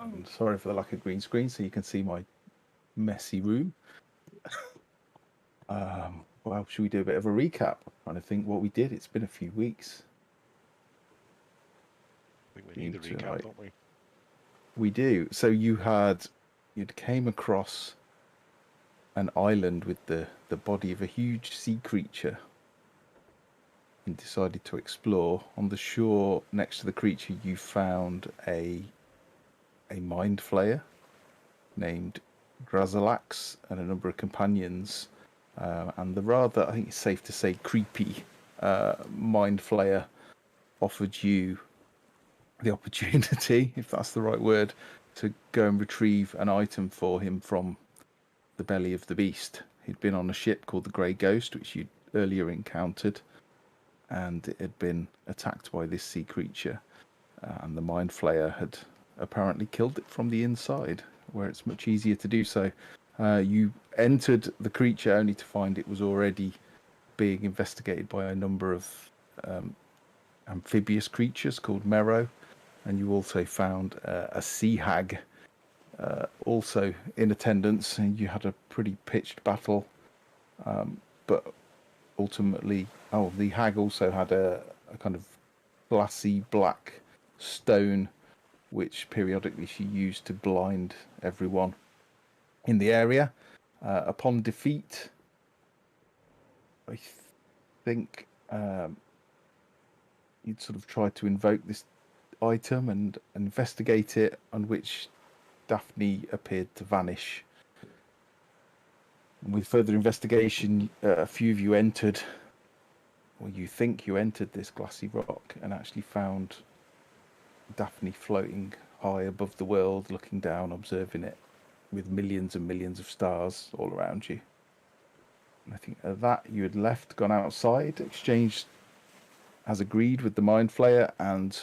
And sorry for the lack of green screen, so you can see my messy room. Well, should we do a bit of a recap? Trying to think what we did. It's been a few weeks. I think we need a recap, don't we? We do. So you'd came across an island with the body of a huge sea creature and decided to explore. On the shore next to the creature, you found a mind flayer named Gracklstugh and a number of companions, and the rather, I think it's safe to say, creepy mind flayer offered you the opportunity, if that's the right word, to go and retrieve an item for him from the belly of the beast. He'd been on a ship called the Grey Ghost, which you'd earlier encountered, and it had been attacked by this sea creature, and the mind flayer had apparently killed it from the inside, where it's much easier to do so. You entered the creature only to find it was already being investigated by a number of amphibious creatures called Mero, and you also found a sea hag also in attendance, and you had a pretty pitched battle, but ultimately, the hag also had a kind of glassy black stone which periodically she used to blind everyone in the area. Upon defeat, I think you'd sort of try to invoke this item and investigate it, on which Daphne appeared to vanish. And with further investigation, a few of you entered, or you think you entered, this glassy rock and actually found Daphne floating high above the world, looking down, observing it, with millions and millions of stars all around you. And I think at that you had left, gone outside, exchanged as agreed with the Mind Flayer, and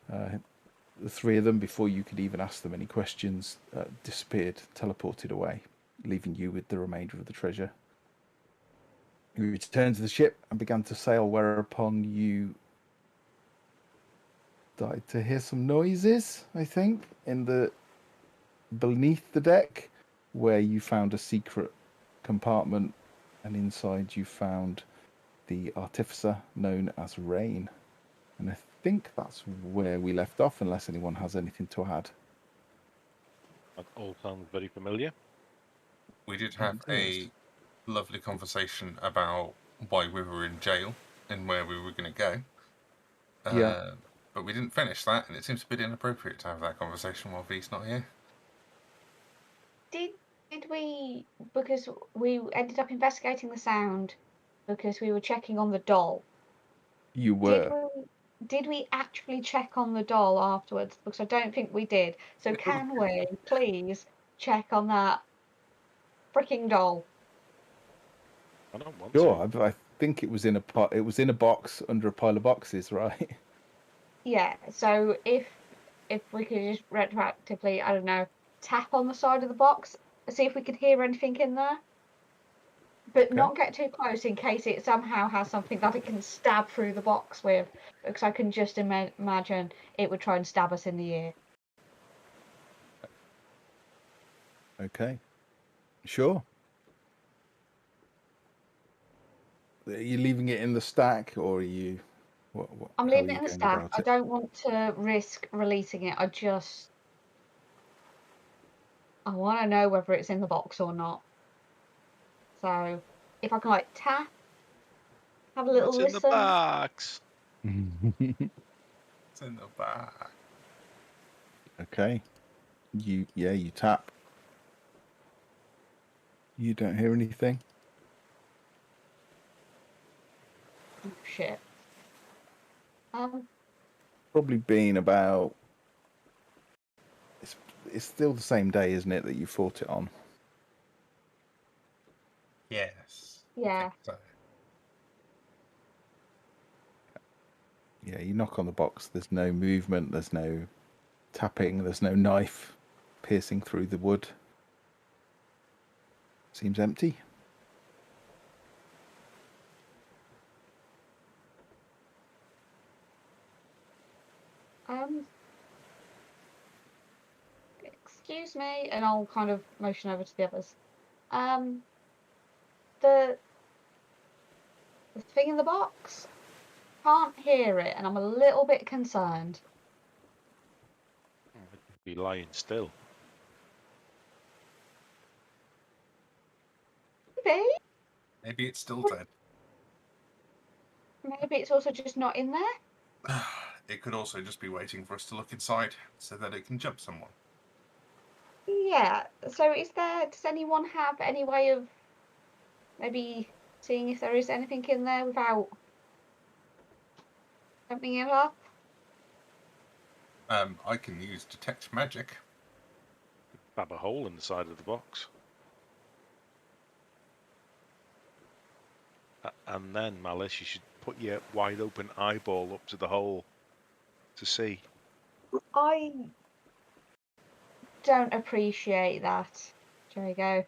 the three of them, before you could even ask them any questions, disappeared, teleported away, leaving you with the remainder of the treasure. You returned to the ship and began to sail, whereupon you started to hear some noises, I think, beneath the deck, where you found a secret compartment, and inside you found the artificer known as Rain. And I think that's where we left off, unless anyone has anything to add. That all sounds very familiar. We did have a lovely conversation about why we were in jail and where we were going to go. Yeah. But we didn't finish that, and it seems a bit inappropriate to have that conversation while V's not here. Did we, because we ended up investigating the sound because we were checking on the doll. You were. Did we actually check on the doll afterwards? Because I don't think we did. So can we please check on that freaking doll? I don't want Sure, to. I think it was in a box under a pile of boxes, right? Yeah. So if we could just retroactively, I don't know, tap on the side of the box, see if we could hear anything in there, but not get too close in case it somehow has something that it can stab through the box with. Because I can just imagine it would try and stab us in the ear. Okay. Sure. Are you leaving it in the stack, or are you... I'm leaving it in the stack. I don't want to risk releasing it. I want to know whether it's in the box or not. So, if I can, like, tap, have a little listen. It's in the box. It's in the back. Okay. You tap. You don't hear anything? Oh, shit. Probably been about... It's still the same day, isn't it, that you fought it on? Yes. Yeah. So. Yeah, you knock on the box, there's no movement, there's no tapping, there's no knife piercing through the wood. Seems empty. excuse me, and I'll kind of motion over to the others. The thing in the box, can't hear it, and I'm a little bit concerned. Be lying still. Maybe. Maybe it's still dead. Maybe it's also just not in there. It could also just be waiting for us to look inside so that it can jump someone. Yeah. So does anyone have any way of maybe seeing if there is anything in there without opening it up? I can use detect magic. Stab a hole in the side of the box. And then, Malice, you should put your wide open eyeball up to the hole to see. I don't appreciate that. There you go.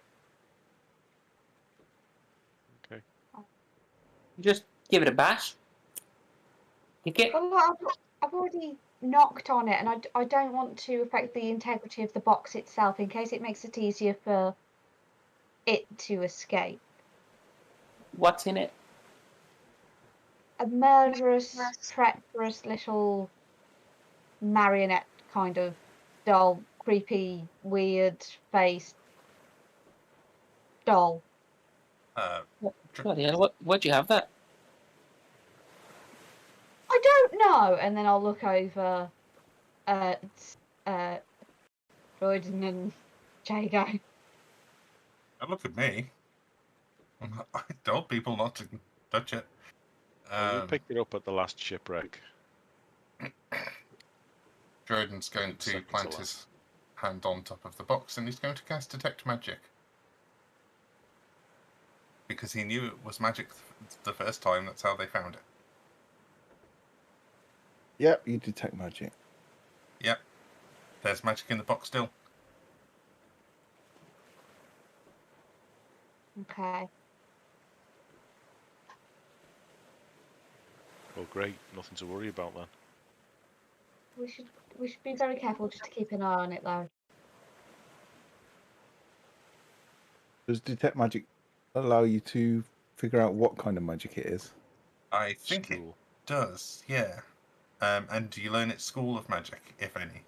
Okay. Just give it a bash. Kick it. Well, I've already knocked on it, and I don't want to affect the integrity of the box itself in case it makes it easier for it to escape. What's in it? A murderous, treacherous little marionette kind of doll, creepy, weird face doll. Bloody hell, where'd you have that? I don't know. And then I'll look over at Jordan and Jago. Don't look at me. I told people not to touch it. Well, we picked it up at the last shipwreck. Jordan's going to Second to plant last. his hand on top of the box and he's going to cast detect magic. Because he knew it was magic the first time, that's how they found it. Yep, you detect magic. Yep. There's magic in the box still. Okay. Oh, great. Nothing to worry about then. We should be very careful just to keep an eye on it though. Does detect magic allow you to figure out what kind of magic it is? I think School. it does, yeah. And do you learn at School of Magic, if any?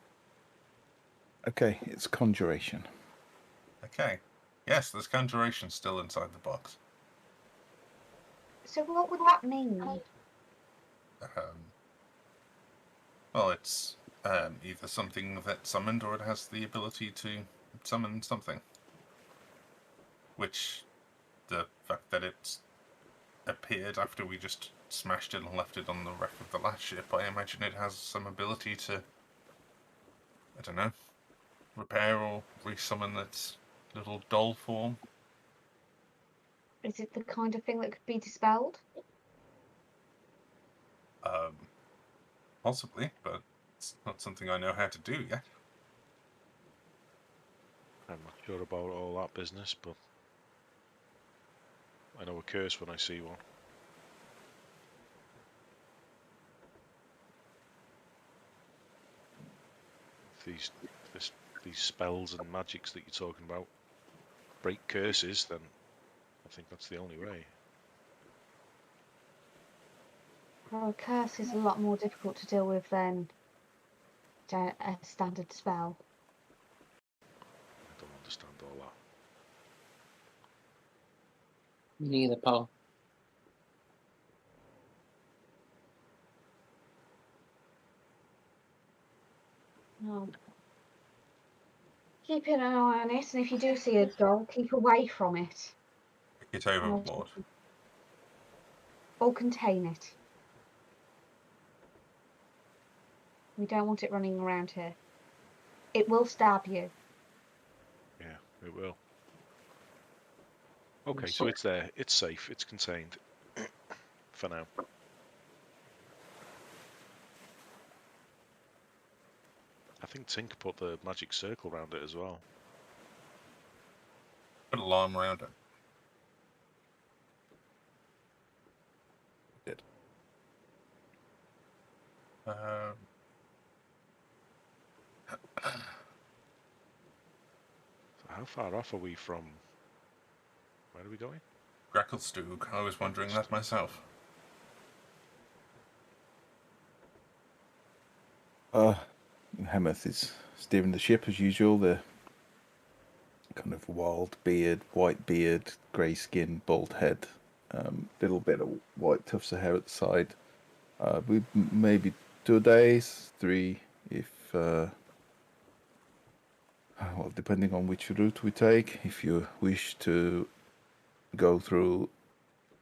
Okay, it's conjuration. Okay. Yes, there's conjuration still inside the box. So what would that mean? Well, it's either something that's summoned or it has the ability to summon something. Which, the fact that it's appeared after we just smashed it and left it on the wreck of the last ship, I imagine it has some ability to, I don't know, repair or resummon its little doll form. Is it the kind of thing that could be dispelled? Possibly, but it's not something I know how to do yet. I'm not sure about all that business, but I know a curse when I see one. If these spells and magics that you're talking about break curses, then I think that's the only way. Well, a curse is a lot more difficult to deal with than a standard spell. I don't understand all that. Neither, Paul. No. Keeping an eye on it, and if you do see a doll, keep away from it. Pick it overboard. Or contain it. We don't want it running around here. It will stab you. Yeah, it will. Okay, so it's there. It's safe. It's contained. For now. I think Tink put the magic circle around it as well. Put a alarm around it. Did. How far off are we from... Where are we going? Gracklstugh. I was wondering that myself. Hemeth is steering the ship as usual. The kind of wild beard, white beard, grey skin, bald head, little bit of white tufts of hair at the side. We maybe 2 days, 3 if well, depending on which route we take. If you wish to go through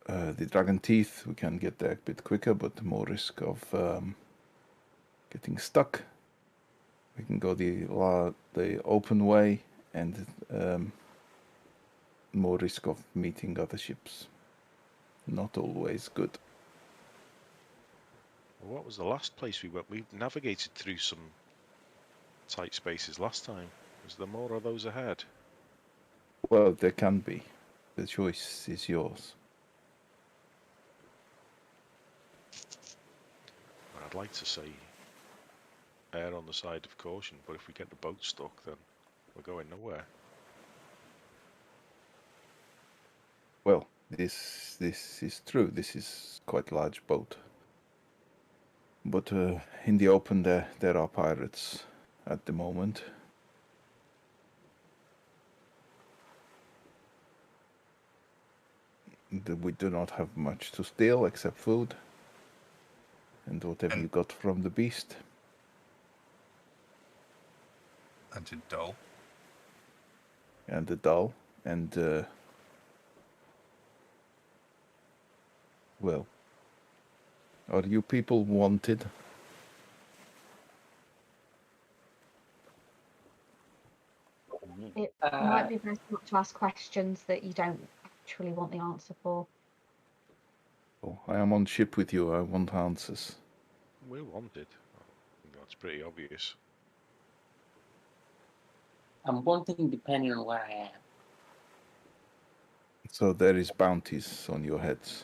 the Dragon Teeth, we can get there a bit quicker, but more risk of getting stuck. We can go the open way, and more risk of meeting other ships. Not always good. Well, what was the last place we went? We navigated through some tight spaces last time. Was there more of those ahead? Well, there can be. The choice is yours. I'd like to say err on the side of caution, but if we get the boat stuck, then we're going nowhere. Well, this is true. This is quite a large boat. But in the open, there are pirates at the moment. We do not have much to steal except food and whatever you got from the beast. And a doll. And the doll. And well, are you people wanted? It might be best not to ask questions that you don't actually want the answer for. Oh, I am on ship with you. I want answers. We're wanted. I think that's pretty obvious. I'm wanting depending on where I am. So there is bounties on your heads.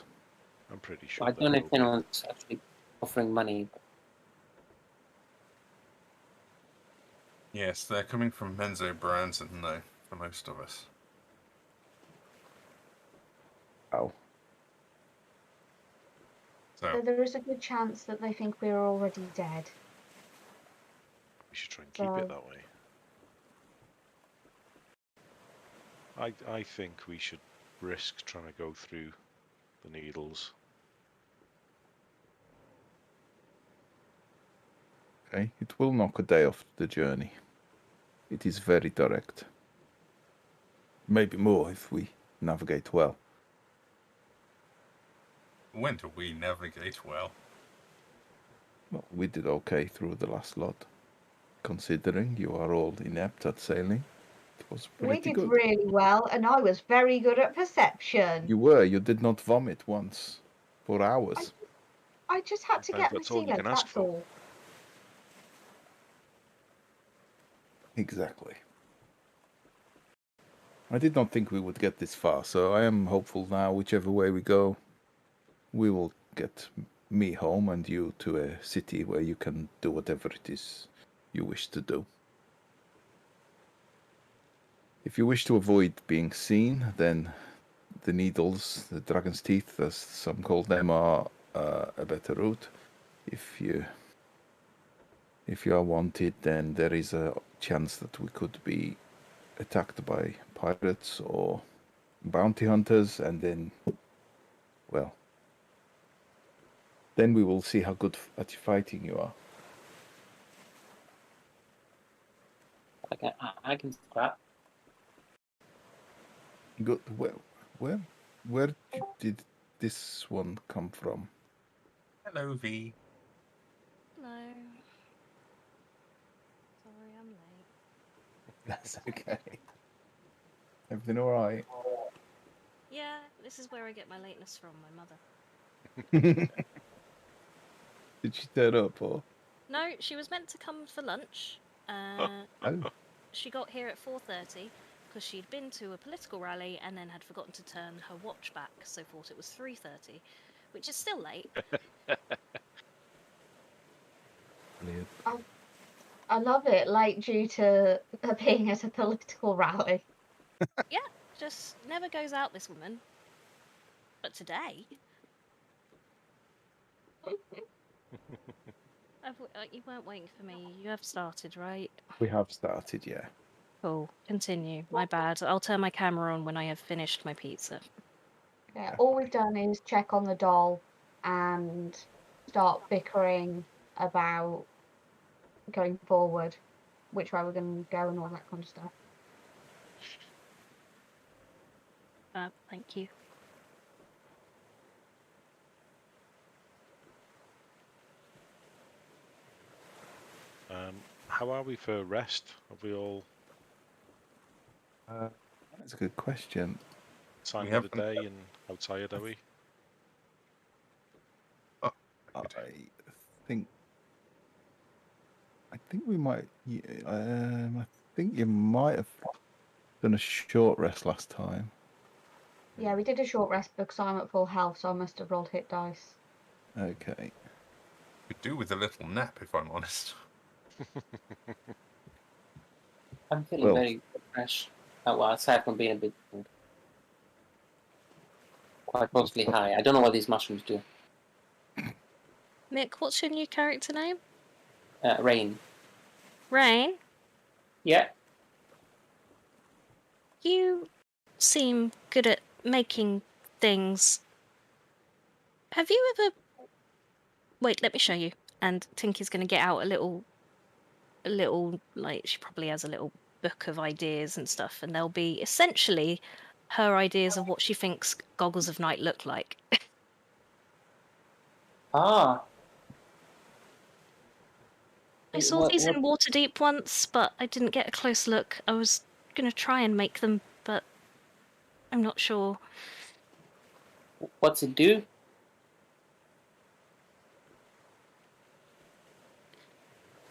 I'm pretty sure I there don't know will if be. anyone's actually offering money. Yes, they're coming from Menzo Branson, though, for most of us. Ow. So there is a good chance that they think we're already dead. We should try and keep it So- that way. I think we should risk trying to go through the needles. Okay, it will knock a day off the journey. It is very direct. Maybe more if we navigate well. When do we navigate well? Well, we did okay through the last lot. Considering you are all inept at sailing, it was We pretty did good. really well, and I was very good at perception. You did not vomit once for hours. I just had to Sometimes get my that's all sea you can legs, ask that's for. all. Exactly. I did not think we would get this far, so I am hopeful now, whichever way we go, we will get me home and you to a city where you can do whatever it is you wish to do. If you wish to avoid being seen, then the needles, the dragon's teeth, as some call them, are a better route. If you are wanted, then there is a chance that we could be attacked by pirates or bounty hunters, and then, well, then we will see how good at fighting you are. I can scrap. Good. Well, where did this one come from? Hello, V. Hello. Sorry, I'm late. That's okay. Everything all right? Yeah, this is where I get my lateness from, my mother. Did she turn up or? No, she was meant to come for lunch. Oh. She got here at 4:30 because she'd been to a political rally and then had forgotten to turn her watch back, so thought it was 3:30, which is still late. I love it, like due to being at a political rally. Yeah, just never goes out, this woman. But today, you weren't waiting for me. You have started, right? We have started, yeah. Cool. Continue. My bad. I'll turn my camera on when I have finished my pizza. Yeah, all we've done is check on the doll and start bickering about going forward, which way we're going to go and all that kind of stuff. Thank you. How are we for rest? Have we all That's a good question. time We of the haven't- day and how tired are we? I think we might. I think you might have done a short rest last time. Yeah, we did a short rest because I'm at full health, so I must have rolled hit dice. Okay. Could do with a little nap, if I'm honest. I'm feeling Well- very fresh. Oh, well, aside from being a bit quite mostly high. I don't know what these mushrooms do. Mick, what's your new character name? Rain. Rain? Yeah. You seem good at making things. Have you ever... Wait, let me show you. And Tinky's going to get out a little, like, she probably has a little book of ideas and stuff, and there'll be essentially her ideas of what she thinks Goggles of Night look like. Ah. I saw these in Waterdeep once, but I didn't get a close look. I was going to try and make them, but I'm not sure. What's it do?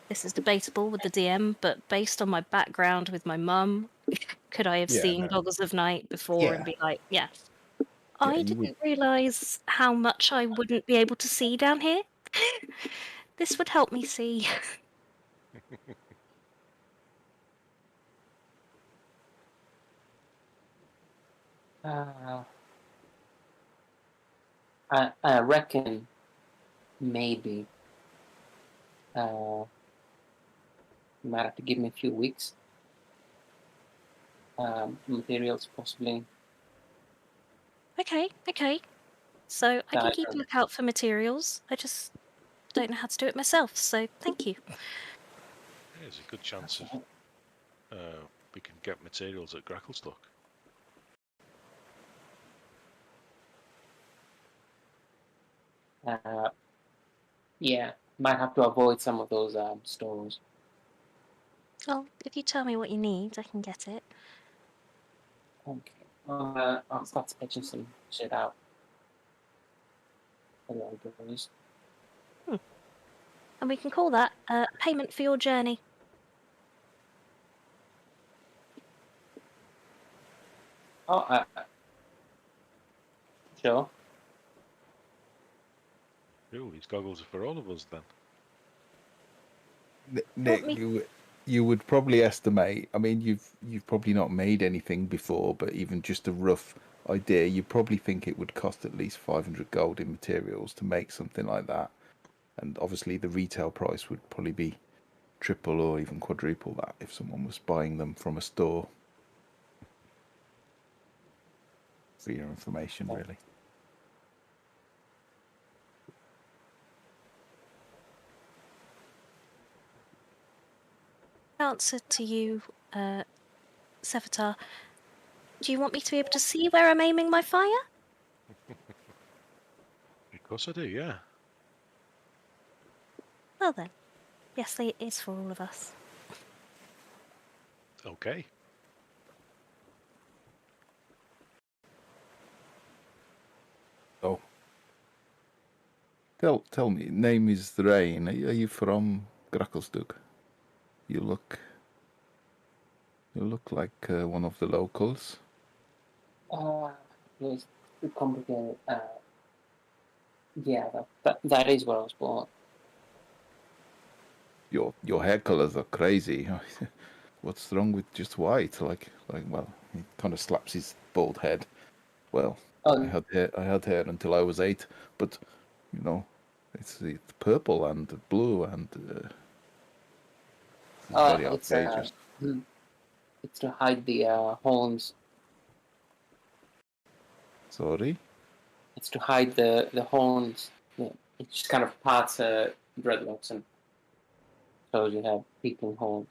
This is debatable with the DM, but based on my background with my mum, could I have Yeah, seen no. Goggles of Night before and Yeah. be like, yeah. Yeah, I you didn't would. realise how much I wouldn't be able to see down here. This would help me see. I reckon maybe you might have to give me a few weeks. Materials possibly. Okay. So I can keep a Diagram. lookout for materials. I just don't know how to do it myself, so thank you. There's a good chance of we can get materials at Gracklstugh. Yeah, might have to avoid some of those stores. Well, if you tell me what you need, I can get it. Okay. I'll start sketching some shit out. For the libraries. And we can call that payment for your journey. Oh, sure. Ooh, these goggles are for all of us then. Nick, me- you would probably estimate. I mean, you've probably not made anything before, but even just a rough idea, you probably think it would cost at least 500 gold in materials to make something like that. And obviously, the retail price would probably be triple or even quadruple that if someone was buying them from a store. For your information, really. Answer to you, Sevatar. Do you want me to be able to see where I'm aiming my fire? Of course I do, yeah. Well then, yes, it is for all of us. Okay. Oh. Tell me, name is the Rain. Are you from Gracklstugh? You look like one of the locals. It's complicated. Yeah, that is where I was born. Your hair colors are crazy. what's wrong with just white? Well, he kind of slaps his bald head. Well, I had hair until I was 8, but you know, it's purple and blue and it's very outrageous. It's to hide the horns. Sorry. It's to hide the horns. Yeah. It just kind of parts dreadlocks and shows you have peaking horns.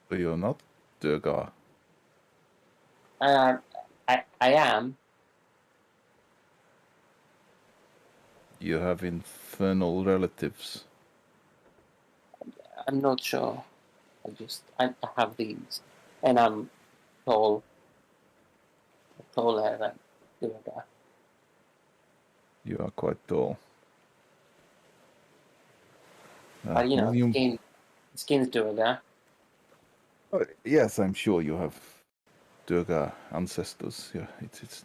So you're not Duergar. I am. You have infernal relatives. I'm not sure. I have these, and I'm tall. Taller than Duergar. You are quite tall. But you know, skin's Duergar. Yes, I'm sure you have Duergar ancestors. Yeah,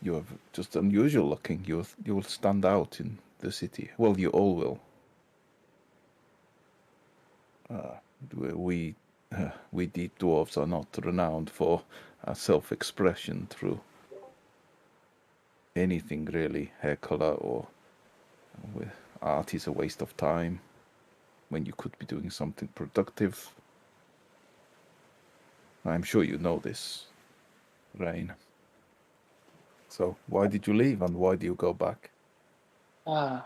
you have just unusual looking. You will stand out in the city. Well, you all will. We deep dwarves are not renowned for our self-expression through anything really. Hair color or art is a waste of time when you could be doing something productive. I'm sure you know this, Rain. So why did you leave and why do you go back? Fuck,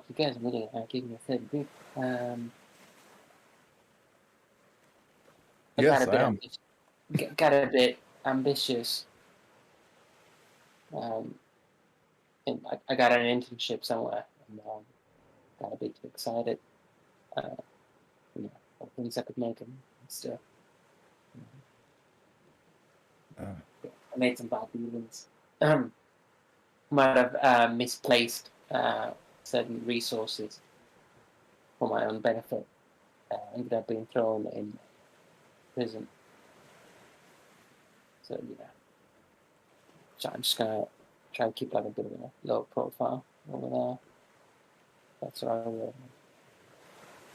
you guys really give me a third drink. Yes, I am. Got a bit ambitious. And I got an internship somewhere, and got a bit too excited. All things I could make and stuff. I made some bad dealings. Might have misplaced certain resources for my own benefit. Ended up being thrown in prison. So so I'm just gonna try and keep like a bit of a low profile over there. That's what I will.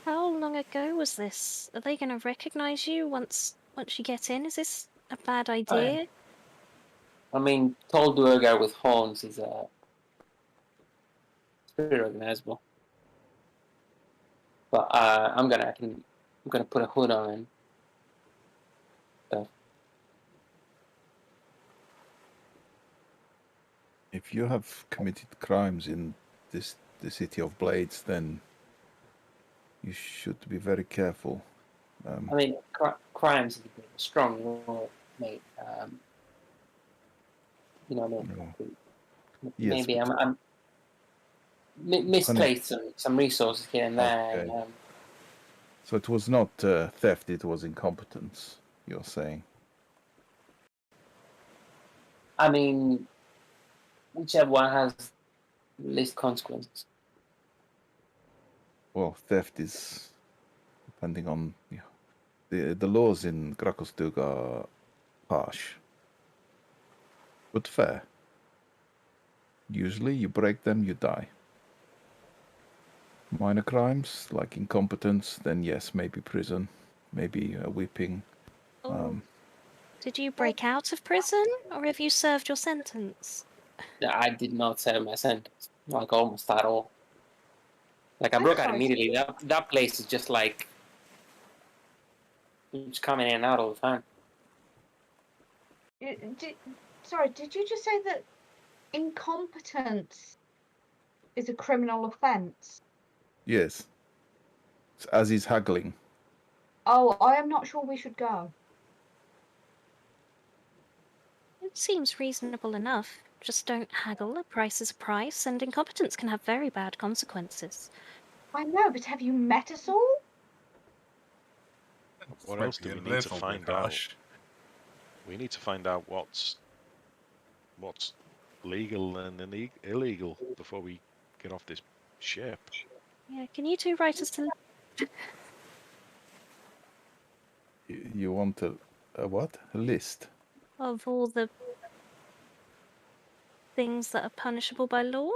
How long ago was this? Are they going to recognize you once you get in? Is this a bad idea? I mean, tall Duergar with horns is pretty recognizable. But I'm gonna put a hood on and stuff. If you have committed crimes in the city of Blades, then you should be very careful. I mean, crimes is a strong word, mate. Maybe yes, I'm misplaced some resources here and there. Okay. So it was not theft; it was incompetence. You're saying? I mean, whichever one has least consequences. Well, theft is depending on the laws in Gracklstugh are harsh, but fair. Usually, you break them, you die. Minor crimes like incompetence, then yes, maybe prison, maybe whipping. Did you break out of prison, or have you served your sentence? I did not serve my sentence, like almost at all. Like I broke out immediately. That place is just like it's coming in and out all the time. Did you just say that incompetence is a criminal offence? Yes, as is haggling. Oh, I am not sure we should go. It seems reasonable enough. Just don't haggle. A price is a price, and incompetence can have very bad consequences. I know, but have you met us all? What else do we need to find out? We need to find out what's legal and illegal before we get off this ship. Yeah, can you two write us a... You want a what? A list? of all the things that are punishable by law?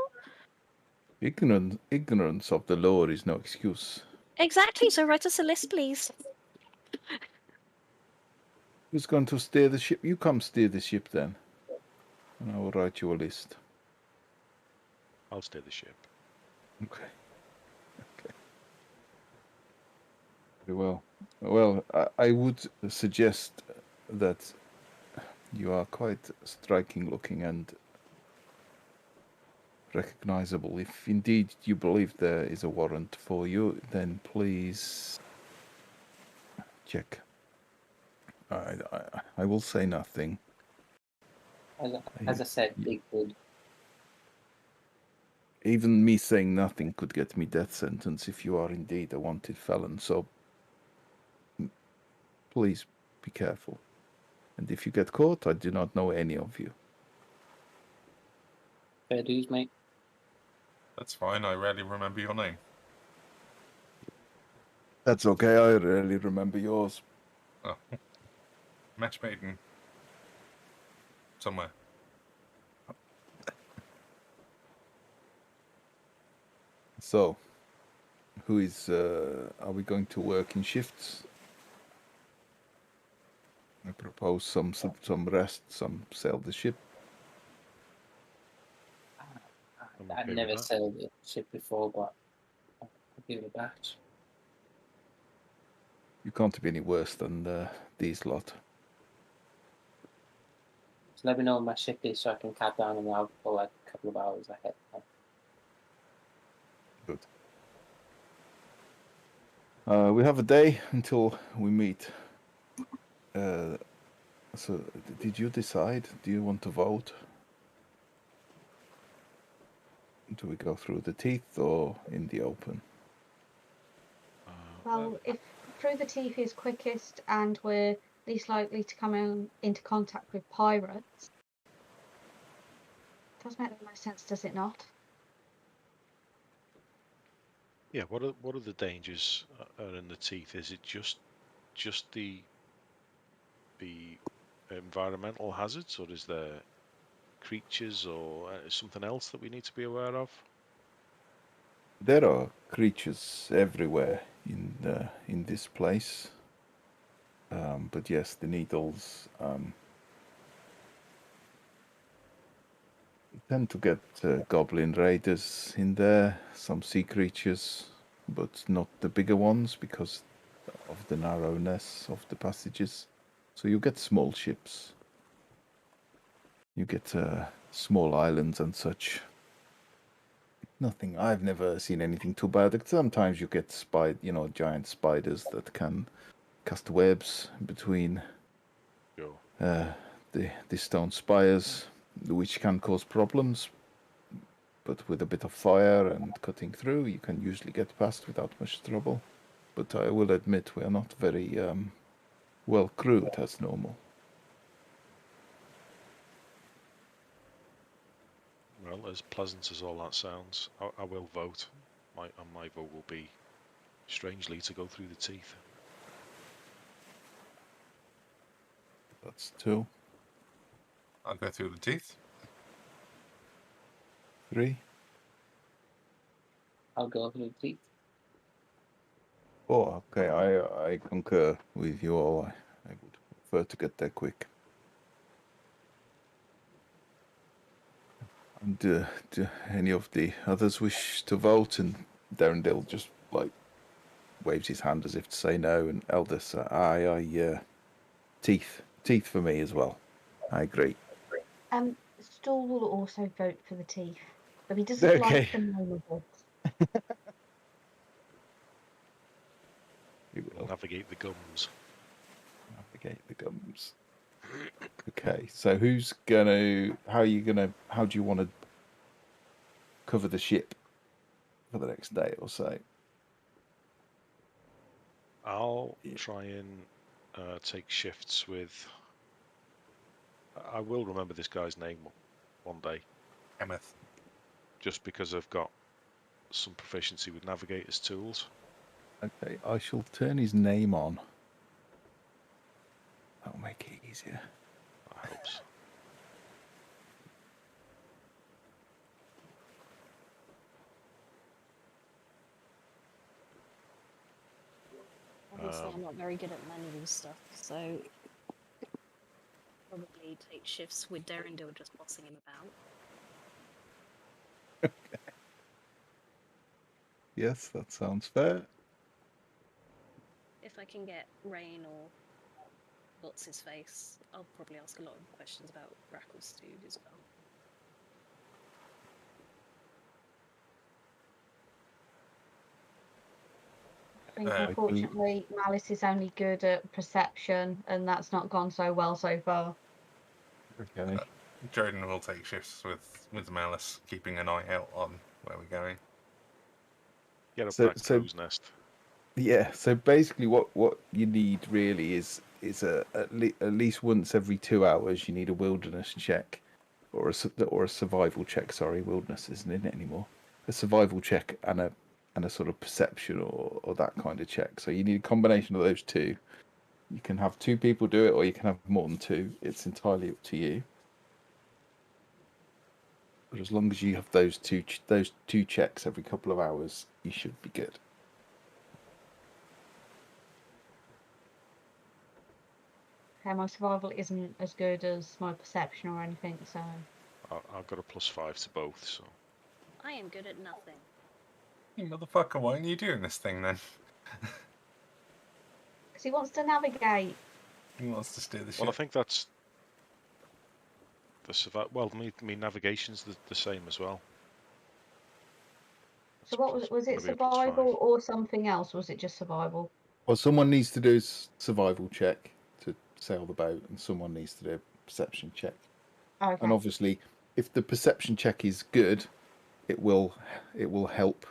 Ignorance of the law is no excuse. Exactly. So write us a list, please. Who's going to steer the ship? You come steer the ship then, and I will write you a list. I'll steer the ship. Okay. Very well. Well, I would suggest that you are quite striking looking and recognizable. If indeed you believe there is a warrant for you, then please check. I will say nothing. As I said, big good. Even me saying nothing could get me death sentence if you are indeed a wanted felon. So please be careful. And if you get caught, I do not know any of you. Fair dues, mate. That's fine. I rarely remember your name. That's okay. I rarely remember yours. Oh. Match made in somewhere. So, who is? Are we going to work in shifts? I propose some rest, some sail the ship. I'm I've okay with never that. sailed a ship before, but I'll give it a bash. You can't be any worse than these lot. Just let me know when my ship is so I can cut down on the out for like a couple of hours ahead. Good. We have a day until we meet. So, did you decide? Do you want to vote? Do we go through the teeth or in the open? Well, if through the teeth is quickest and we're least likely to come into contact with pirates, does make the most sense, does it not? Yeah. What are the dangers are in the teeth? Is it just the environmental hazards, or is there creatures or something else that we need to be aware of? There are creatures everywhere in this place. But yes, the needles tend to get goblin raiders in there, some sea creatures, but not the bigger ones because of the narrowness of the passages. So you get small ships. You get small islands and such. Nothing. I've never seen anything too bad. Sometimes you get giant spiders that can cast webs between Sure. the stone spires, which can cause problems. But with a bit of fire and cutting through, you can usually get past without much trouble. But I will admit we are not very well crewed as normal. Well, as pleasant as all that sounds, I will vote. My vote will be, strangely, to go through the teeth. That's 2, I'll go through the teeth. 3, I'll go through the teeth. 4. Okay, I concur with you all. I would prefer to get there quick. And do any of the others wish to vote? And Darendale just waves his hand as if to say no. And Eldest, aye, teeth for me as well. I agree. Stool will also vote for the teeth, but he doesn't Okay. like the name of it. We will Navigate the gums. navigate the gums. Okay, so how do you want to cover the ship for the next day or so? I'll try and take shifts with. I will remember this guy's name one day, Emeth. just because I've got some proficiency with navigator's tools. Okay, I shall turn his name on. That'll make it easier. I hope so. Honestly, I'm not very good at manual stuff, so probably take shifts with Derrinder just bossing him about. Yes, that sounds fair. If I can get Rain or what's his face, I'll probably ask a lot of questions about Gracklstugh as well. I think I unfortunately Malice is only good at perception, and that's not gone so well so far. Okay. Jordan will take shifts with Malice, keeping an eye out on where we're going. Get up So- that so- crow's nest. Yeah. So basically, what you need really is at least once every 2 hours you need a wilderness check, or a survival check. Sorry, wilderness isn't in it anymore. A survival check and a sort of perception or that kind of check. So you need a combination of those two. You can have 2 people do it, or you can have more than 2. It's entirely up to you. But as long as you have those two checks every couple of hours, you should be good. Okay, my survival isn't as good as my perception or anything, so I've got a +5 to both, so I am good at nothing. You motherfucker, why aren't you doing this thing then? because he wants to navigate. He wants to steer the ship. well, I think that's the well, me navigation's the same as well. So That's what was it? Was it gonna be a +5. survival or something else? Was it just survival? Well, someone needs to do a survival check to sail the boat, and someone needs to do a perception check. Okay. And obviously, if the perception check is good, it will help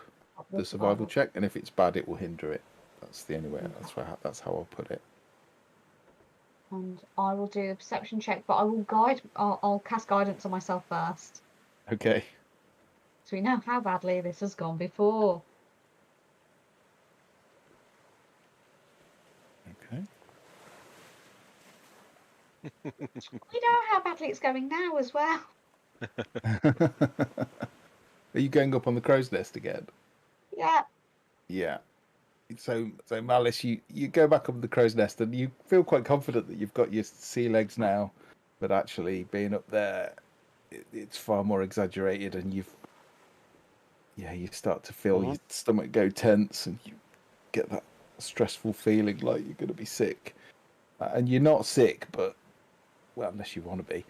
the survival check, and if it's bad, it will hinder it. That's the only way. That's how I'll put it. And I will do the perception check, but I will guide. I'll cast guidance on myself first, Okay. so we know how badly this has gone before. Okay. We know how badly it's going now as well. Are you going up on the crow's nest again? Yeah. Yeah. So Malice, you go back up the crow's nest, and you feel quite confident that you've got your sea legs now, but actually being up there, it's far more exaggerated, and you start to feel your stomach go tense, and you get that stressful feeling like you're going to be sick, and you're not sick, but well, unless you want to be,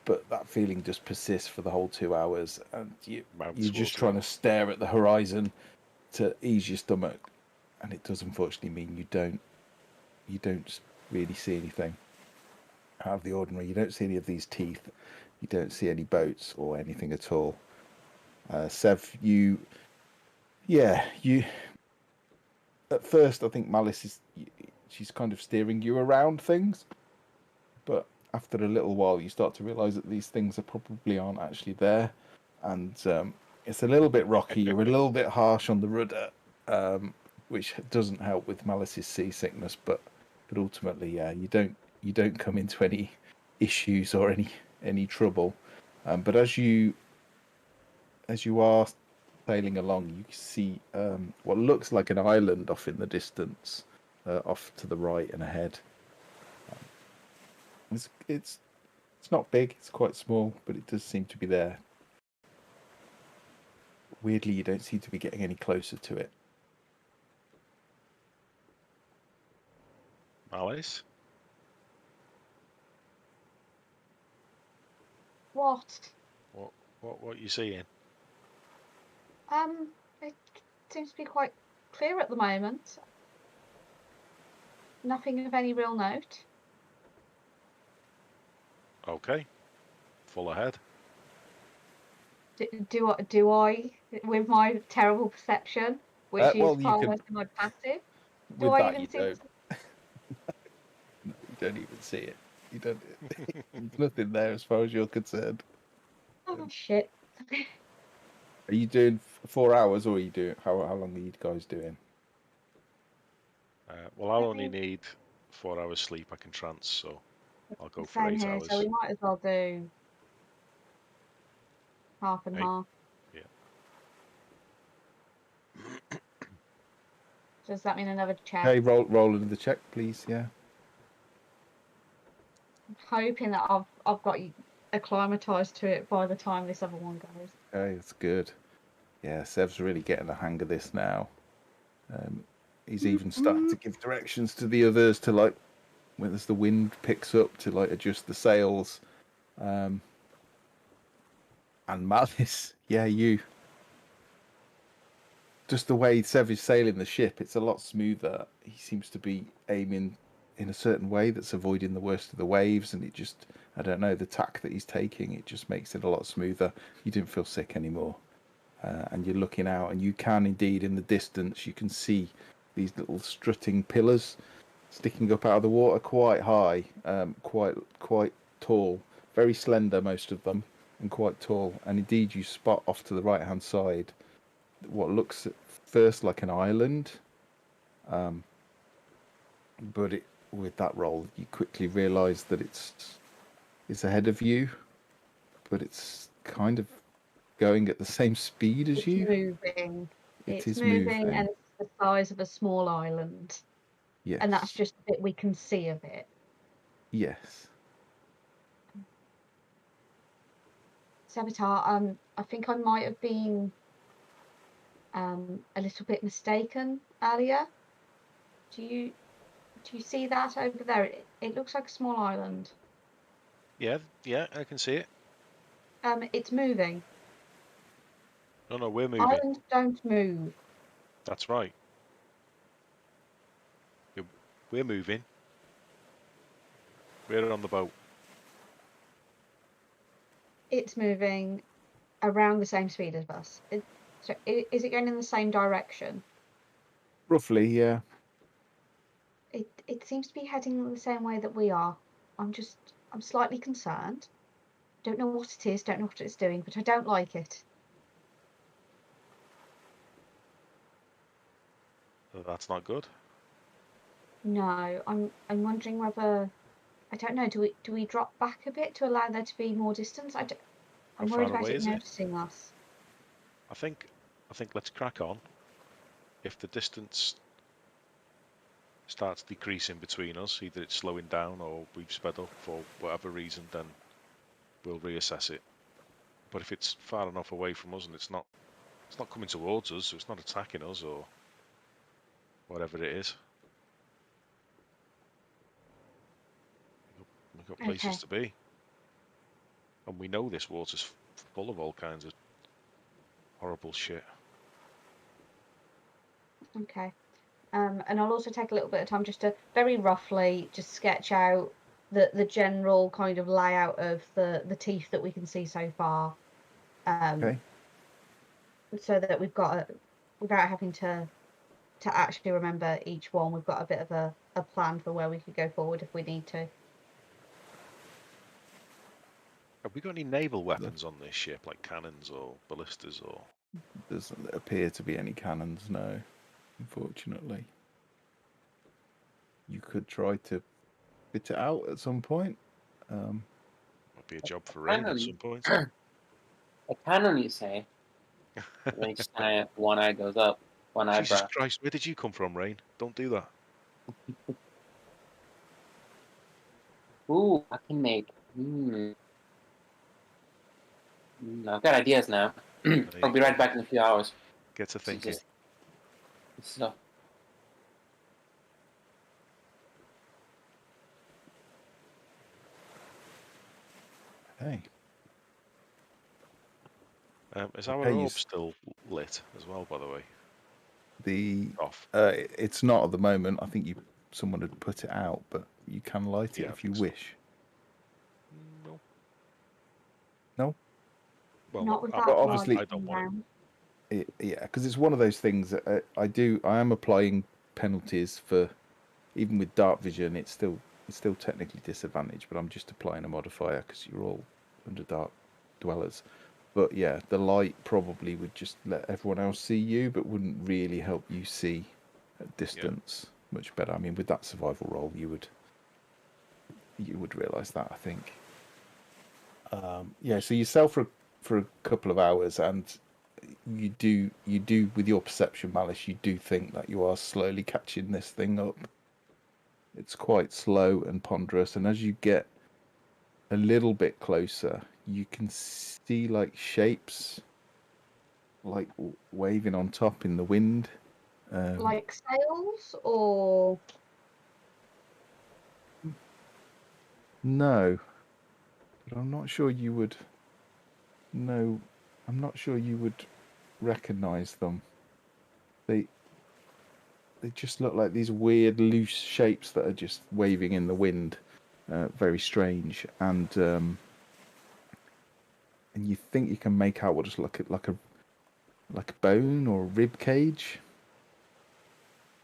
but that feeling just persists for the whole 2 hours, and you're just trying to stare at the horizon to ease your stomach. And it does unfortunately mean you don't really see anything out of the ordinary. You don't see any of these teeth. You don't see any boats or anything at all. Sev, at first I think Malice she's kind of steering you around things, but after a little while you start to realise that these things probably aren't actually there, and it's a little bit rocky. You're a little bit harsh on the rudder. Which doesn't help with Malice's seasickness, but ultimately, yeah, you don't come into any issues or any trouble. But as you are sailing along, you see what looks like an island off in the distance, off to the right and ahead. It's not big; it's quite small, but it does seem to be there. Weirdly, you don't seem to be getting any closer to it. Malice? What? What you seeing? It seems to be quite clear at the moment. Nothing of any real note. Okay. Full ahead. Do I, with my terrible perception, which Well, is you far could- worse than my passive, do With I that, even you see? don't. No, you don't even see it. You don't. There's nothing there as far as you're concerned. Oh shit! Are you doing 4 hours, or are you doing how long are you guys doing? Well, I'll only need 4 hours sleep. I can trance, so I'll go for Same 8 here, hours. so we might as well do half and 8. half. Yeah. Does that mean another check? Okay, roll another check, please. Yeah. I'm hoping that I've got acclimatized to it by the time this other one goes. Okay, that's good. Yeah, Sev's really getting the hang of this now. He's even starting to give directions to the others to, like, when as the wind picks up, to like adjust the sails. And Malice, yeah, you. Just the way Sev is sailing the ship, it's a lot smoother. He seems to be aiming in a certain way that's avoiding the worst of the waves, and it just, I don't know, the tack that he's taking, it just makes it a lot smoother. You don't feel sick anymore. And you're looking out, and you can indeed, in the distance, you can see these little strutting pillars sticking up out of the water, quite high, quite tall, very slender, most of them, and quite tall. And indeed, you spot off to the right-hand side what looks at first like an island, but with that roll, you quickly realise that it's ahead of you, but it's kind of going at the same speed as It's you. moving. It It's is moving, and moving. it's the size of a small island. Yes. And that's just the bit we can see of it. Yes. Saboteur, I think I might have been a little bit mistaken earlier. Do you see that over there? It looks like a small island. Yeah, I can see it. It's moving. No, we're moving. Islands don't move. That's right. We're moving. We're on the boat. It's moving around the same speed as us. So is it going in the same direction? Roughly, yeah. It seems to be heading the same way that we are. I'm slightly concerned. Don't know what it is, don't know what it's doing, but I don't like it. That's not good. No, I'm wondering whether, I don't know, do we drop back a bit to allow there to be more distance? I'm How worried far about away it is it? noticing us. I think let's crack on. If the distance starts decreasing between us, either it's slowing down or we've sped up for whatever reason, then we'll reassess it. But if it's far enough away from us and it's not coming towards us, so it's not attacking us or whatever it is, we've got places to be. And we know this water's full of all kinds of horrible shit. Okay. And I'll also take a little bit of time just to very roughly just sketch out the general kind of layout of the teeth that we can see so far. Okay. So that we've got without having to actually remember each one, we've got a bit of a plan for where we could go forward if we need to. Have we got any naval weapons on this ship, like cannons or ballistas or? Doesn't appear to be any cannons, no. Unfortunately. You could try to fit it out at some point. Might be a job for Rain at some point. A cannon, you say? When each time one eye goes up, one Jesus eyebrow. Christ, where did you come from, Rain? Don't do that. Ooh, I can make. I've got ideas now. I'll be right back in a few hours. Get to thinking. So, Hey. Is our orb still lit as well, by the way? Off. It's not at the moment. I think someone had put it out, but you can light it if you wish. No. No? Well, Not with that obviously, I don't want it. Yeah, because it's one of those things that I am applying penalties for, even with dark vision, it's still technically disadvantaged, but I'm just applying a modifier because you're all under dark dwellers. But yeah, the light probably would just let everyone else see you, but wouldn't really help you see at distance much better. I mean, with that survival roll, you would realise that, I think. Yeah, so you sail for a couple of hours, and you do with your perception, Malice, you do think that you are slowly catching this thing up. It's quite slow and ponderous, and as you get a little bit closer, you can see like shapes like waving on top in the wind. Like sails or No, but I'm not sure you would know. I'm not sure you would recognize them. They just look like these weird loose shapes that are just waving in the wind. Very strange, and you think you can make out what just look like a bone or a rib cage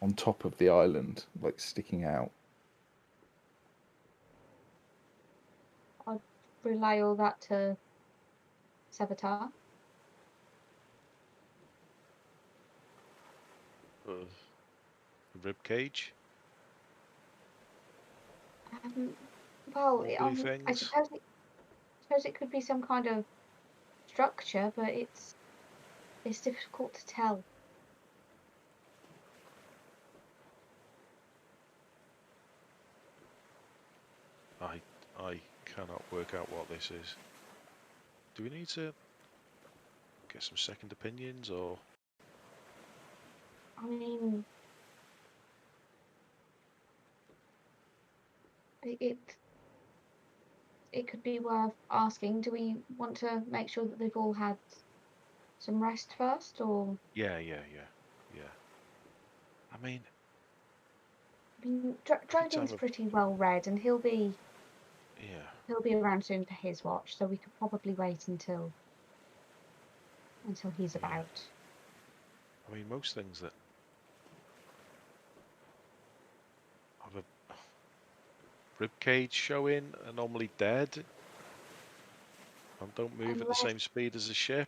on top of the island, like sticking out. I'd relay all that to Saboteur. Rib cage. Well, Wobbly I things. suppose it could be some kind of structure, but it's difficult to tell. I cannot work out what this is. Do we need to get some second opinions, or? I mean, it could be worth asking. Do we want to make sure that they've all had some rest first, or? Yeah. I mean, Drogon's pretty well read, and he'll be around soon for his watch, so we could probably wait until he's about. I mean, most things that have a rib cage showing are normally dead and don't move at the same speed as a ship.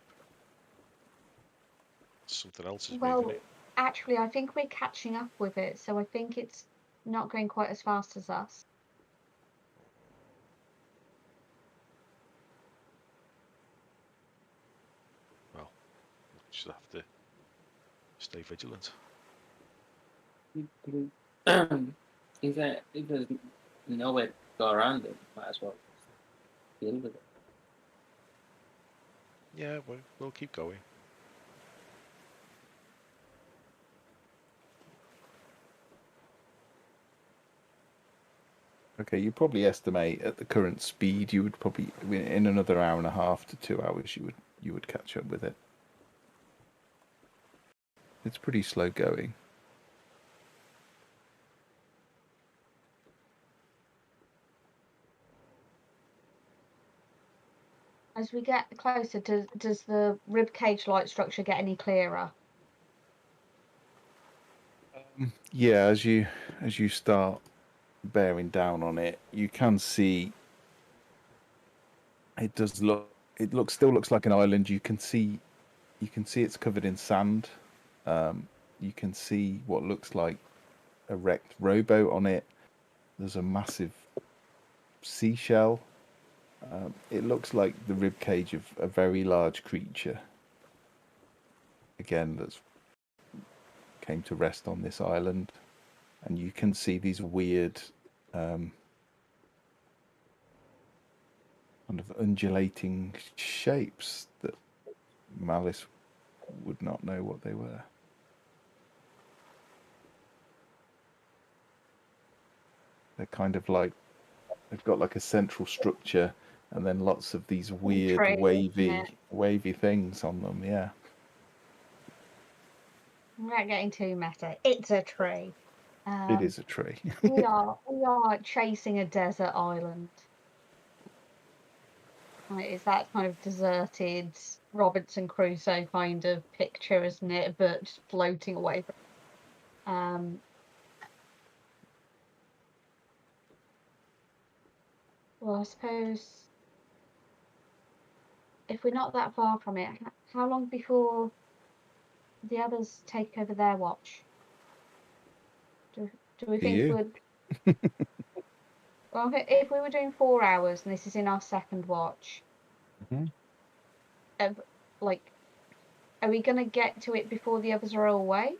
Something else is moving it. Actually, I think we're catching up with it, so I think it's not going quite as fast as us. Well, we'll just have to stay vigilant. If there's nowhere to go around it, might as well deal with it. Yeah, we'll keep going. Okay, you probably estimate at the current speed you would probably in another hour and a half to 2 hours you would catch up with it. It's pretty slow going. As we get closer, does the rib cage light structure get any clearer? Yeah, as you start bearing down on it, you can see it still looks like an island. You can see it's covered in sand. You can see what looks like a wrecked rowboat on it. There's a massive seashell. It looks like the rib cage of a very large creature. Again, that's came to rest on this island, and you can see these weird kind of undulating shapes that Malice would not know what they were. They're kind of like they've got like a central structure and then lots of these weird wavy things on them. Yeah. We're not getting too meta. It's a tree. It is a tree. we are chasing a desert island. It's that kind of deserted Robinson Crusoe kind of picture, isn't it? But just floating away. Well, I suppose if we're not that far from it, how long before the others take over their watch? Do we think we'd? Well, if we were doing 4 hours and this is in our second watch, like Are we going to get to it before the others are awake?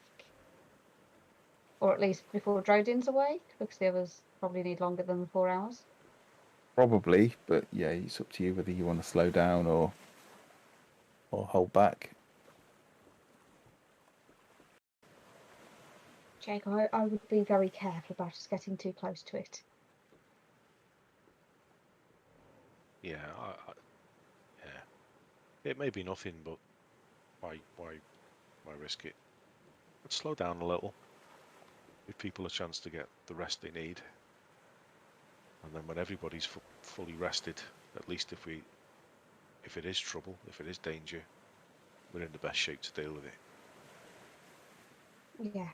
Or at least before Drodin's awake? Because the others probably need longer than the 4 hours. Probably, but yeah, it's up to you whether you want to slow down or hold back. Jake, I would be very careful about us getting too close to it. Yeah, yeah. It may be nothing, but why risk it? Let's slow down a little. Give people a chance to get the rest they need, and then when everybody's fully rested, at least if it is trouble, if it is danger, we're in the best shape to deal with it. Yeah.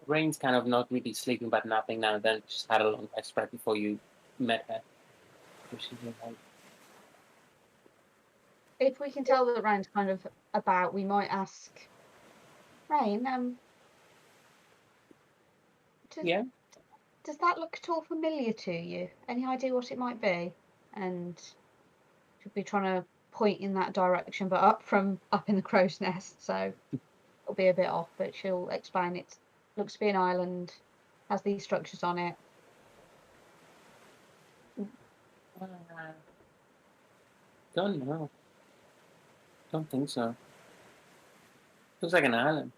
Rain's kind of not really sleeping, but napping now and then. Just had a long rest right before you met her. So she's like, If we can tell that Rain's kind of about, we might ask Rain, yeah. does that look at all familiar to you? Any idea what it might be? And she'll be trying to point in that direction, but up in the crow's nest, so it'll be a bit off, but she'll explain it looks to be an island, has these structures on it. Don't know. Don't think so. Looks like an island.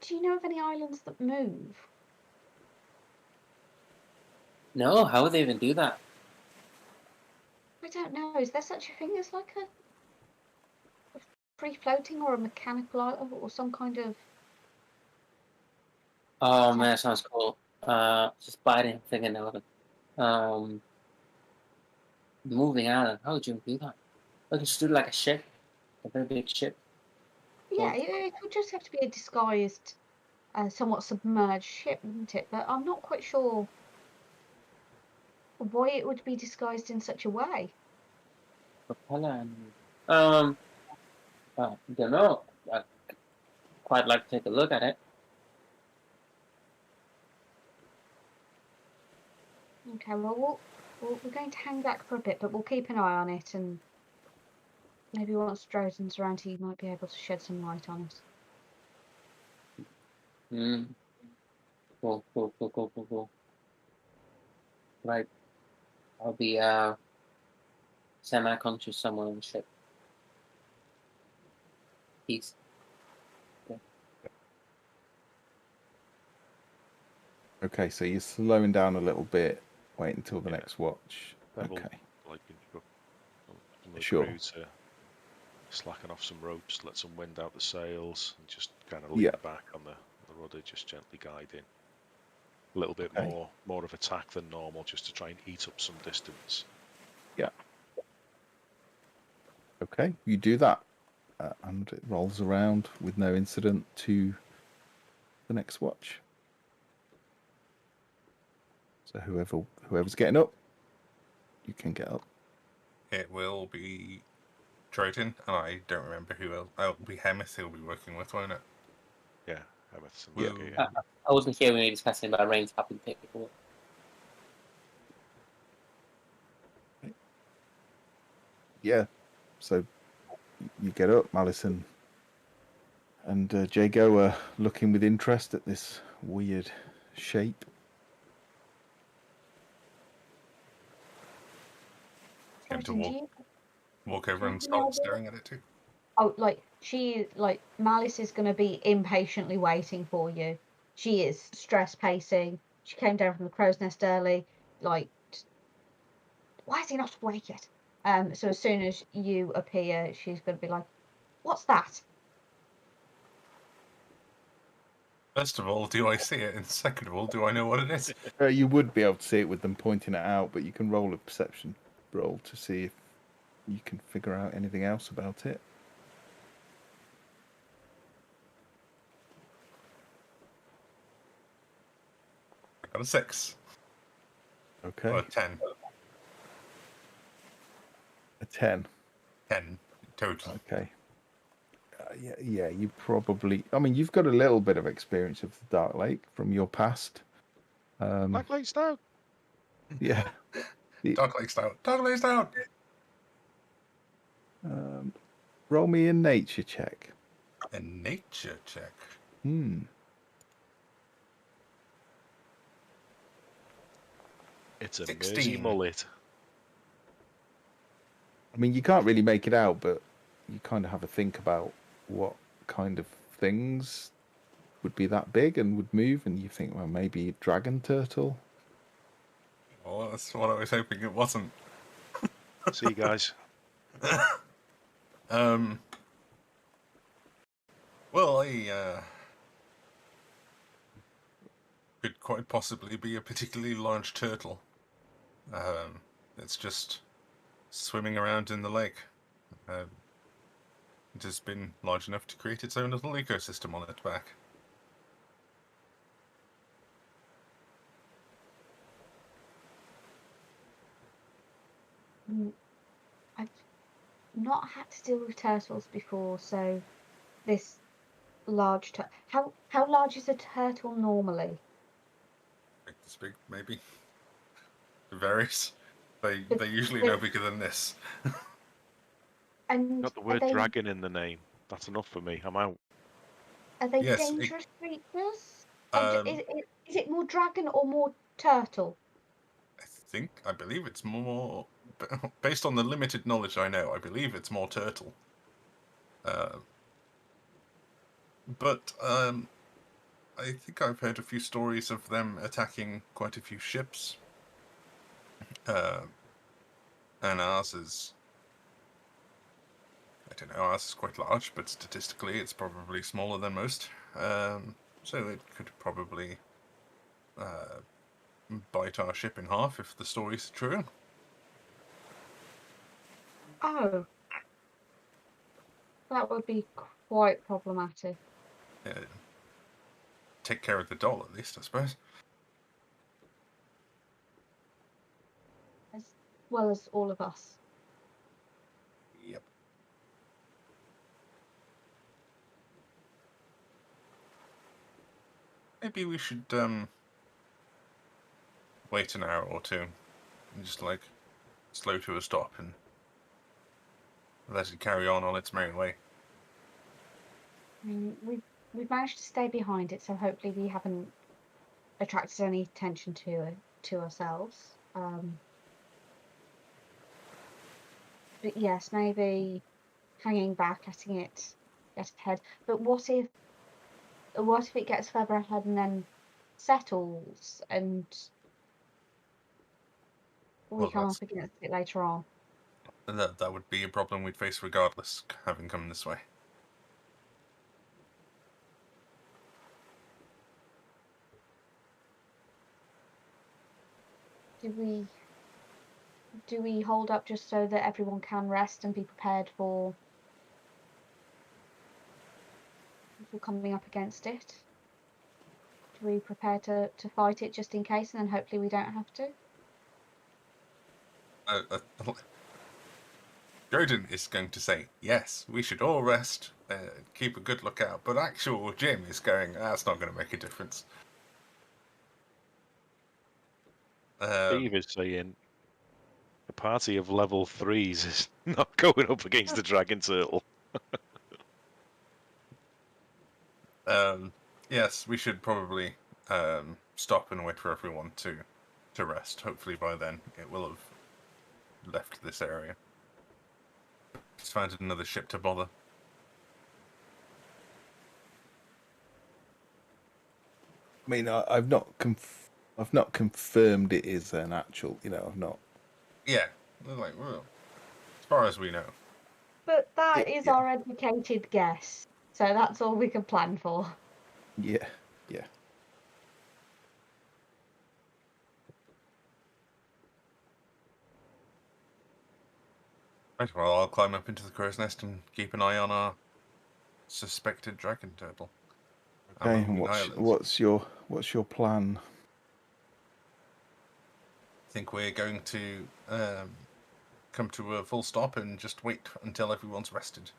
Do you know of any islands that move? No, how would they even do that? I don't know. Is there such a thing as like a free floating or a mechanical island or some kind of? Oh man, that sounds cool. Just biting, thinking of it. Moving island. How would you do that? Like just do like a ship, a very big ship. Yeah, it would just have to be a disguised, somewhat submerged ship, wouldn't it? But I'm not quite sure why it would be disguised in such a way. Propeller and don't know. I'd quite like to take a look at it. Okay, well, we're going to hang back for a bit, but we'll keep an eye on it, and maybe once Drodin's around, he might be able to shed some light on it. Cool. Right. I'll be semi-conscious somewhere on the ship. Peace. Okay, so you're slowing down a little bit. Wait until the next watch. Then we'll, Okay. like instruct some of the Sure. crew to slacken off some ropes, let some wind out the sails, and just kind of lean back on the rudder, just gently guiding. A little bit more of attack than normal, just to try and eat up some distance. Yeah. Okay, you do that, and it rolls around with no incident to the next watch. So whoever's getting up, you can get up. It will be Drodin, and I don't remember who else. Oh, it'll be Hemeth who'll be working with, won't it? Yeah, Hemeth. Yeah. I wasn't here when we were discussing about Rain's happy to take it. Yeah. So you get up, Malice and Jago are looking with interest at this weird shape. Going to walk over and do you start know staring at it too. Oh, Malice is going to be impatiently waiting for you. She is stress pacing. She came down from the crow's nest early. Like, why is he not awake yet? So as soon as you appear, she's going to be like, "What's that?" First of all, do I see it? And second of all, do I know what it is? You would be able to see it with them pointing it out, but you can roll a perception roll to see if you can figure out anything else about it. I got a 6. Okay. Or a 10. A 10. 10 total. Okay. Yeah, you probably... I mean, you've got a little bit of experience of the Dark Lake from your past. Gracklstugh! Yeah. Dark Lake's out. Dark Lake's out! Roll me a nature check. A nature check. It's a 16. Mersey mullet. I mean, you can't really make it out, but you kind of have a think about what kind of things would be that big and would move, and you think, well, maybe dragon turtle. Well, that's what I was hoping it wasn't. See you guys. Well, could quite possibly be a particularly large turtle. It's just swimming around in the lake. It has been large enough to create its own little ecosystem on its back. I've not had to deal with turtles before, so this large how large is a turtle normally? Like this big, maybe. It varies. They usually But- no bigger than this. And Got the are word they dragon in the name. That's enough for me. I'm out. Yes, dangerous creatures? Um, Is it more dragon or more turtle? I believe it's more, based on the limited knowledge I know, I believe it's more turtle. But I think I've heard a few stories of them attacking quite a few ships. And ours is, I don't know, ours is quite large, but statistically it's probably smaller than most. So it could probably bite our ship in half if the story's true. Oh, that would be quite problematic. Take care of the doll, at least, I suppose. As well as all of us. Yep. Maybe we should wait an hour or two and just like slow to a stop and let it carry on its merry way. I mean, we've managed to stay behind it, so hopefully we haven't attracted any attention to ourselves. But yes, maybe hanging back, letting it get ahead. But what if it gets further ahead and then settles and we Well, come up against it later on? that would be a problem we'd face regardless, having come this way. Do we hold up just so that everyone can rest and be prepared for coming up against it? Do we prepare to fight it just in case, and then hopefully we don't have to? Jordan is going to say, yes, we should all rest, keep a good lookout, but actual Jim is going, that's not going to make a difference. Steve is saying a party of level 3s is not going up against the dragon turtle. Yes, we should probably stop and wait for everyone to rest. Hopefully by then it will have left this area. Just found another ship to bother. I mean, I've not confirmed it is an actual. I've not. Yeah, like, well, as far as we know. But that is Yeah. our educated guess, so that's all we can plan for. Yeah, yeah. Right, well, I'll climb up into the crow's nest and keep an eye on our suspected dragon turtle. Okay, Among and the islands. what's your plan? I think we're going to come to a full stop and just wait until everyone's rested.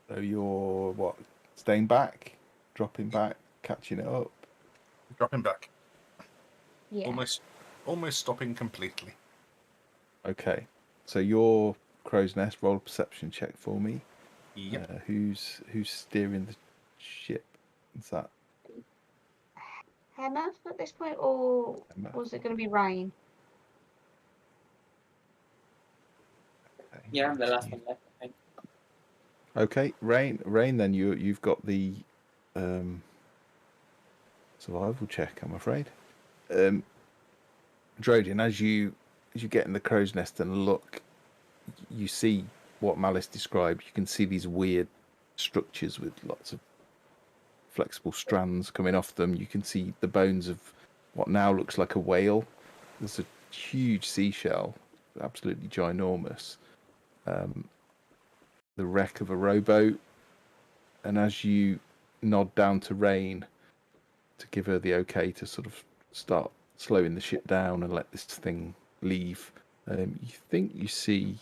So you're what? Staying back, dropping back, catching it up. Dropping back. Yeah. almost stopping completely. Okay. So your crow's nest, roll a perception check for me. Yep. Who's steering the ship? Is that Hemmer at this point, or Emma? was it going to be Rain? Okay. Yeah, I'm the last one left, I think. Okay, Rain. Then you've got the survival check, I'm afraid. Drodin, as you get in the crow's nest and look, you see what Malice described. You can see these weird structures with lots of flexible strands coming off them. You can see the bones of what now looks like a whale. There's a huge seashell, absolutely ginormous. The wreck of a rowboat, and as you nod down to Rain to give her the okay to sort of start slowing the ship down and let this thing leave, you think you see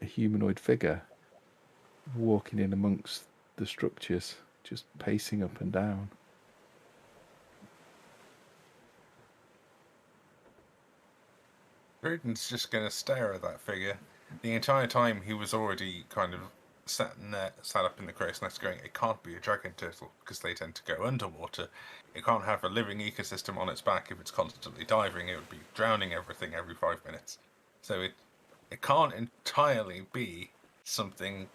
a humanoid figure walking in amongst the structures, just pacing up and down. Roden's just going to stare at that figure. The entire time he was already kind of sat up in the crow's nest going, it can't be a dragon turtle because they tend to go underwater. It can't have a living ecosystem on its back if it's constantly diving. It would be drowning everything every 5 minutes. So it can't entirely be something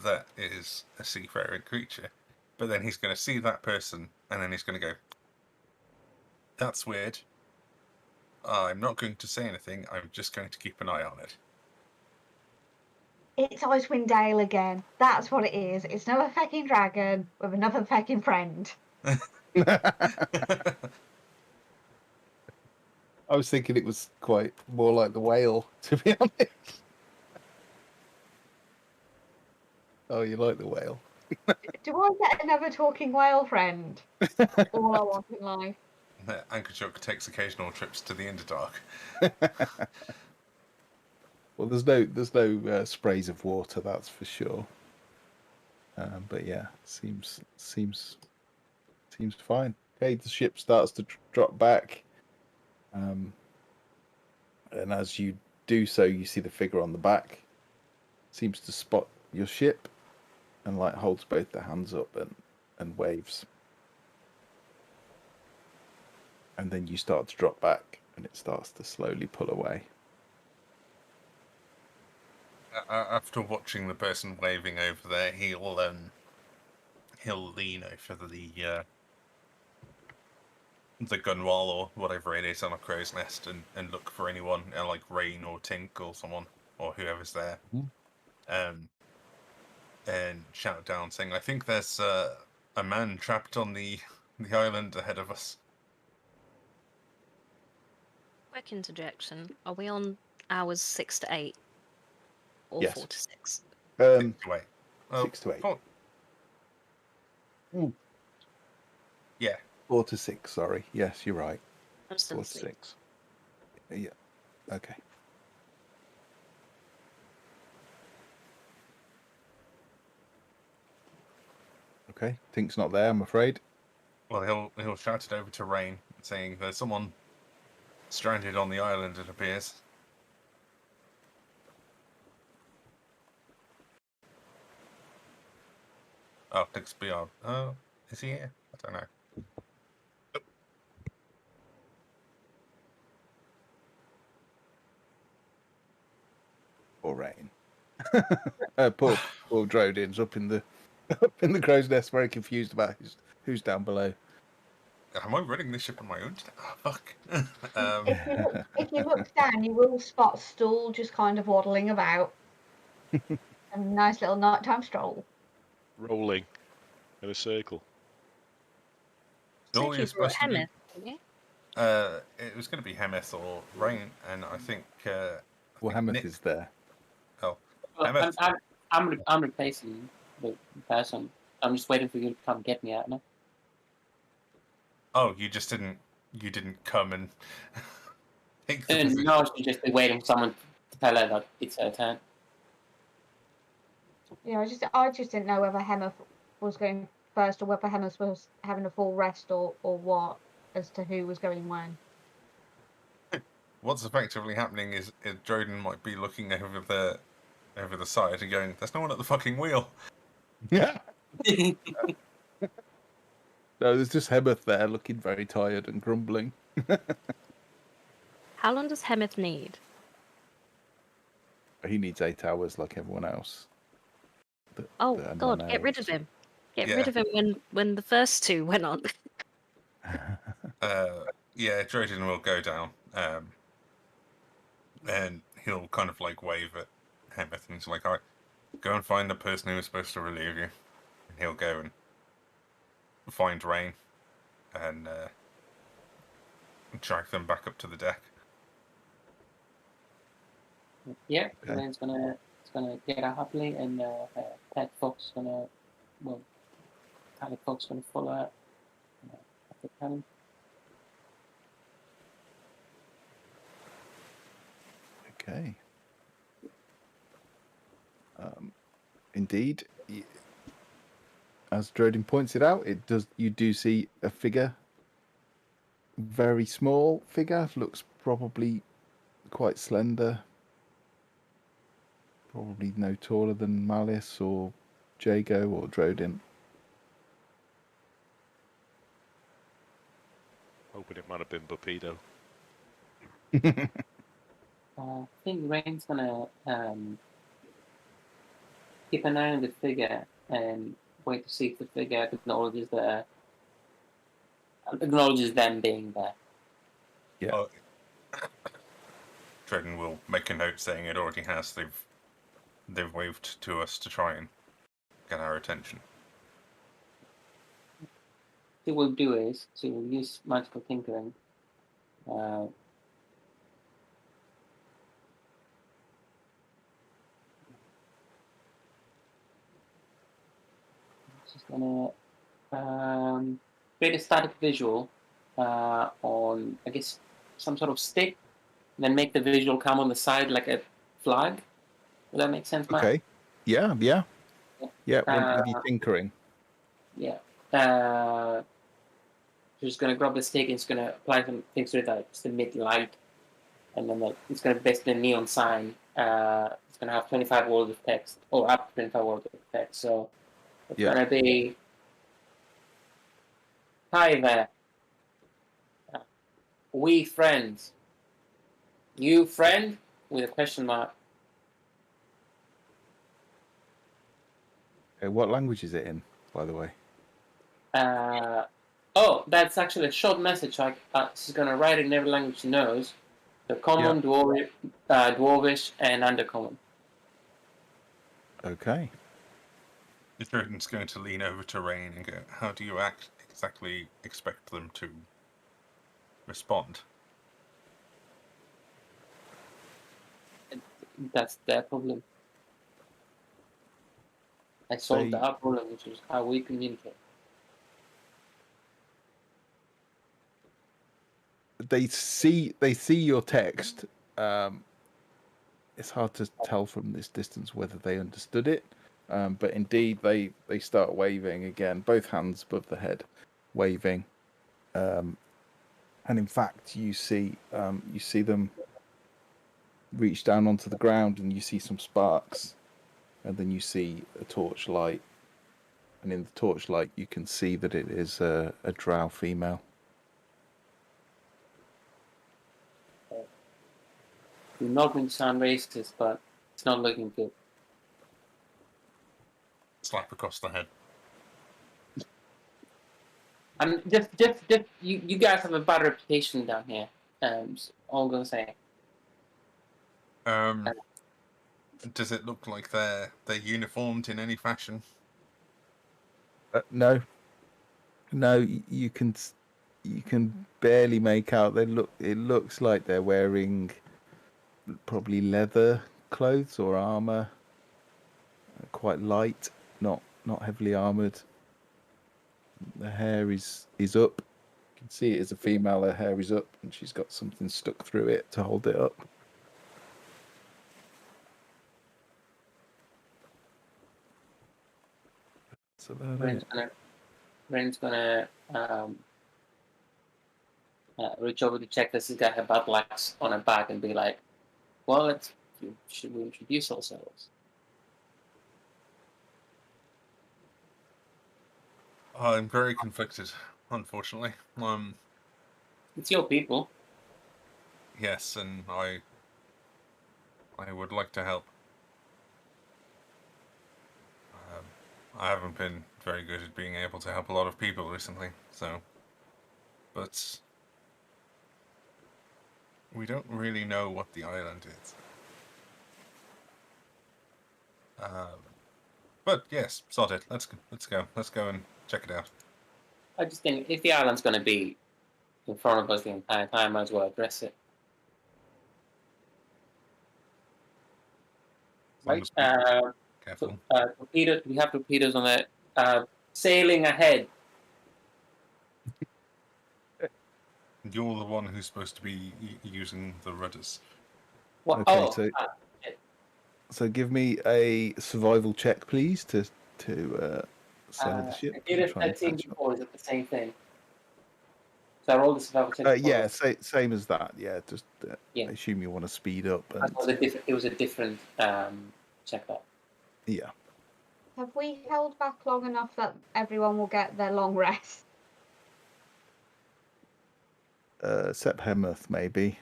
that is a seafaring creature. But then he's going to see that person and then he's going to go, that's weird. I'm not going to say anything. I'm just going to keep an eye on it. It's Icewind Dale again. That's what it is. It's another fucking dragon with another fucking friend. I was thinking it was quite more like the whale, to be honest. Oh, you like the whale? Do I get another talking whale friend? All I want in life. Ankerchuk takes occasional trips to the Underdark. Well, there's no sprays of water, that's for sure. But yeah, seems fine. Okay, the ship starts to drop back, and as you do so, you see the figure on the back seems to spot your ship, and like holds both the hands up and waves, and then you start to drop back, and it starts to slowly pull away. After watching the person waving over there, he'll lean over the gunwale or whatever it is on a crow's nest and look for anyone like Rain or Tink or someone or whoever's there, and shout down saying, "I think there's a man trapped on the island ahead of us." Quick interjection. Are we on hours 6 to 8? Or Yes. 4 to 6? 6 to 8. 6 to 8. 4. Yeah. 4 to 6. Sorry. Yes, you're right. I'm still 4 to asleep. 6. Yeah. Okay. Okay. Tink's not there, I'm afraid. Well, he'll shout it over to Rain, saying there's someone stranded on the island, it appears. Oh, Tink's beyond. Oh, is he here? I don't know. Or Rain. Poor Drodin's up in the crow's nest, very confused about who's down below. Am I running this ship on my own? Oh, fuck. If you look down, you will spot Stool just kind of waddling about. A nice little nighttime stroll. Rolling in a circle. Stool Said you is brought supposed to be. Hemeth, didn't you? It was going to be Hemeth or Rain, and I think. Well, Hemeth is there. Oh, Well, Hemeth. I'm replacing the person. I'm just waiting for you to come get me out now. Oh, you just didn't. You didn't come and take the And position. no, she's just waiting for someone to tell her that it's her turn. Yeah, I just didn't know whether Hemeth was going first or whether Hemeth was having a full rest or what as to who was going when. what's effectively happening is Droden might be looking over the side and going, "There's no one at the fucking wheel." Yeah. No, there's just Hemeth there looking very tired and grumbling. How long does Hemeth need? He needs 8 hours like everyone else. Oh There are God, none get rid else. of him. Get Yeah. rid of him when the first two went on. Yeah, Droden will go down, and he'll kind of like wave at Hemeth, and he's like, "All right, go and find the person who was supposed to relieve you." And he'll go and find Rain and drag them back up to the deck. Yeah, Okay. Rain's gonna get out happily, and Pet Fox Panic Fox gonna follow out after Panic. Okay. Indeed, as Droden points it out, you do see a figure, very small figure, looks probably quite slender, probably no taller than Malice or Jago or Droden. Hoping it might have been Bupedo. I think Rain's gonna keep an eye on the figure and wait to see if the figure acknowledges them being there. Yeah. Oh, Droden will make a note saying it already has. They've waved to us to try and get our attention. What we'll do is, so we'll use magical tinkering. Just gonna create a static visual on, I guess, some sort of stick, and then make the visual come on the side like a flag. Does that make sense, Matt? Okay. Yeah. With your tinkering. Yeah. Just gonna grab the stick and it's gonna apply some things to it, like just emit light, and then it's gonna basically a neon sign. It's gonna have 25 words of text, or up to 25 words of text. So it's Yeah. gonna be, "Hi there, we friends. You friend?" with a question mark. Okay, what language is it in, by the way? Oh, that's actually a short message. So she's gonna write it in every language she knows: the common, dwarvish, and undercommon. Okay. Droden's going to lean over to Rain and go, "How do you exactly expect them to respond?" That's their problem. I solved our problem, which is how we communicate. They see your text. It's hard to tell from this distance whether they understood it, but indeed they start waving again, both hands above the head, waving, and in fact you see them reach down onto the ground, and you see some sparks, and then you see a torchlight, and in the torchlight you can see that it is a drow female. You're not going to sound racist, but it's not looking good. Slap across the head. I'm just you guys have a bad reputation down here. All I'm gonna say. Does it look like they're uniformed in any fashion? No, you can barely make out. It looks like they're wearing probably leather clothes or armor, quite light, not heavily armored. The hair is up. You can see it is a female. Her hair is up, and she's got something stuck through it to hold it up. That's about it. Ren's gonna reach over to check this guy her battle axe on her back and be like, well, should we introduce ourselves? I'm very conflicted, unfortunately. It's your people. Yes, and I would like to help. I haven't been very good at being able to help a lot of people recently, so. But we don't really know what the island is. But yes, sod it. Let's go. Let's go and check it out. I just think if the island's going to be in front of us the entire time, might as well address it. Long Right. as careful. Torpedo. We have torpedoes on it. Sailing ahead. You're the one who's supposed to be using the rudders. What? Okay, Oh, so so give me a survival check, please, to sail the ship. I did it Try and 13 catch up. before. Is it the same thing? So I rolled the survival check. Yeah, same as that. Yeah, just Yeah. I assume you want to speed up. It And, was a different check that. yeah. Have we held back long enough that everyone will get their long rest? Sephemoth, maybe.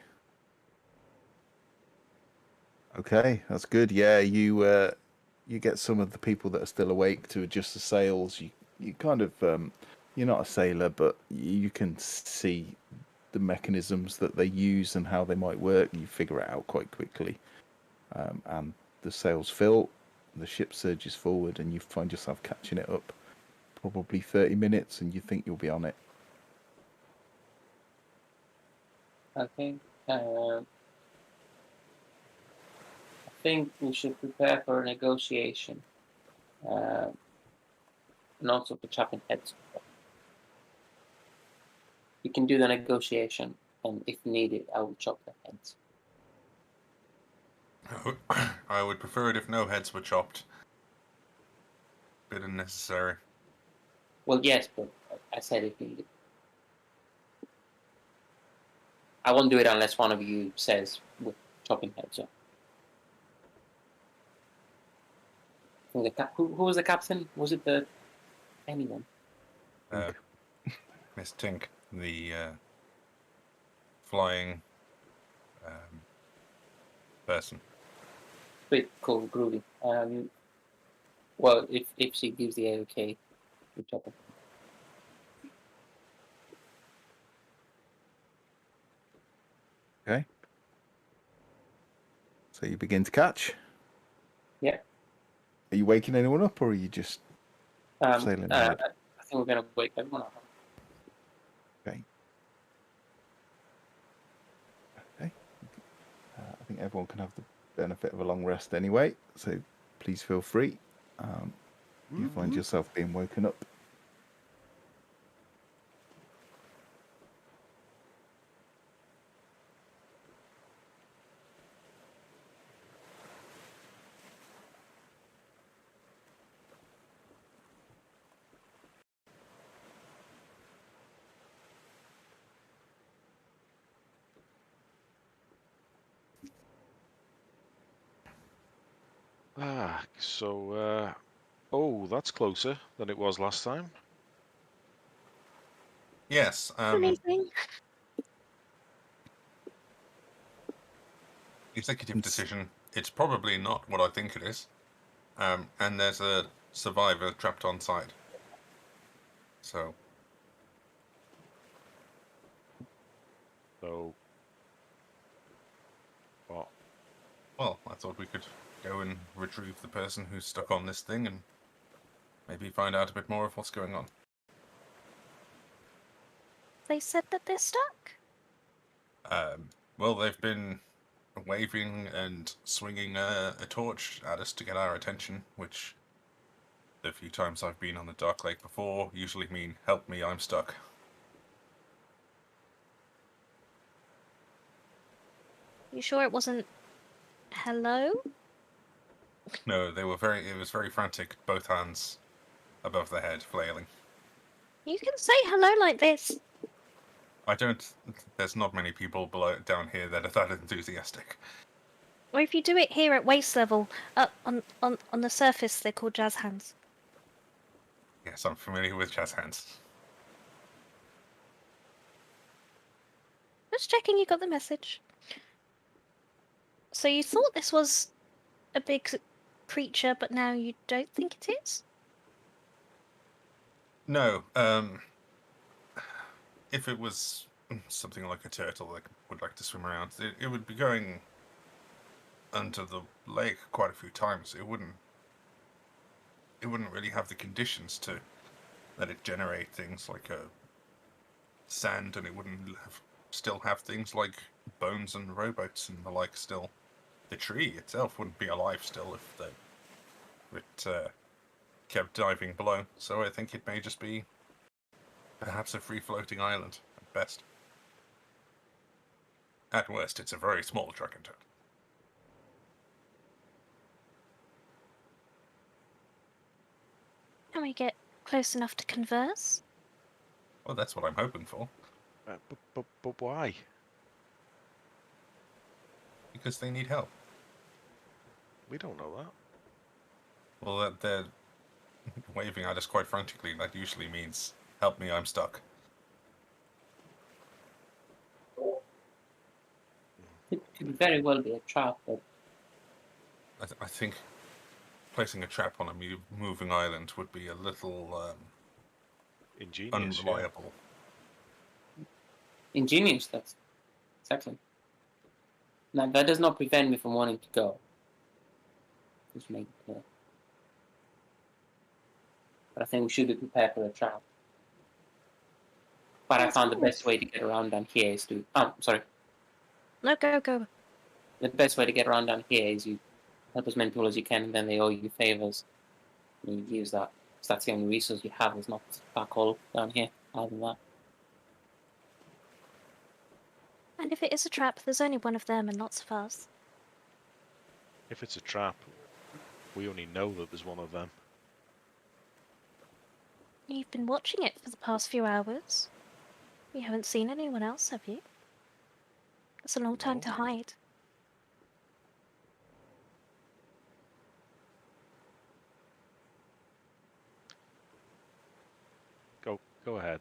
Okay, that's good. Yeah, you get some of the people that are still awake to adjust the sails. You kind of you're not a sailor, but you can see the mechanisms that they use and how they might work. You figure it out quite quickly, and the sails fill, the ship surges forward, and you find yourself catching it up. Probably 30 minutes, and you think you'll be on it. Okay. I think we should prepare for a negotiation. And also for chopping heads. We can do the negotiation, and if needed, I will chop the heads. I would prefer it if no heads were chopped. Bit unnecessary. Well, yes, but I said if needed. I won't do it unless one of you says we're chopping heads off. Who was the captain? Was it anyone? Miss Tink, the flying person. Pretty cool, groovy. Well, if she gives the okay, we chop it. Okay. So you begin to catch. Yeah. Are you waking anyone up, or are you just sailing ahead? I think we're gonna wake everyone up. Okay. Okay. I think everyone can have the benefit of a long rest anyway, so please feel free. You find yourself being woken up. So, oh, that's closer than it was last time. Yes. Amazing. Executive decision. It's probably not what I think it is. And there's a survivor trapped on side. So. So, what? Well, I thought we could go and retrieve the person who's stuck on this thing and maybe find out a bit more of what's going on. They said that they're stuck. Well, they've been waving and swinging a torch at us to get our attention, which the few times I've been on the Dark Lake before usually mean, help me, I'm stuck. You sure it wasn't hello? No, it was very frantic, both hands above the head, flailing. You can say hello like this. I don't. There's not many people down here that are that enthusiastic. Or if you do it here at waist level, up on the surface, they're called jazz hands. Yes, I'm familiar with jazz hands. Just checking you got the message. So you thought this was a big creature, but now you don't think it is? No, if it was something like a turtle that would like to swim around, it would be going under the lake quite a few times. It wouldn't really have the conditions to let it generate things like sand, and it wouldn't still have things like bones and rowboats and the like still. The tree itself wouldn't be alive still if it kept diving below, so I think it may just be perhaps a free-floating island at best. At worst, it's a very small dragon turtle. Can we get close enough to converse? Well, that's what I'm hoping for, But why? because they need help. We don't know that. Well, that they're waving at us quite frantically. That usually means, help me, I'm stuck. It could very well be a trap, but I think placing a trap on a moving island would be a little Ingenious. unreliable. ingenious, that's exactly. Now, that does not prevent me from wanting to go. Just make it clear. But I think we should be prepared for a trap. But I found the best way to get around down here is to... Oh, sorry. No, go. The best way to get around down here is you help as many people as you can, and then they owe you favors. And you use that. So that's the only resource you have, is not back all down here. Other than that. And if it is a trap, there's only one of them and lots of us. If it's a trap, we only know that there's one of them. You've been watching it for the past few hours. You haven't seen anyone else, have you? That's a long time No. to hide. Go ahead.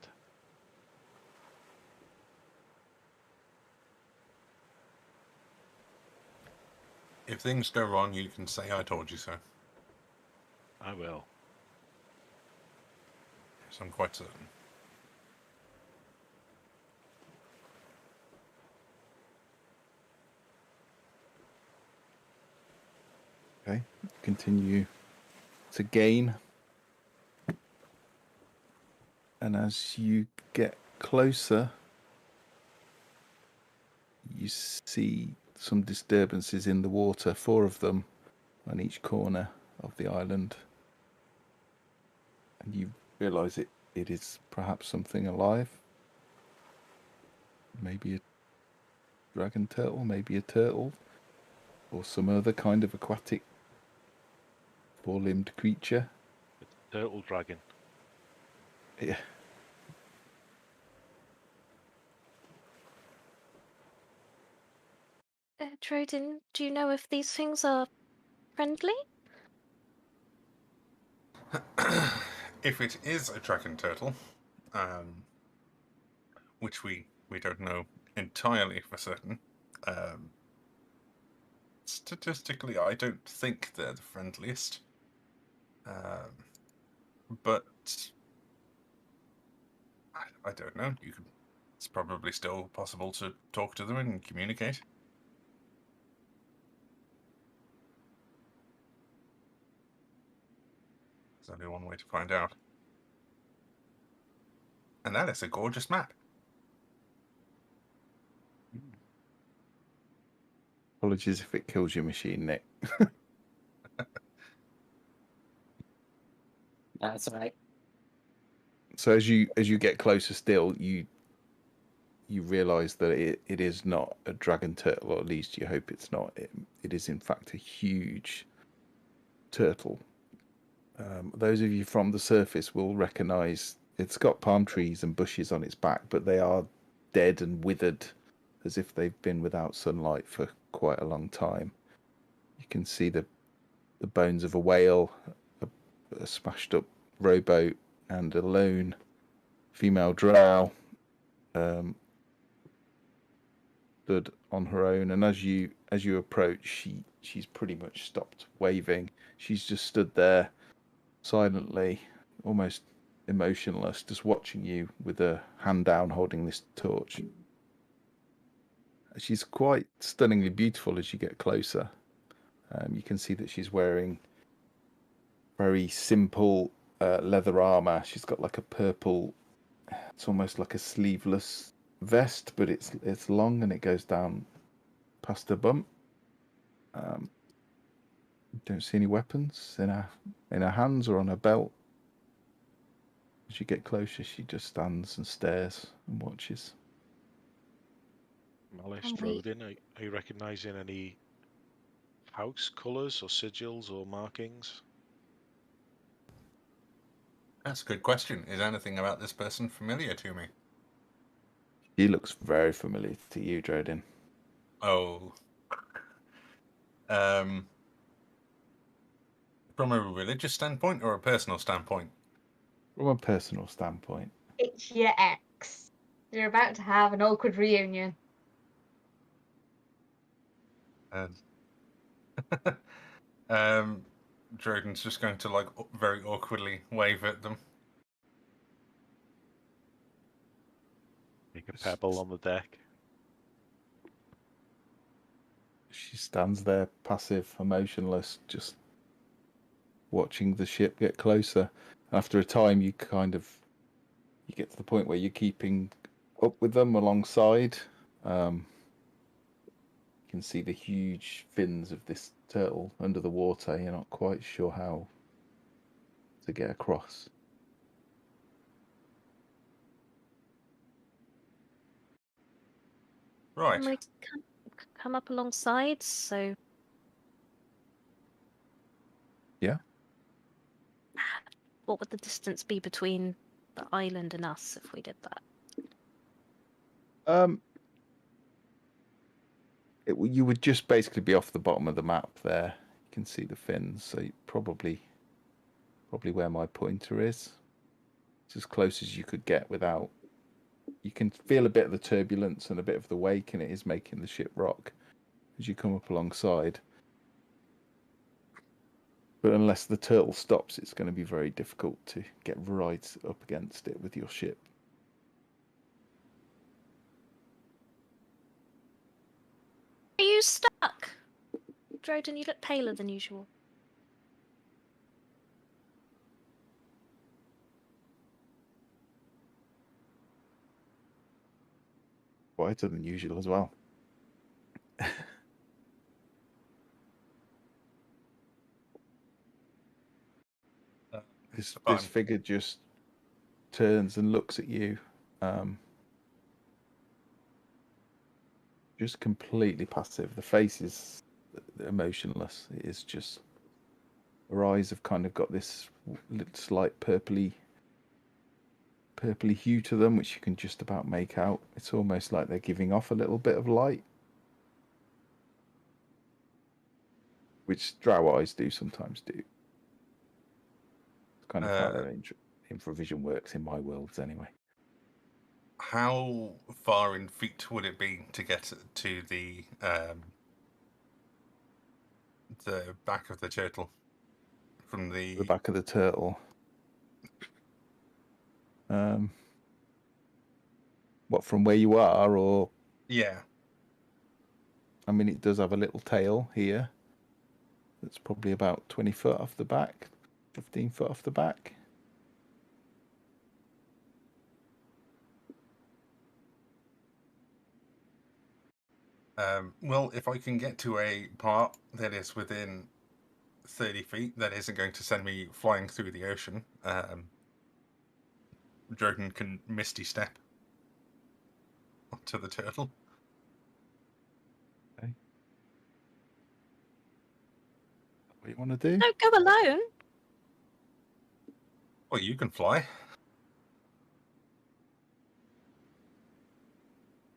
If things go wrong, you can say I told you so. I will. Yes, I'm quite certain. Okay, continue to gain. And as you get closer, you see some disturbances in the water, 4 of them on each corner of the island. And you realise it is perhaps something alive. Maybe a dragon turtle, maybe a turtle, or some other kind of aquatic 4-limbed creature. It's a turtle dragon. Yeah. Drodin, do you know if these things are friendly? If it is a dragon turtle, which we don't know entirely for certain, statistically, I don't think they're the friendliest. But I don't know. It's probably still possible to talk to them and communicate. There's only one way to find out. And that is a gorgeous map. Apologies if it kills your machine, Nick. That's alright. So as you get closer still, you realise that it is not a dragon turtle, or at least you hope it's not. It is in fact a huge turtle. Those of you from the surface will recognise it's got palm trees and bushes on its back, but they are dead and withered, as if they've been without sunlight for quite a long time. You can see the bones of a whale, a smashed up rowboat, and a lone female drow stood on her own. And as you approach, she's pretty much stopped waving. She's just stood there silently, almost emotionless, just watching you with her hand down, holding this torch. She's quite stunningly beautiful as you get closer. You can see that she's wearing very simple leather armor. She's got like a purple, it's almost like a sleeveless vest, but it's long and it goes down past her bum. Don't see any weapons in her hands or on her belt. As you get closer, she just stands and stares and watches. Malice, Can we- Rodin, are you recognising any house colours or sigils or markings? That's a good question. Is anything about this person familiar to me? She looks very familiar to you, Drodin. Oh. From a religious standpoint or a personal standpoint? From a personal standpoint. It's your ex. You're about to have an awkward reunion. Jordan's just going to like very awkwardly wave at them. Make a pebble on the deck. She stands there, passive, emotionless, just watching the ship get closer. After a time, you get to the point where you're keeping up with them alongside. You can see the huge fins of this turtle under the water. You're not quite sure how to get across. Right. Can we come up alongside? So Yeah. what would the distance be between the island and us if we did that? You would just basically be off the bottom of the map there. You can see the fins, so probably where my pointer is. It's as close as you could get without. You can feel a bit of the turbulence and a bit of the wake, and it is making the ship rock as you come up alongside. But unless the turtle stops, it's going to be very difficult to get right up against it with your ship. Are you stuck? Droden, you look paler than usual. Quieter than usual as well. This figure just turns and looks at you. Just completely passive. The face is emotionless. It is just. Her eyes have kind of got this slight purpley hue to them, which you can just about make out. It's almost like they're giving off a little bit of light, which drow eyes do sometimes do. It's kind of how their infravision works in my worlds, anyway. How far in feet would it be to get to the back of the turtle? From the back of the turtle. What, from where you are, or? Yeah. I mean, it does have a little tail here. That's probably about 20 foot off the back, 15 foot off the back. Well, if I can get to a part that is within 30 feet, that isn't going to send me flying through the ocean, Jordan can misty step onto the turtle. Okay. What you want to do? No, go alone. Well, you can fly.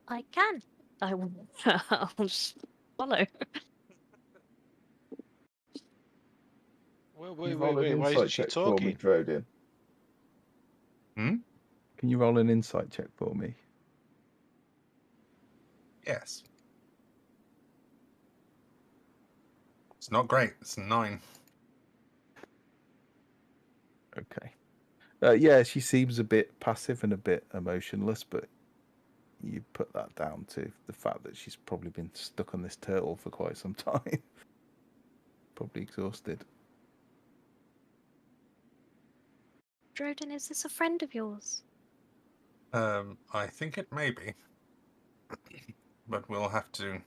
I can. I will. I'll just follow. Wait, Can you wait, roll wait, an wait. Why isn't insight she check for me, talking? Drodin? Hmm? Can you roll an insight check for me? Yes. It's not great. It's 9. Okay. Yeah, she seems a bit passive and a bit emotionless, but you put that down to the fact that she's probably been stuck on this turtle for quite some time. Probably exhausted. Drodin, is this a friend of yours? I think it may be, but we'll have to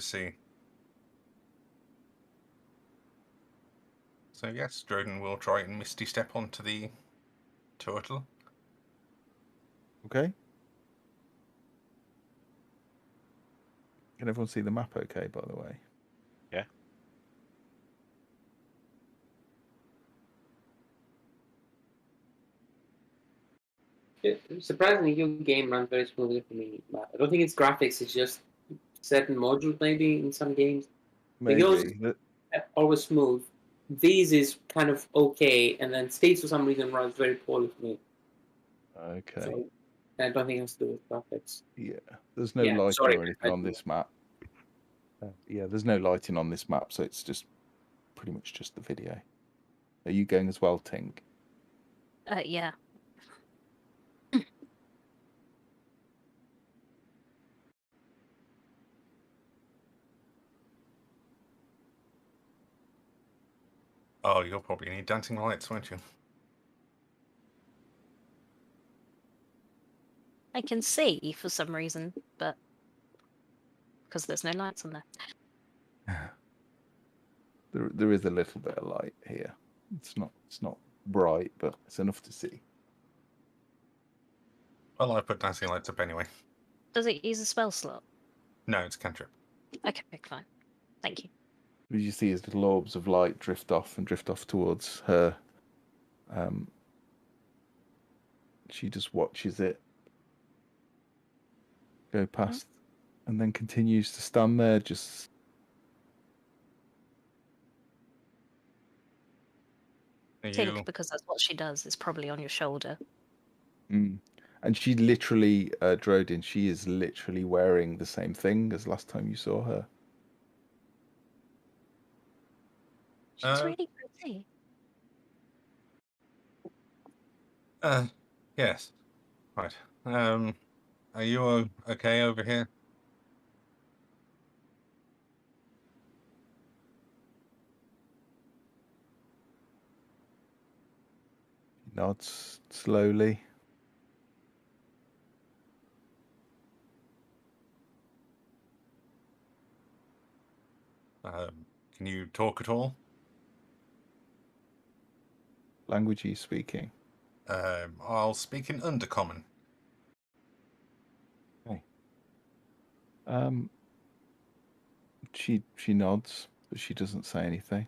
see. So yes, Droden will try and misty step onto the turtle. Okay. Can everyone see the map okay, by the way? Yeah. Surprisingly, your game runs very smoothly for me. I don't think it's graphics; it's just certain modules maybe in some games. But yours Maybe. are always smooth. These is kind of okay, and then States for some reason runs very poorly for me. Okay. So I don't think it has to do with graphics. Yeah. There's no Yeah, lighting sorry, or anything on this map. Yeah, there's no lighting on this map, so it's just pretty much just the video. Are you going as well, Tink? Yeah. Oh, you'll probably need dancing lights, won't you? I can see for some reason, but because there's no lights on there. There is a little bit of light here. It's not bright, but it's enough to see. Well, I put dancing lights up anyway. Does it use a spell slot? No, it's a cantrip. Okay, fine. Thank you. What you see is little orbs of light drift off towards her. She just watches it go past and then continues to stand there just... Tink, because that's what she does, is probably on your shoulder. And she literally, Drodin, she is literally wearing the same thing as last time you saw her. She's really pretty. Yes. Right. Are you okay over here? She nods slowly. Can you talk at all? Language are you speaking? I'll speak in Undercommon. Okay. She nods, but she doesn't say anything.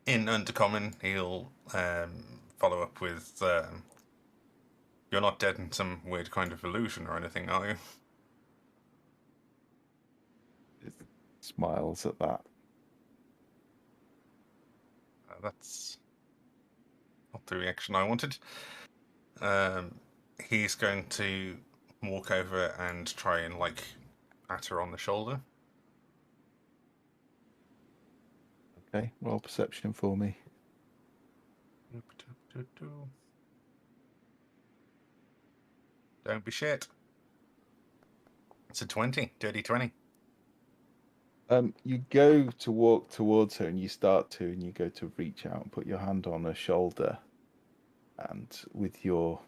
In Undercommon, he'll follow up with, "You're not dead in some weird kind of illusion or anything, are you?" It smiles at that. That's not the reaction I wanted. He's going to walk over and try and, like, pat her on the shoulder. Okay, roll perception for me. Don't be shit. It's a 20, dirty 20. You go to walk towards her, and you start to, and you go to reach out and put your hand on her shoulder, and with your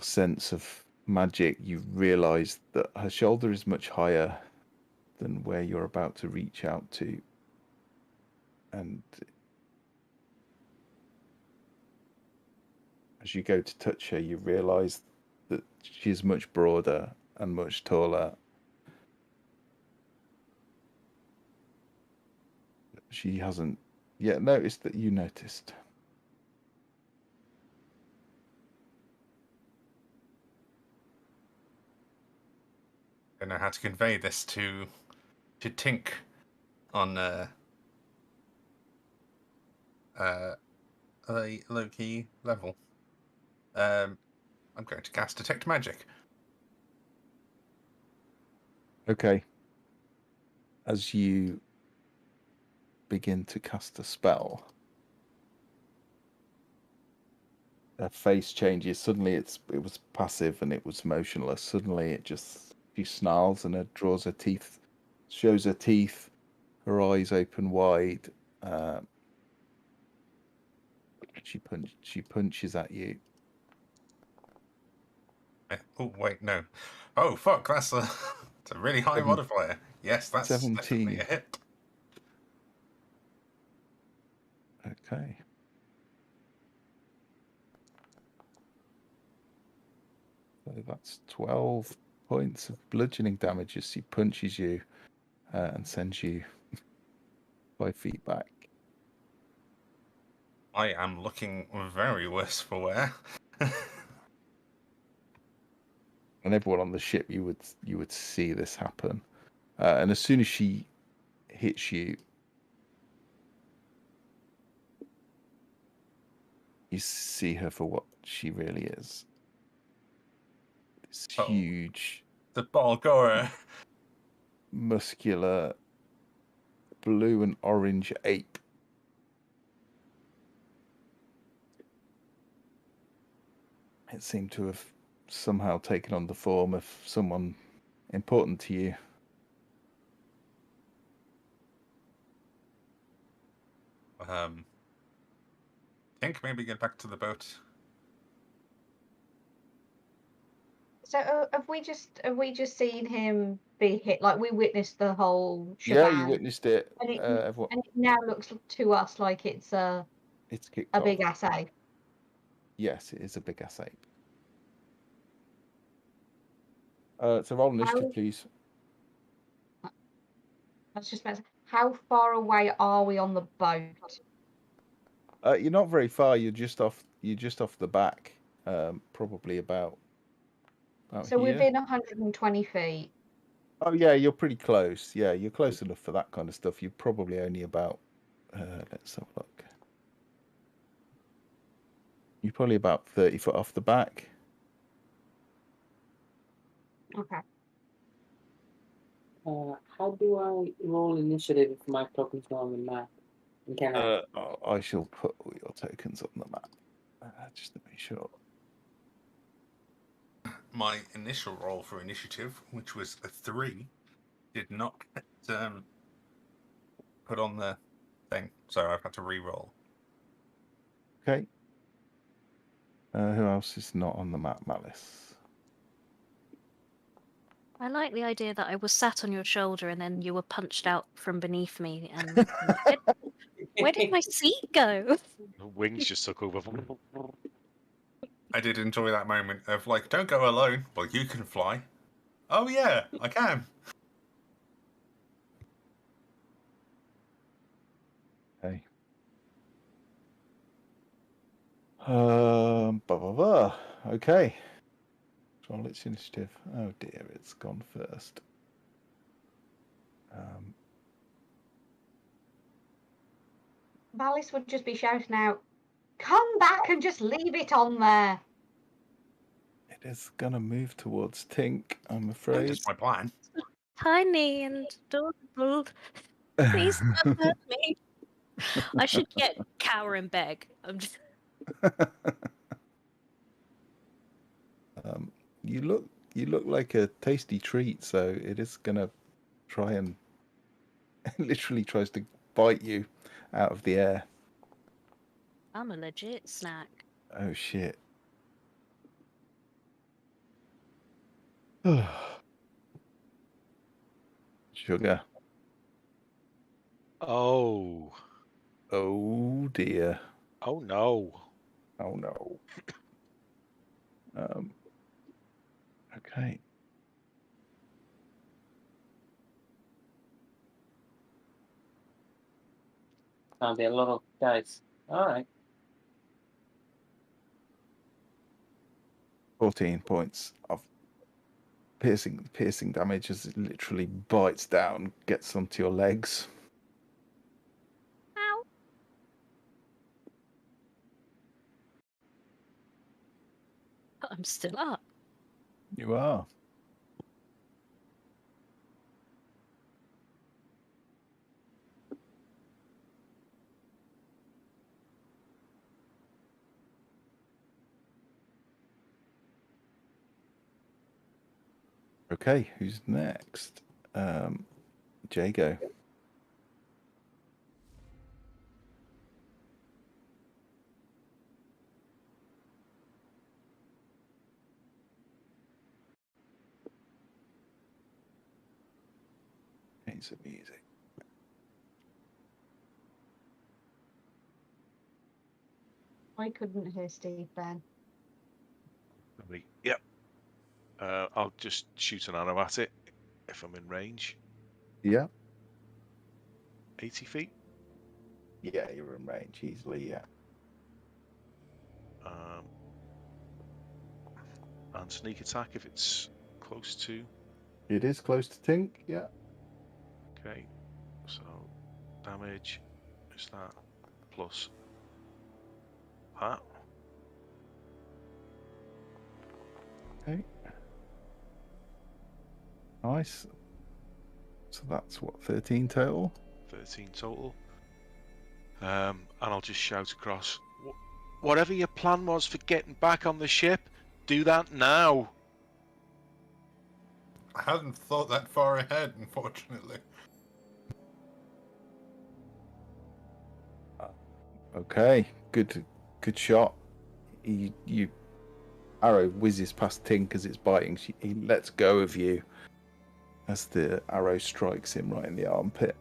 sense of magic, you realise that her shoulder is much higher than where you're about to reach out to, and as you go to touch her, you realise that she's much broader and much taller. She hasn't yet noticed that you noticed. I don't know how to convey this to Tink on a low-key level. I'm going to cast Detect Magic. Okay. As you begin to cast a spell, her face changes. Suddenly it was passive and it was motionless. Suddenly she snarls and draws her teeth, shows her teeth, her eyes open wide. She punches at you. Oh, wait, no. Oh, fuck, that's a, it's a really high modifier. Yes, that's definitely 17. a hit. Okay. So that's 12 points of bludgeoning damage as she punches you and sends you 5 feet back. I am looking very worse for wear. And everyone on the ship, you would see this happen. And as soon as she hits you, you see her for what she really is. This huge, the Balgora. muscular, blue and orange ape. It seemed to have somehow taken on the form of someone important to you. Think maybe get back to the boat. So have we just seen him be hit? Like we witnessed the whole Yeah, shebang. you witnessed it. And it, Everyone, and it now looks to us like it's a kicked off. big ass ape. Yes, it is a big ass ape. So roll initiative, please. I was just about to say, how far away are we on the boat? You're not very far. You're just off the back. Probably about So here. within 120 feet. Oh yeah, you're pretty close. Yeah, you're close enough for that kind of stuff. You're probably only about. Let's have a look. You're probably about 30 foot off the back. Okay. How do I roll initiative if my tokens are on the map? And can I? I shall put all your tokens on the map just to make sure. My initial roll for initiative, which was a 3, did not get put on the thing, so I've had to re-roll. Okay. Who else is not on the map, Malice? I like the idea that I was sat on your shoulder and then you were punched out from beneath me. And where did my seat go? The wings just took over. I did enjoy that moment of like, don't go alone. Well, you can fly. Oh yeah, I can. Okay. Blah, blah, blah. Okay. Roll its initiative. Oh dear, it's gone first. Malice would just be shouting out, "Come back and just leave it on there." It is gonna move towards Tink, I'm That afraid. is my plan. Tiny and adorable. Please don't hurt me. I should get cower and beg. I'm just. You look like a tasty treat, so it is gonna try and literally tries to bite you out of the air. I'm a legit snack. Oh shit. Sugar. Oh. Oh dear. Oh no. Oh no. Okay. There are a lot of guys. All right. 14 points of piercing damage as it literally bites down, gets onto your legs. Ow. I'm still up. You are. Okay, who's next? Jago. Change the music. I couldn't hear Steve then. Lovely. Yep. I'll just shoot an arrow at it if I'm in range. Yeah. 80 feet. Yeah, you're in range easily, yeah. And sneak attack if it's close to. It is close to Tink, yeah. Okay. So damage is that plus that. Okay. Nice. So that's what, 13 total? 13 total. And I'll just shout across. Whatever your plan was for getting back on the ship, do that now. I hadn't thought that far ahead, unfortunately. Okay, good shot. You arrow whizzes past Tink as it's biting. He lets go of you as the arrow strikes him right in the armpit.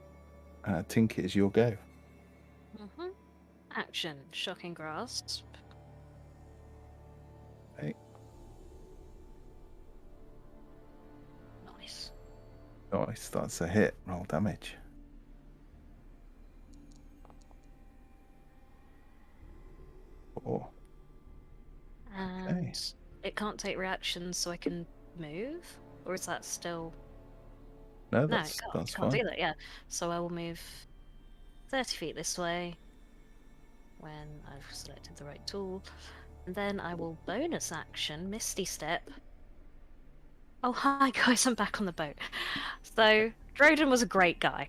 Tink, it is your go. Mm-hmm. Action. Shocking grasp. Okay. Nice. Nice, that's a hit. Roll damage. Four. And it can't take reactions, so I can move? Or is that still... No, No, that's it can't fine. do that, yeah. So I will move 30 feet this way when I've selected the right tool. And then I will bonus action, Misty Step. Oh, hi guys, I'm back on the boat. So, Droden was a great guy.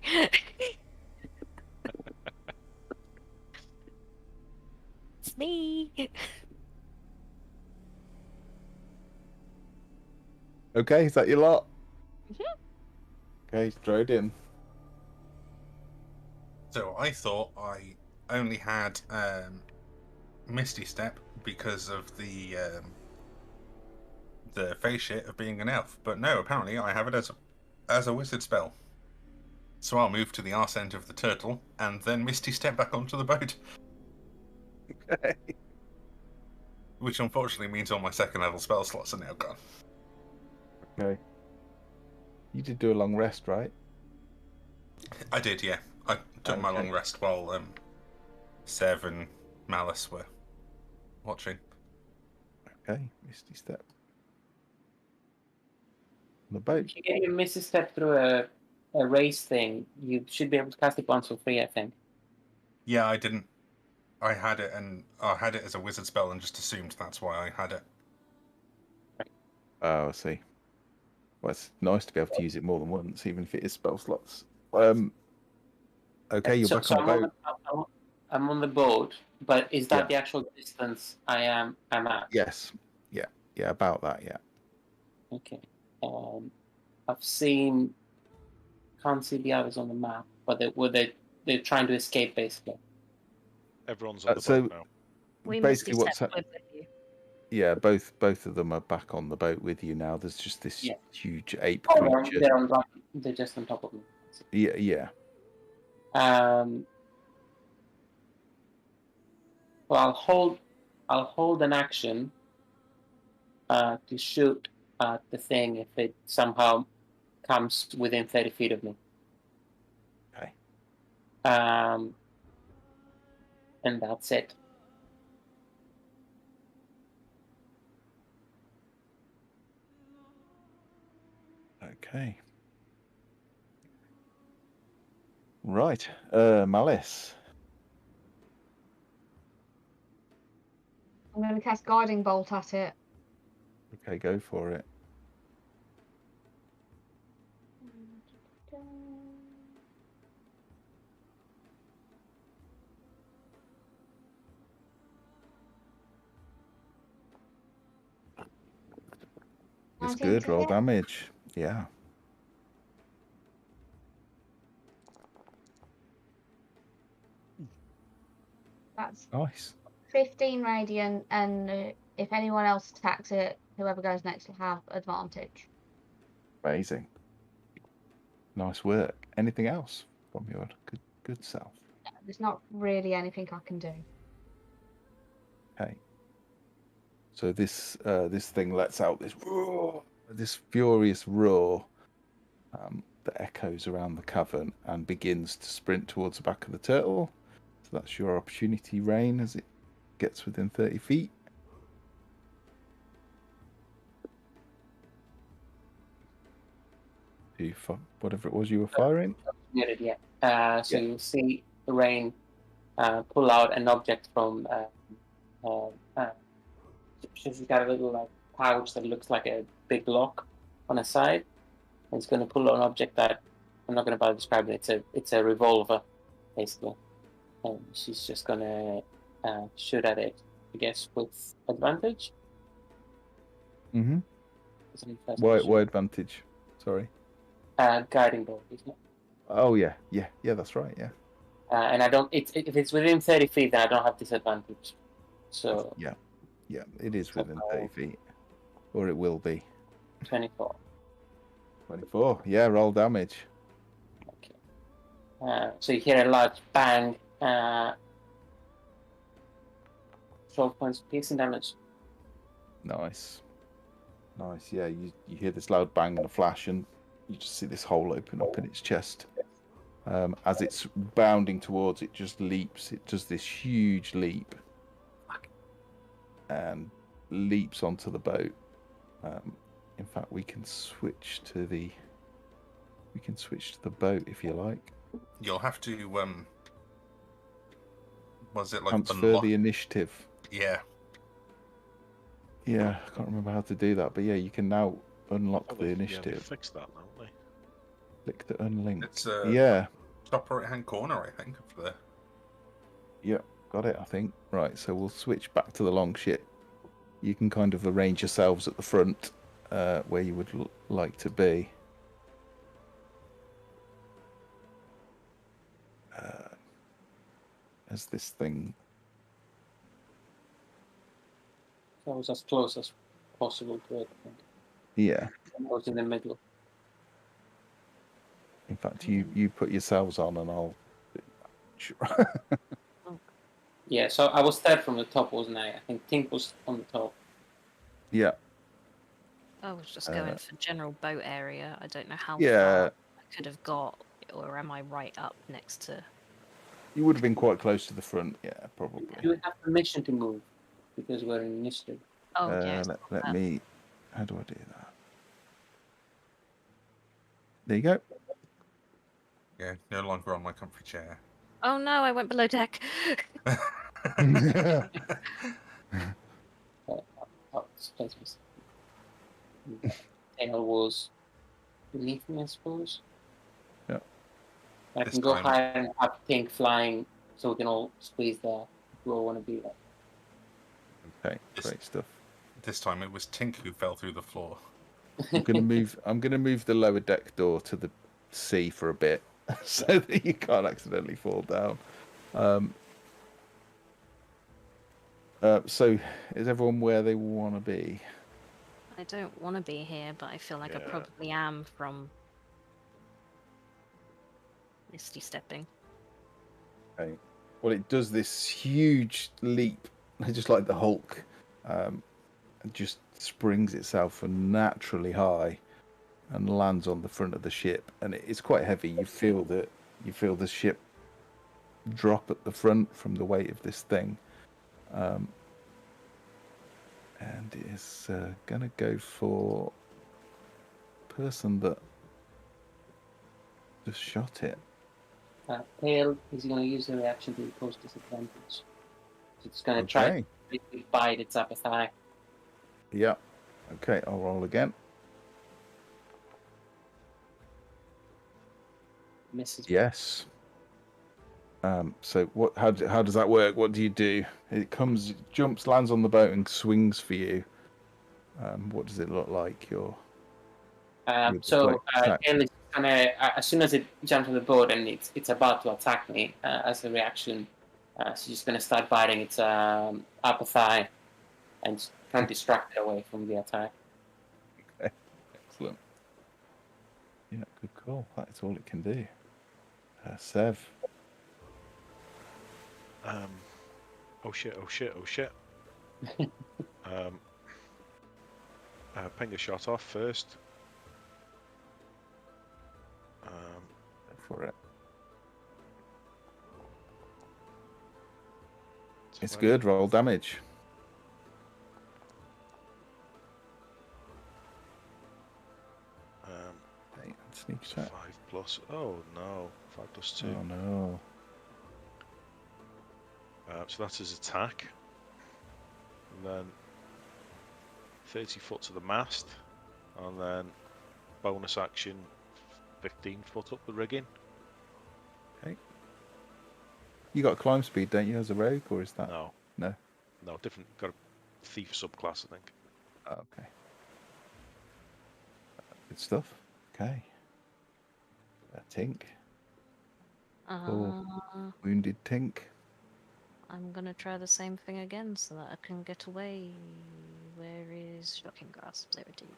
It's me. Okay, is that your lot? Mhm. Okay, Droden. So I thought I only had Misty Step because of the face shit of being an elf, but no, apparently I have it as a wizard spell. So I'll move to the arse end of the turtle and then Misty Step back onto the boat. Okay. Which unfortunately means all my second level spell slots are now gone. Okay. You did do a long rest, right? I did, yeah. I took my Okay. long rest while Sev and Malice were watching. Okay, Misty Step. On the boat. If you get your Misty Step through a race thing, you should be able to cast it once for free, I think. Yeah, I didn't. I had it as a wizard spell and just assumed that's why I had it. Oh, I see. Well, it's nice to be able to use it more than once, even if it is spell slots. Okay, you're back on the boat. I'm on the boat, but is that Yeah. the actual distance I'm at? Yes. Yeah, about that, yeah. Okay. I've seen. Can't see the others on the map, but they're trying to escape basically. Everyone's on the so- boat now. We Basically, Misty what's Step with you. Yeah, both of them are back on the boat with you now. There's just this Yeah. huge ape Oh, creature. they're just on top of me. Yeah. Well, I'll hold an action to shoot at the thing if it somehow comes within 30 feet of me. Okay. and that's it. Okay. Right. Malice. I'm going to cast Guiding Bolt at it. Okay, go for it. It's 19 good. to Roll hit. damage. Yeah. That's Nice. 15 radiant, and if anyone else attacks it, whoever goes next will have advantage. Amazing. Nice work. Anything else from your good self? There's not really anything I can do. Okay. So this thing lets out this roar, this furious roar that echoes around the cavern and begins to sprint towards the back of the turtle. So that's your opportunity, Rain, as it gets within 30 feet. Whatever it was you were firing. Muted, yeah. So Yeah. you'll see Rain pull out an object from. She's got a little like pouch that looks like a big lock on the side. And it's going to pull out an object that I'm not going to bother describing it. It's a revolver, basically. And she's just going to shoot at it, I guess, with advantage. Mm-hmm. Isn't it first Why position? advantage? Sorry. Guiding bolt, isn't it? Oh yeah, that's right. Yeah. And I don't. If it's within 30 feet, then I don't have disadvantage. So Yeah, it is So within 30 feet, or it will be. 24. 24. Yeah, roll damage. Okay. So you hear a large bang. 12 points of piercing damage. Nice. Yeah, you hear this loud bang and a flash, and you just see this hole open up in its chest. As it's bounding towards it, just leaps. It does this huge leap, and leaps onto the boat. In fact, we can switch to the boat if you like. You'll have to was it like Transfer unlock? the initiative. Yeah. Yeah, I can't remember how to do that, but yeah, you can now unlock the Yeah, they initiative. fixed that now, haven't they? Click to unlink. It's Yeah, top right hand corner, I think, of the. yeah, got it. I think. Right, so we'll switch back to the long ship. You can kind of arrange yourselves at the front, where you would like to be. As this thing. So I was as close as possible to it. I think. Yeah. I was in the middle. In fact, you put yourselves on, and I'll. Yeah, so I was third from the top, wasn't I? I think Tink was on the top. Yeah. I was just going for general boat area. I don't know how Yeah. far I could have got, or am I right up next to? You would have been quite close to the front. Yeah, probably. Do we have permission to move? Because we're in initiative. Oh yes. Let me. How do I do that? There you go. Yeah, no longer on my comfy chair. Oh no, I went below deck. Oh, this place was. Tail was beneath me, I suppose. Yeah. I This can go time- higher and have Tink flying, so we can all squeeze there. We all want to be there. Okay, great stuff. This time it was Tink who fell through the floor. I'm gonna move the lower deck door to the sea for a bit, so that you can't accidentally fall down. So is everyone where they want to be? I don't want to be here, but I feel like I Yeah. probably am from misty stepping. Okay. Well, it does this huge leap, just like the Hulk, and just springs itself naturally high, and lands on the front of the ship. And it's quite heavy. You feel the ship drop at the front from the weight of this thing. And it is going to go for person that just shot it. Pale is going to use the reaction to impose disadvantage. So it's going to try to bite its upper thigh. Yeah. Okay, I'll roll again. Misses. Yes. So what? How does that work? What do you do? It jumps, lands on the boat, and swings for you. What does it look like? So Pale is gonna, as soon as it jumps on the boat and it's about to attack me as a reaction, she's just gonna start biting its upper thigh and kind of distract it away from the attack. Okay, excellent. Yeah, good call. That's all it can do. Sev. Oh shit! Ping a shot off first. Go for it. It's good. Roll damage. Sneak attack. 5+. Oh no! 5+2. Oh no! So that's his attack. And then 30 foot to the mast, and then bonus action 15 foot up the rigging. Okay. You got climb speed, don't you, as a rogue, or is that? No, different. Got a thief subclass, I think. Okay. Good stuff. Okay. Tink. Wounded Tink. I'm gonna try the same thing again so that I can get away. Where is Shocking Grasp? There it is.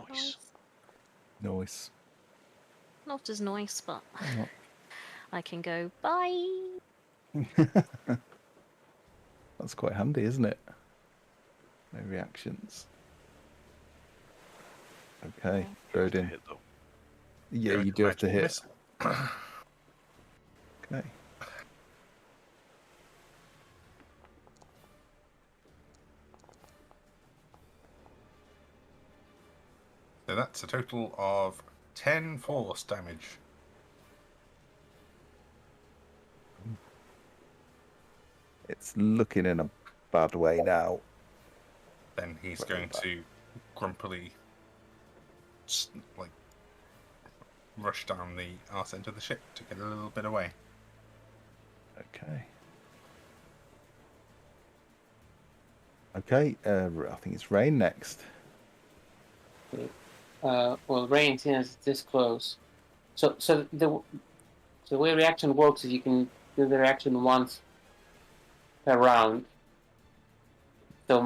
Nice. Nice. Not as nice, but Not- I can go bye. That's quite handy, isn't it? No reactions. Okay, Rodin. Hit though. Yeah, you do have to hit. Okay. So that's a total of 10 force damage. It's looking in a bad way now. Then he's going to grumpily rush down the arse end of the ship to get a little bit away. Okay. Okay, I think it's Rain next. Well, Rain, since it's this close. So the way reaction works is you can do the reaction once per round. So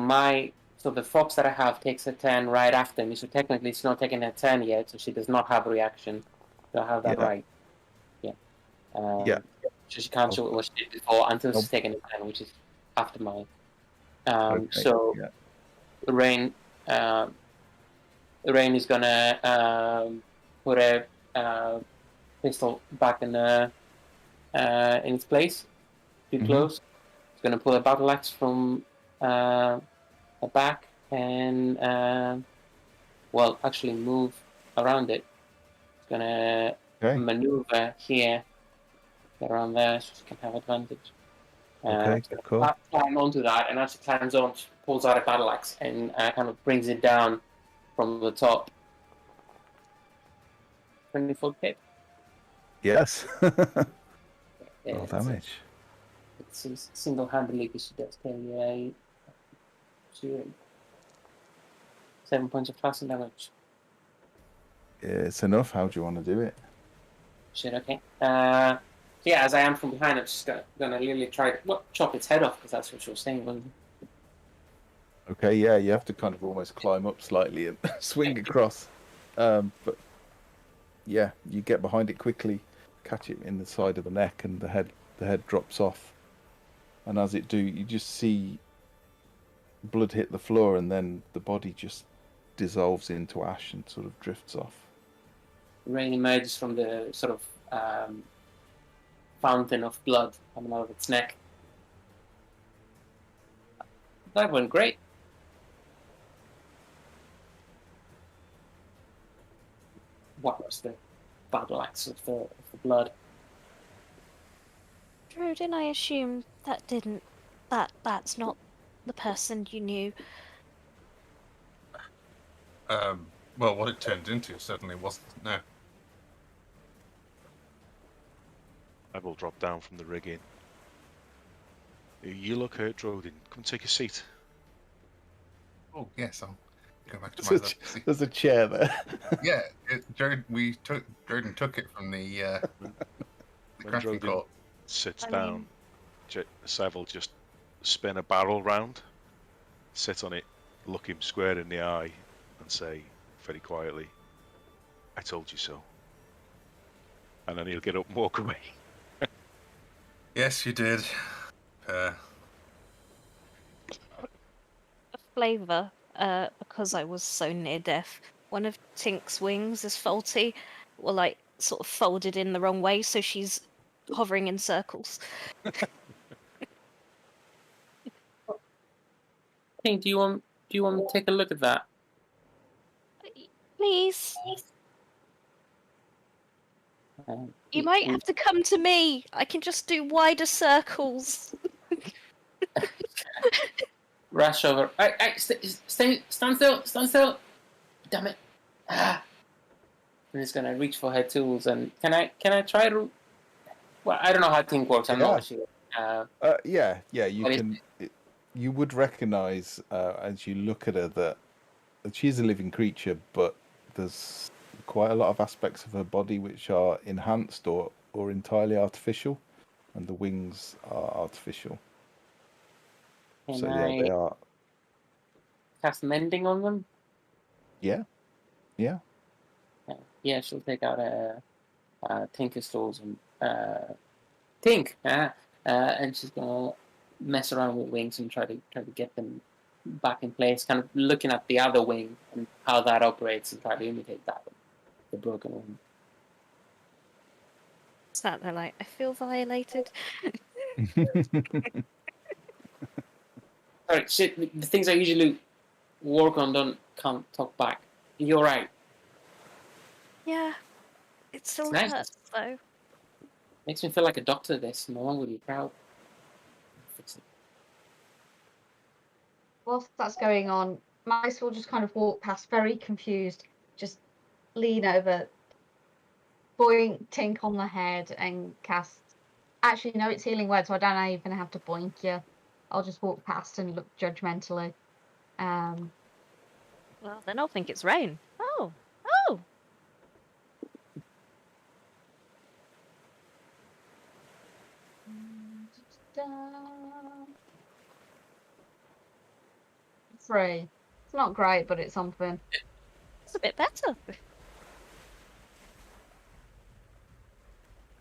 the fox that I have takes a 10 right after me, so technically it's not taking a 10 yet, so she does not have a reaction. Do I have that right? Yeah. Yeah. So she can't show what she did before until she's taken a 10, which is after mine. So Rain is gonna put a pistol back in its place, too close. It's gonna pull a battle axe from the back and actually move around it. It's gonna maneuver here, around there, so she can have advantage. Okay, cool. Climb onto that, and as she climbs on, she pulls out a battle axe and kind of brings it down from the top. 20-foot hit. Yes. Yeah, damage. It's single-handedly because she does carry 7 points of class damage. Yeah, it's enough. How do you want to do it? Shit, okay. So yeah, as I am from behind, I'm just gonna literally try to chop its head off, because that's what she was saying, wasn't it? Okay, yeah, you have to kind of almost climb up slightly and swing across. But yeah, you get behind it quickly, catch it in the side of the neck, and the head drops off. And as it do, you just see blood hit the floor, and then the body just dissolves into ash and sort of drifts off. Rain emerges from the sort of fountain of blood coming out of its neck. That went great. What was the battle axe of the blood? Drodin, I assume that's not the person you knew. Well, what it turned into certainly wasn't. No. I will drop down from the rigging. You look hurt, Drodin. Come take a seat. Oh yes, I'll go back to my There's other. there's a chair there. Yeah, Jordan took it from the When crashing Drodin court. sits I down, Sev will just spin a barrel round, sit on it, look him square in the eye, and say very quietly, "I told you so." And then he'll get up and walk away. Yes, you did. Flavour, because I was so near death, one of Tink's wings is faulty, or like sort of folded in the wrong way, so she's hovering in circles. Tink, do you want me to take a look at that? Please, you He- might he- have to come to me. I can just do wider circles. rush over. Stand still! Damn it! Ah. And he's gonna reach for her tools. And can I try to? Well, I don't know how Tink works. I'm Yeah. not sure. Yeah. You What is can. You would recognise as you look at her that she's a living creature, but there's quite a lot of aspects of her body which are enhanced or entirely artificial, and the wings are artificial. Can So I yeah, they are. cast mending on them? Yeah. Yeah, she'll take out Tinker's tools and Tink, and she's gonna mess around with wings and try to get them back in place. Kind of looking at the other wing and how that operates and try to imitate that, the broken wing. Sat there like, I feel violated. Sorry, shit. The things I usually work on can't talk back. You're right. Yeah, it still nice. hurts though. Makes me feel like a doctor. This no one will be proud. Fix it. Whilst that's going on, Mice will just kind of walk past, very confused, just lean over, boink Tink on the head, and cast. Actually, no, it's healing word, so I don't even have to boink you. I'll just walk past and look judgmentally. Well, then I'll think it's rain. Oh. 3. It's not great, but it's something. It's a bit better.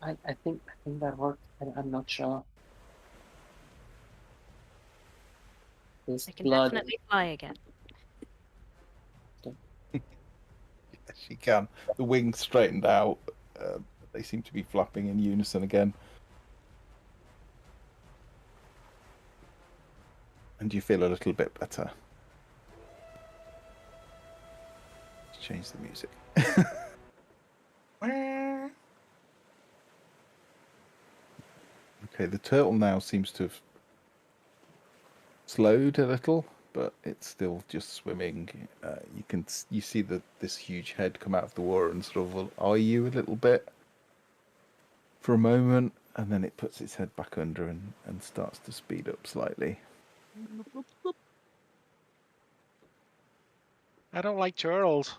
I think that worked. I'm not sure. This I can blood. definitely fly again. Yes, you can. The wings straightened out. They seem to be flapping in unison again. And you feel a little bit better. Let's change the music. Okay, the turtle now seems to have slowed a little, but it's still just swimming. You see this huge head come out of the water and sort of eye you a little bit for a moment, and then it puts its head back under and starts to speed up slightly. I don't like turtles.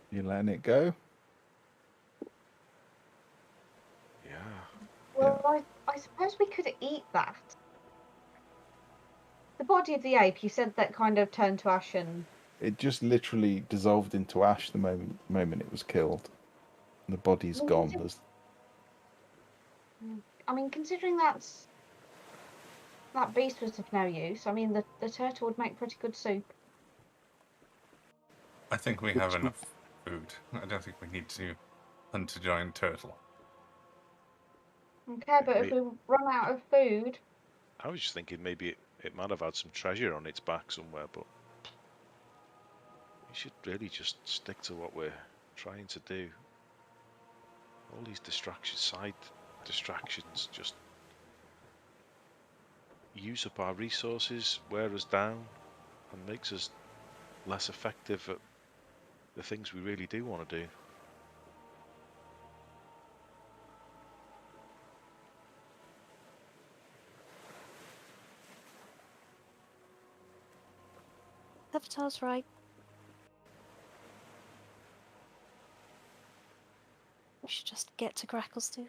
You letting it go? Yeah. Well, I suppose we could eat that. The body of the ape, you said that kind of turned to ash and... It just literally dissolved into ash the moment it was killed. And the body's Well, gone. did- There's... I mean, considering that beast was of no use, I mean, the turtle would make pretty good soup. I think we have enough food. I don't think we need to hunt a giant turtle. Okay, but if we run out of food, I was just thinking maybe it might have had some treasure on its back somewhere, but we should really just stick to what we're trying to do. All these side distractions, just use up our resources, wear us down, and makes us less effective at the things we really do want to do. Avatar's right. We should just get to Gracklstugh.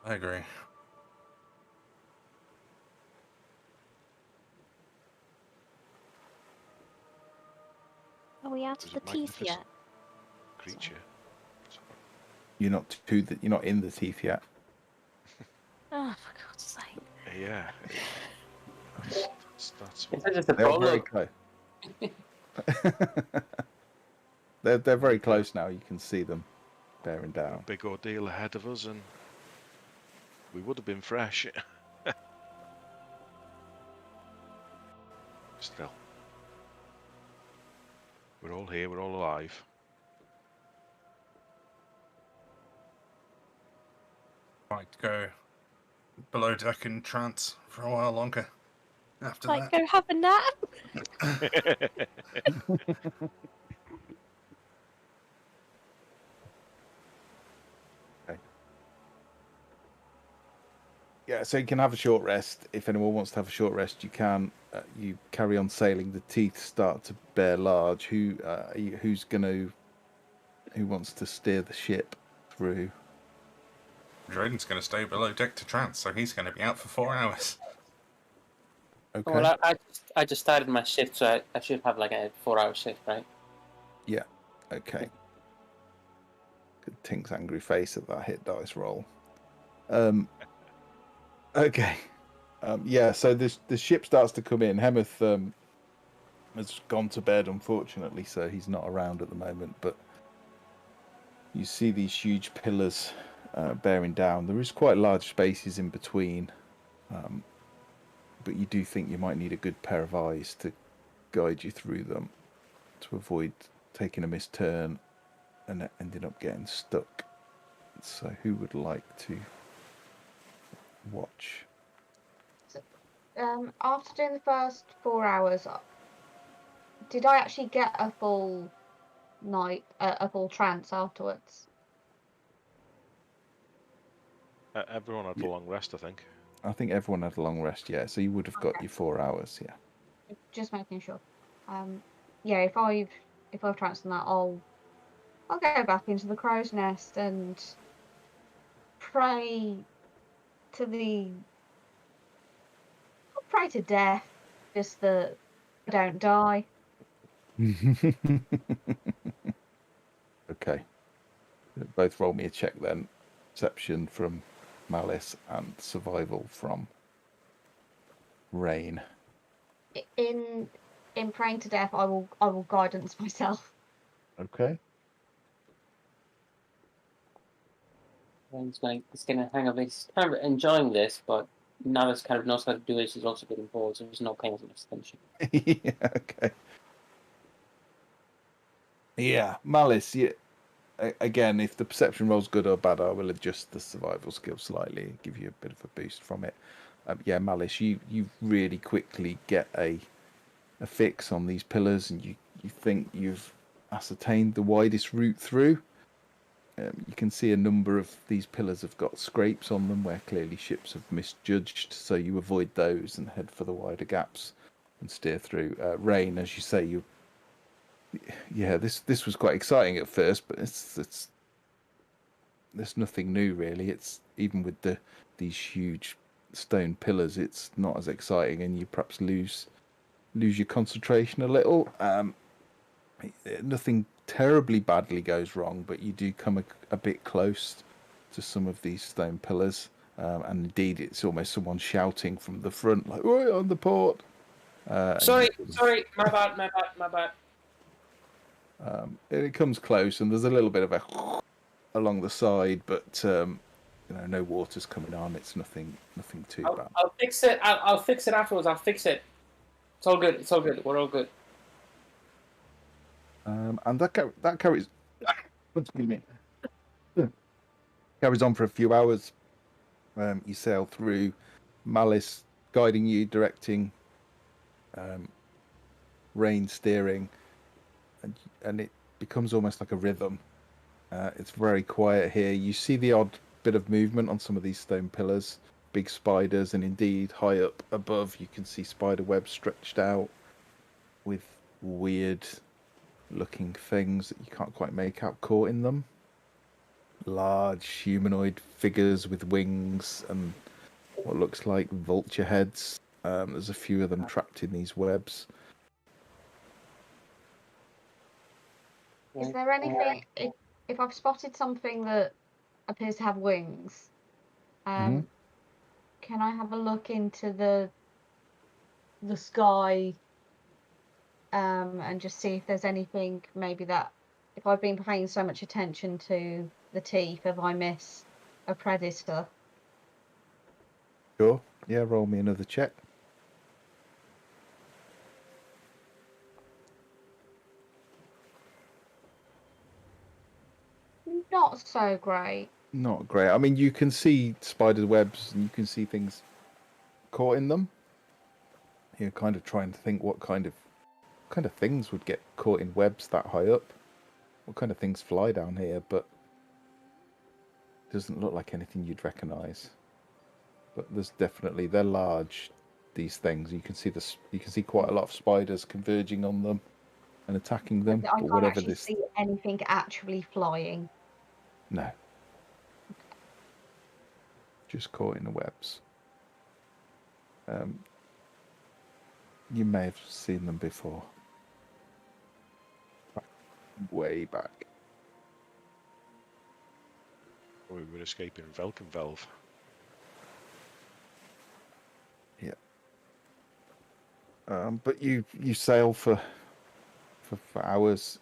I agree. Are we out It of was the a teeth yet? magnificent creature. You're not you're not in the teeth yet. Oh, for God's sake. Yeah. That's Is that just a They're very prologue? close. they're very close now. You can see them bearing a down. big ordeal ahead of us, and we would have been fresh. Still, we're all here, we're all alive. Might go below deck in trance for a while longer after Like, that. go have a nap. Okay. Yeah, so you can have a short rest. If anyone wants to have a short rest, you can. You carry on sailing. The teeth start to bear large. Who wants to steer the ship through? Drayden's going to stay below deck to trance, so he's going to be out for 4 hours. Okay. Well, I just started my shift, so I should have like a 4-hour shift, right? Yeah. Okay. Good Tink's angry face at that hit dice roll. Okay. Yeah. So the ship starts to come in. Hemeth has gone to bed, unfortunately, so he's not around at the moment. But you see these huge pillars bearing down. There is quite large spaces in between, but you do think you might need a good pair of eyes to guide you through them to avoid taking a missed turn and ending up getting stuck. So who would like to watch? after doing the first 4 hours, did I actually get a full night, a full trance afterwards? Everyone had a long rest, I think. I think everyone had a long rest, yeah. So you would have got Okay. your 4 hours, yeah. Just making sure. Yeah, if I've tranced on that, I'll go back into the crow's nest and pray to death, just that I don't die. Okay. Both roll me a check then. Perception from Malice and survival from Rain. In praying to death, I will guidance myself. Okay. And it's gonna hang up. He's kind of enjoying this, but now he's kind of knows how to do it. He's also getting bored, so there's no pain in extension. Yeah, okay. Yeah, Malice, yeah. Again, if the perception roll's good or bad, I will adjust the survival skill slightly, give you a bit of a boost from it. Yeah, Malice, you really quickly get a fix on these pillars, and you think you've ascertained the widest route through. You can see a number of these pillars have got scrapes on them where clearly ships have misjudged, so you avoid those and head for the wider gaps and steer through. Rain, as you say, this was quite exciting at first, but it's there's nothing new really. It's even with these huge stone pillars, it's not as exciting, and you perhaps lose your concentration a little. Nothing terribly badly goes wrong, but you do come a bit close to some of these stone pillars. And indeed, it's almost someone shouting from the front, like, "Oi, on the port!" Sorry, my bad. And it comes close, and there's a little bit of a along the side, but no water's coming on. It's nothing too bad. I'll fix it. I'll fix it afterwards. I'll fix it. It's all good. It's all good. We're all good. And that carries. Excuse me. Carries on for a few hours. You sail through, Malice guiding you, directing, Rain steering, and it becomes almost like a rhythm. It's very quiet here. You see the odd bit of movement on some of these stone pillars, big spiders, and indeed high up above you can see spider webs stretched out with weird looking things that you can't quite make out caught in them. Large humanoid figures with wings and what looks like vulture heads. There's a few of them trapped in these webs. Is there anything, if I've spotted something that appears to have wings, can I have a look into the sky and just see if there's anything maybe that, if I've been paying so much attention to the teeth, have I missed a predator? Sure. Yeah, roll me another check. Not so great. Not great. I mean, you can see spider webs and you can see things caught in them. You're kind of trying to think what kind of things would get caught in webs that high up. What kind of things fly down here, but it doesn't look like anything you'd recognise. But they're large. These things you can see quite a lot of spiders converging on them and attacking them. I can't actually see anything actually flying. No. Just caught in the webs. You may have seen them before. Way back. We were escaping Velkenvelv. Yeah. But you sail for hours.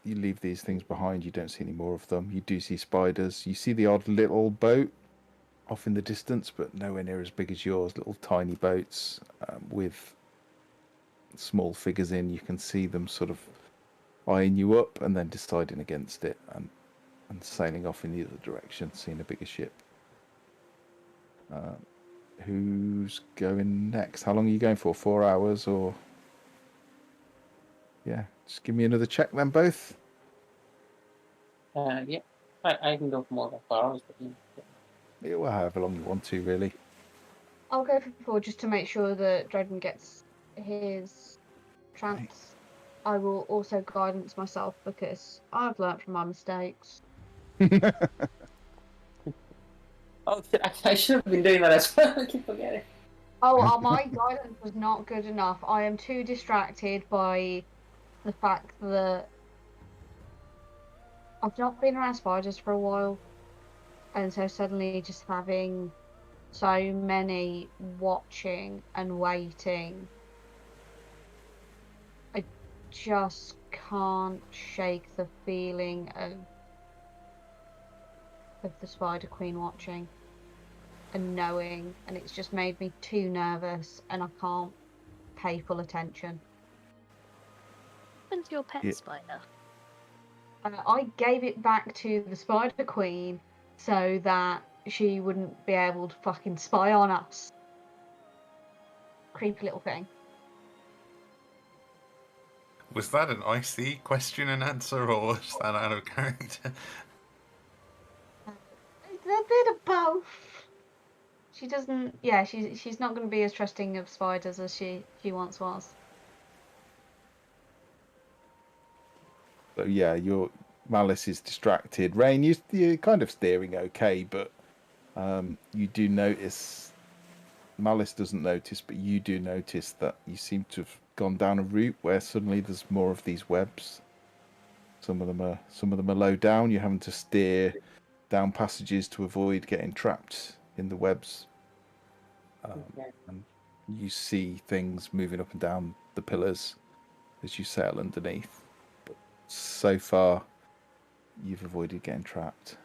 You leave these things behind. You don't see any more of them. You do see spiders. You see the odd little boat off in the distance, but nowhere near as big as yours. Little tiny boats with small figures in. You can see them sort of eyeing you up and then deciding against it and sailing off in the other direction, seeing a bigger ship. Who's going next? How long are you going for? 4 hours or? Yeah, just give me another check then, both. Yeah, I can go for more than 4 hours, but Yeah, well, however long you want to, really. I'll go for 4 just to make sure that Dragon gets his trance. I will also guidance myself because I've learnt from my mistakes. Oh, I should have been doing that as well. I keep forgetting. Oh, my guidance was not good enough. I am too distracted by the fact that I've not been around spiders for a while, and so suddenly just having so many watching and waiting, I just can't shake the feeling of the Spider Queen watching and knowing, and it's just made me too nervous, and I can't pay full attention. When's your pet spider? I gave it back to the Spider Queen so that she wouldn't be able to fucking spy on us. Creepy little thing. Was that an icy question and answer, or was that out of character? It's a bit of both. She doesn't. Yeah, she's not going to be as trusting of spiders as she once was. So yeah, your Malice is distracted. Rain, you're kind of steering okay, but you do notice Malice doesn't notice, but you do notice that you seem to have gone down a route where suddenly there's more of these webs. Some of them are low down. You're having to steer down passages to avoid getting trapped in the webs. Okay. And you see things moving up and down the pillars as you sail underneath. But so far, you've avoided getting trapped.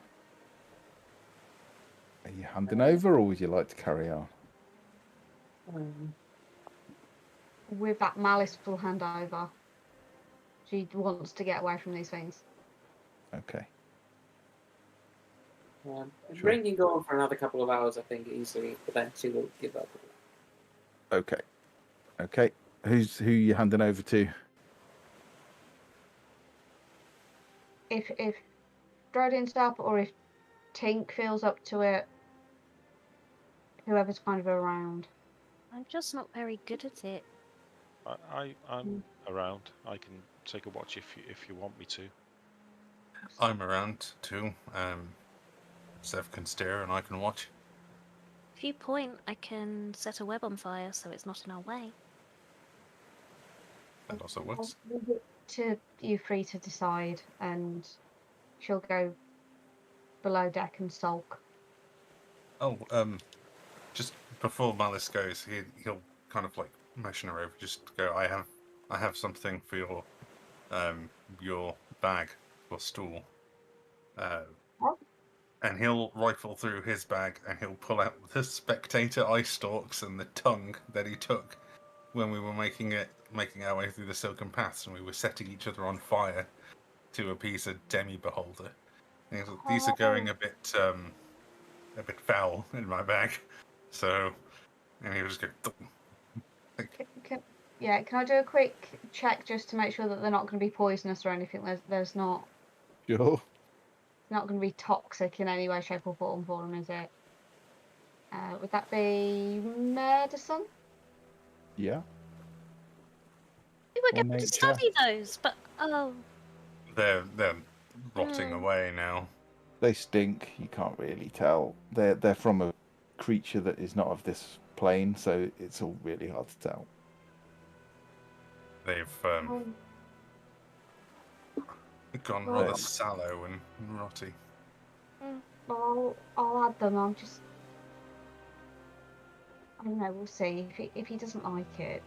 Are you handing over, or would you like to carry on? With that maliceful handover, she wants to get away from these things. Okay. Sure. Rain can go on for another couple of hours, I think, easily, but then she will give up. Okay. Okay. Who are you handing over to? If Drodin's up, or if Tink feels up to it, whoever's kind of around. I'm just not very good at it. I'm around. I can take a watch if you want me to. I'm around too. Sev can steer and I can watch. If you point, I can set a web on fire so it's not in our way. That also works. I'll leave it to you three to decide, and she'll go below deck and sulk. Oh, just before Malice goes, he'll kind of like motion her over. Just go. I have something for your bag or stool. And he'll rifle through his bag and he'll pull out the spectator eye stalks and the tongue that he took when we were making our way through the Silken Paths, and we were setting each other on fire to appease a demi beholder. And these are going a bit foul in my bag, so and he was just go. Can I do a quick check just to make sure that they're not going to be poisonous or anything? There's not. Sure. It's not going to be toxic in any way, shape, or form for them, is it? Would that be medicine? Yeah. We were Or going to nature. study those, but They're rotting away now. They stink. You can't really tell. They're from a creature that is not of this plane, so it's all really hard to tell. They've gone rather sallow and rotty. Well, I'll add them. I don't know. We'll see. If he doesn't like it,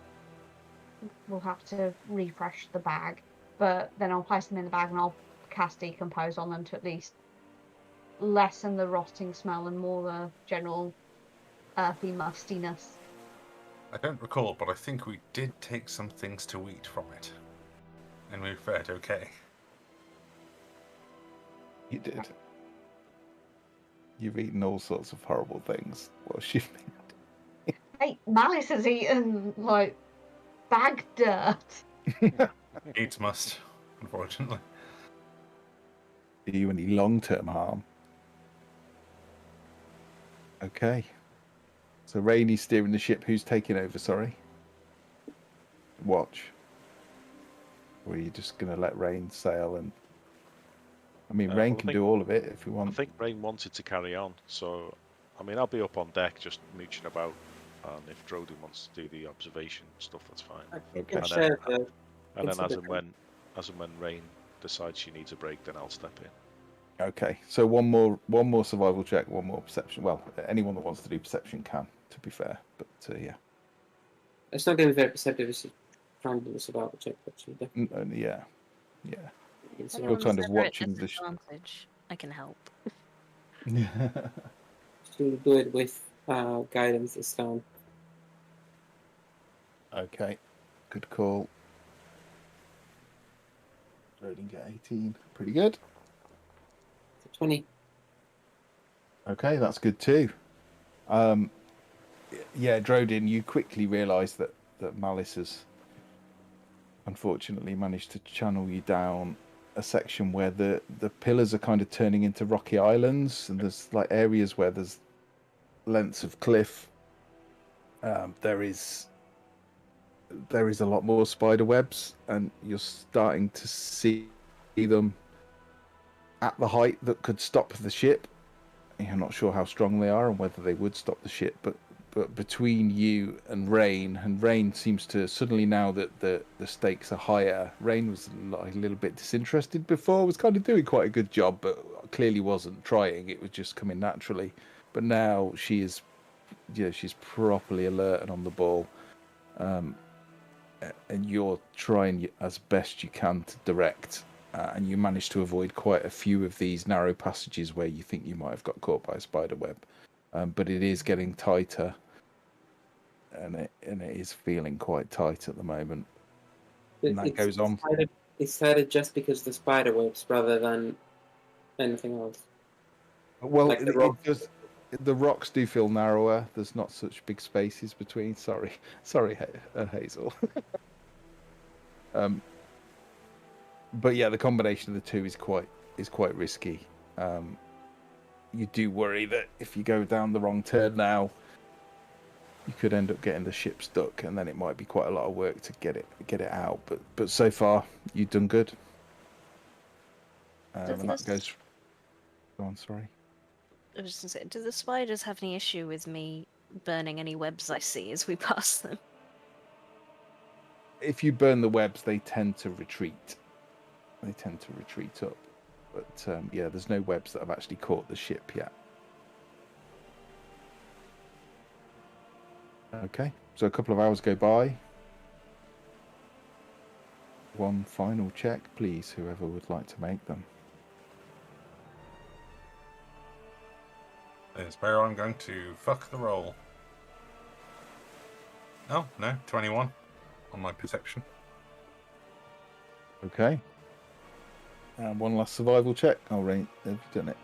we'll have to refresh the bag. But then I'll place them in the bag and I'll cast decompose on them to at least lessen the rotting smell and more the general earthy mustiness. I don't recall, but I think we did take some things to eat from it, and we fared okay. You did. You've eaten all sorts of horrible things. What's you've been? Hey, Malice has eaten like bag dirt. Eats must, unfortunately. Do you any long-term harm? Okay. So Rainy's steering the ship. Who's taking over? Sorry. Watch. Or are you just going to let Rain sail? And I mean, Rain can do all of it if you want. I think Rain wanted to carry on, so I mean, I'll be up on deck just mooching about, and if Drodin wants to do the observation stuff, that's fine. Okay. And then as and when Rain decides she needs a break, then I'll step in. Okay, so one more survival check, one more perception. Well, anyone that wants to do perception can, to be fair. But yeah. It's not going to be very perceptive. It's trying to do a survival check, actually. Yeah. if You're anyone's kind of ever at watching the. disadvantage, I can help. To do it with guidance this time. Okay, good call. Rodin get 18. Pretty good. 20. Okay, that's good too. Yeah, Drodin, you quickly realise that Malice has unfortunately managed to channel you down a section where the pillars are kind of turning into rocky islands, and there's like areas where there's lengths of cliff. There is a lot more spider webs, and you're starting to see them at the height that could stop the ship. You're not sure how strong they are and whether they would stop the ship, but but between you and Rain seems to suddenly, now that the stakes are higher, Rain was like a little bit disinterested before, was kind of doing quite a good job, but clearly wasn't trying. It was just coming naturally. But now she is, she's properly alert and on the ball. And you're trying as best you can to direct, and you manage to avoid quite a few of these narrow passages where you think you might have got caught by a spider web. But it is getting tighter, and it is feeling quite tight at the moment. And that goes on. It's tighter just because the spider webs rather than anything else. Well, Like it does. The rocks do feel narrower. There's not such big spaces between. Sorry, Hazel. But yeah, the combination of the two is quite risky. You do worry that if you go down the wrong turn now, you could end up getting the ship stuck, and then it might be quite a lot of work to get it out. But so far, you've done good. And that goes. Go on, sorry. I was just gonna say, do the spiders have any issue with me burning any webs I see as we pass them? If you burn the webs, they tend to retreat. They tend to retreat up. But yeah, there's no webs that have actually caught the ship yet. Okay, so a couple of hours go by. One final check, please, whoever would like to make them. Is where I'm going to fuck the roll. Oh, no, 21 on my perception. Okay. And one last survival check. Oh, Rain, have you done it?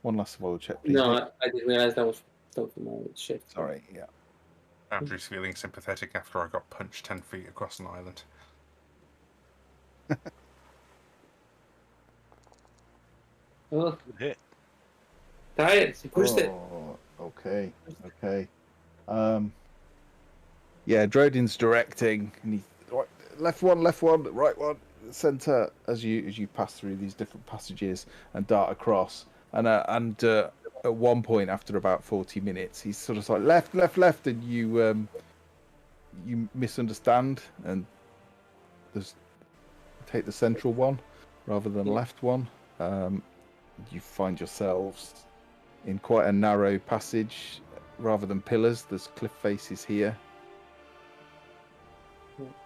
One last survival check, please. No, I didn't realize that was my shit. Sorry, yeah. Andrew's feeling sympathetic after I got punched 10 feet across an island. Oh, Hit. tired. He pushed it. Okay. Yeah, Drodin's directing, and he left one, right one, centre as you pass through these different passages and dart across. And at one point, after about 40 minutes, he's sort of like left, and you misunderstand and take the central one rather than left one. You find yourselves in quite a narrow passage rather than pillars. There's cliff faces here.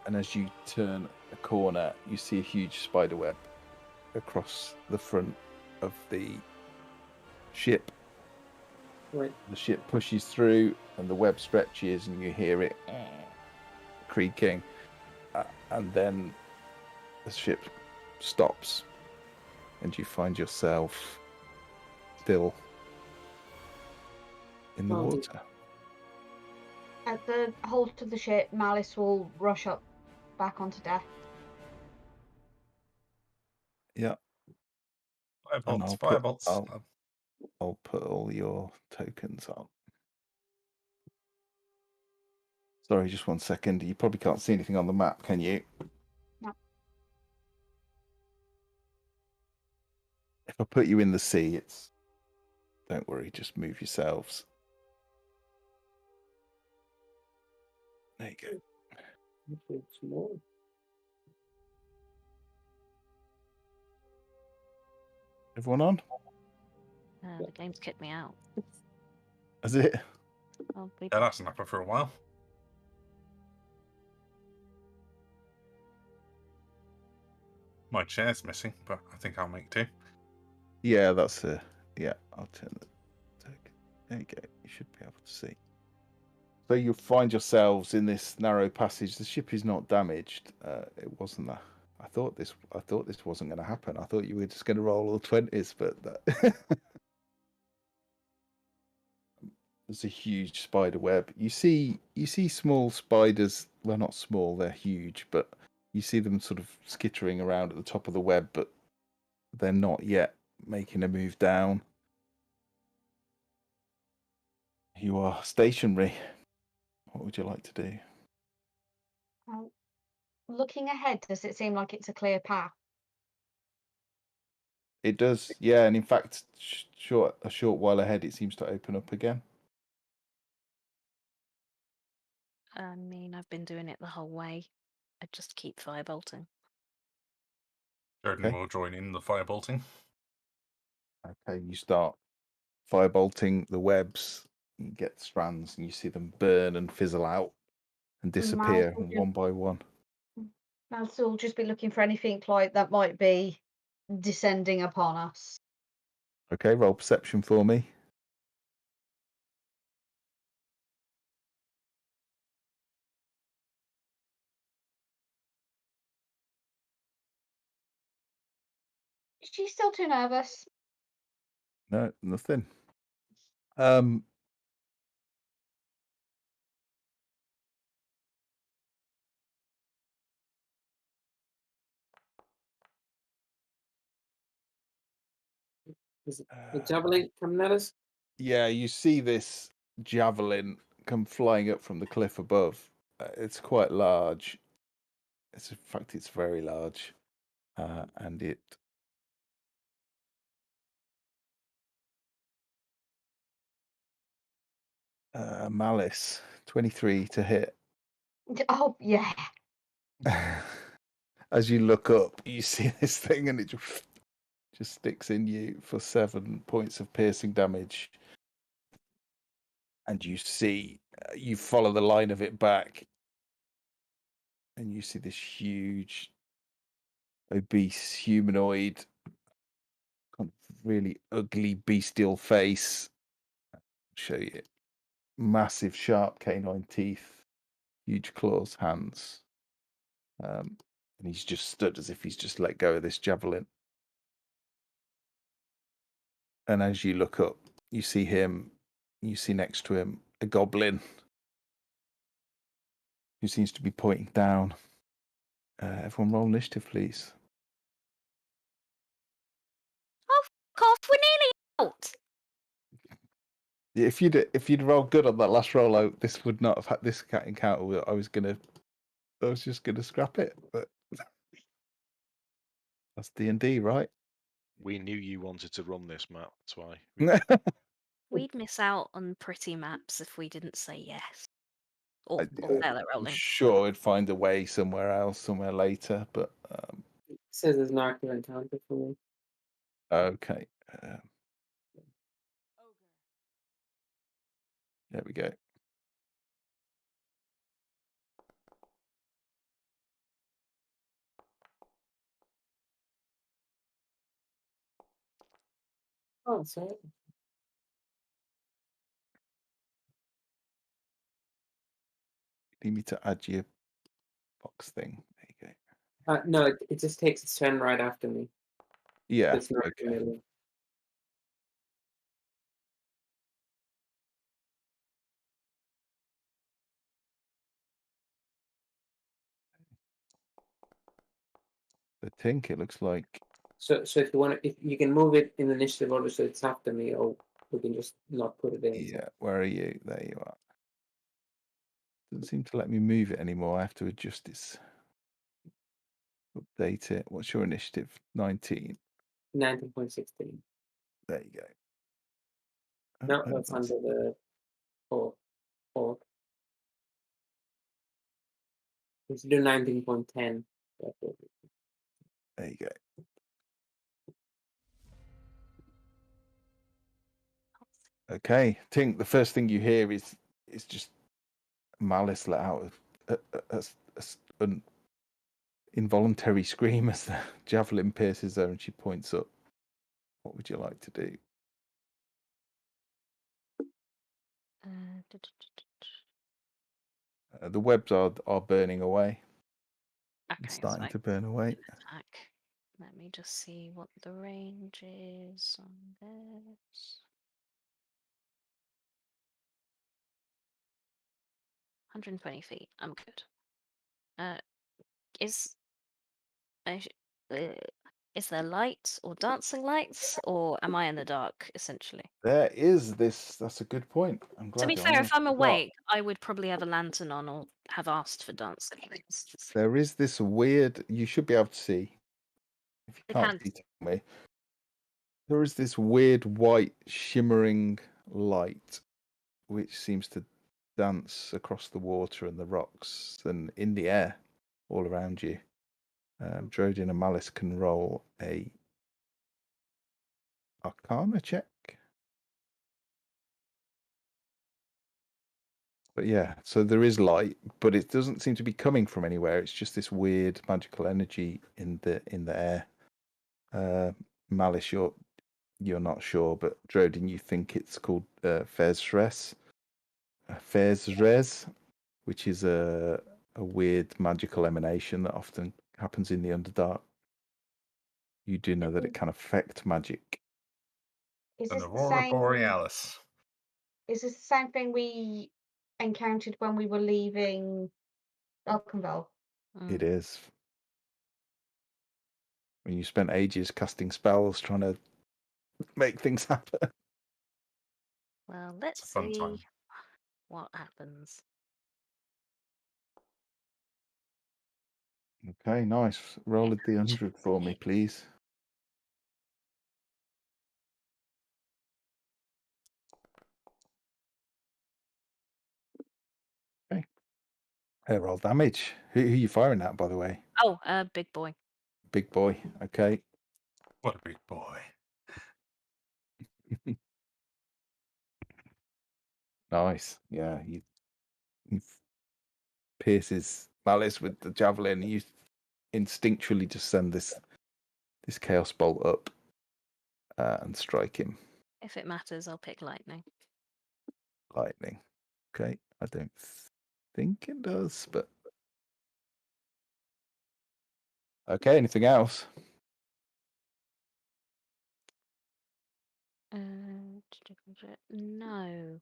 And as you turn a corner, you see a huge spider web across the front of the ship. Right. The ship pushes through, and the web stretches, and you hear it creaking. And then the ship stops, and you find yourself still in the water. At the halt of the ship, Malice will rush up back onto deck. Yeah. Firebolts. I'll put all your tokens on. Sorry, just 1 second. You probably can't see anything on the map, can you? No. If I put you in the sea, it's... Don't worry, just move yourselves. There you go. Everyone on? The game's kicked me out. Is it? Yeah, that's an upper for a while. My chair's missing, but I think I'll make 2. Yeah, that's a... Yeah, I'll turn the token. There you go. You should be able to see. So you'll find yourselves in this narrow passage. The ship is not damaged. It wasn't that. I thought this wasn't going to happen. I thought you were just going to roll all 20s, but there's a huge spider web. You see small spiders. Well, not small. They're huge, but you see them sort of skittering around at the top of the web, but they're not yet making a move down. You are stationary. What would you like to do? Looking ahead, does it seem like it's a clear path? It does, yeah. And in fact, a short while ahead, it seems to open up again. I mean, I've been doing it the whole way. I just keep firebolting. Jordan Okay. will join in the firebolting. Okay, you start firebolting the webs. You get strands, and you see them burn and fizzle out and disappear one by one. I'll still just be looking for anything like that might be descending upon us. Okay, roll perception for me. She's still too nervous. No, nothing. Is it the javelin coming at us? Yeah, you see this javelin come flying up from the cliff above. It's quite large. In fact, it's very large, and it malice 23 to hit. Oh yeah. As you look up, you see this thing, and it just sticks in you for 7 points of piercing damage. And you see, you follow the line of it back, and you see this huge, obese humanoid, kind of really ugly, bestial face. I'll show you. Massive, sharp canine teeth, huge claws, hands. And he's just stood as if he's just let go of this javelin. And as you look up, you see him, you see next to him a goblin who seems to be pointing down. Everyone roll initiative, please. Oh, f off! We're nearly out. If you'd rolled good on that last roll, this would not have had this cat encounter. I was just gonna scrap it, but that's D&D, right? We knew you wanted to run this, Matt. That's why. We'd miss out on pretty maps if we didn't say yes. Or I'm fail at rolling. sure I'd find a way somewhere else, somewhere later, but It says there's an active encounter for me. okay. There we go. Oh, sorry. Need me to add your box thing. There you go. No, it just takes its turn right after me. Yeah. It's not in the Okay. middle. The Tink, it looks like. So if you want to, if you can move it in the initiative order, so it's after me, or we can just not put it in. Yeah. Where are you? There you are. Doesn't seem to let me move it anymore. I have to adjust this. Update it. What's your initiative? 19. 19.16. There you go. No, that's under the 4. We should do 19.10. There you go. Okay, Tink. The first thing you hear is just Malice let out an involuntary scream as the javelin pierces her, and she points up. What would you like to do? The webs are burning away. Okay, It's so starting I to burn away. attack. Let me just see what the range is on this. 120 feet. I'm good. Is there lights or dancing lights, or am I in the dark essentially? There is this. That's a good point. I'm glad. To be you fair, if I'm forgot. awake, I would probably have a lantern on or have asked for dancing lights. There is this weird. You should be able to see. If you I can't can't. see, tell me. There is this weird white shimmering light, which seems to dance across the water and the rocks and in the air all around you. Drodin and Malice can roll a Arcana check. But yeah, so there is light, but it doesn't seem to be coming from anywhere. It's just this weird magical energy in the air. Malice, you're not sure, but Drodin, you think it's called Fezres, which is a weird magical emanation that often happens in the Underdark. You do know that it can affect magic. Is An this the Aurora same? Borealis. Is this the same thing we encountered when we were leaving Alconville? It is. When you spent ages casting spells trying to make things happen. Well, It's let's a fun see time. what happens. Okay, nice. Roll a d100 for me, please. Okay. Roll damage. Who are you firing at, by the way? Oh, big boy. Big boy. Okay. What a big boy. Nice. Yeah, he pierces Malice with the javelin. You instinctually just send this chaos bolt up and strike him. If it matters, I'll pick lightning. Lightning. Okay. I don't think it does, but okay. Anything else? No.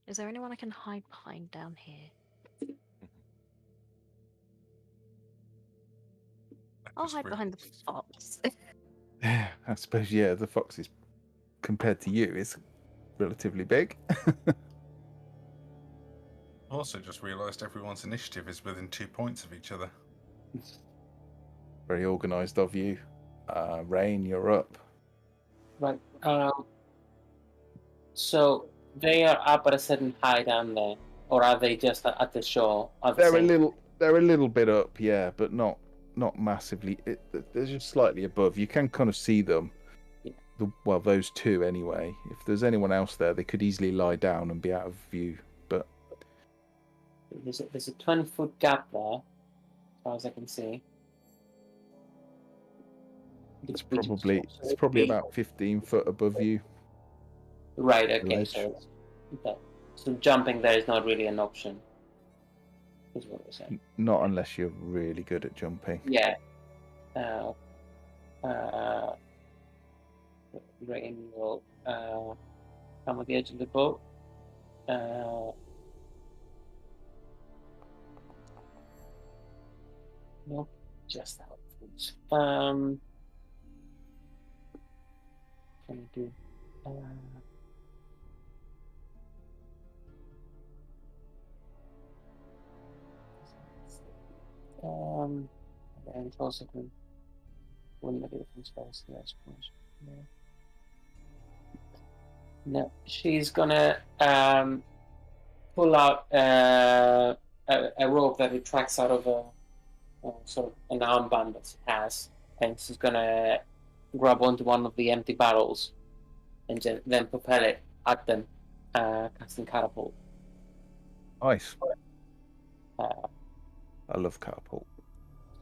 Is there anyone I can hide behind down here? I'll Just hide behind the realised- fox. I suppose, yeah, the fox is, compared to you, is relatively big. Also, just realised everyone's initiative is within 2 points of each other. Very organised of you. Rain, you're up. Right. So they are up at a certain height, aren't they? Or are they just at the shore? They're a little bit up, yeah, but not massively. They're just slightly above. You can kind of see them. Yeah. Well, those two anyway. If there's anyone else there, they could easily lie down and be out of view. But There's a 20-foot gap there, as far as I can see. it's probably about 15 foot above you. Right. the Okay. ledge. So jumping there is not really an option. Is what we're saying. Not unless you're really good at jumping. Yeah. Rain will come at the edge of the boat. Nope, just how it feels. Can we do? And it's also can win the different spells here, I suppose. Yeah. No, she's gonna pull out a rope that retracts out of a sort of an armband that she has, and she's gonna grab onto one of the empty barrels and then propel it at them, casting catapult. Nice. Uh, I love catapult.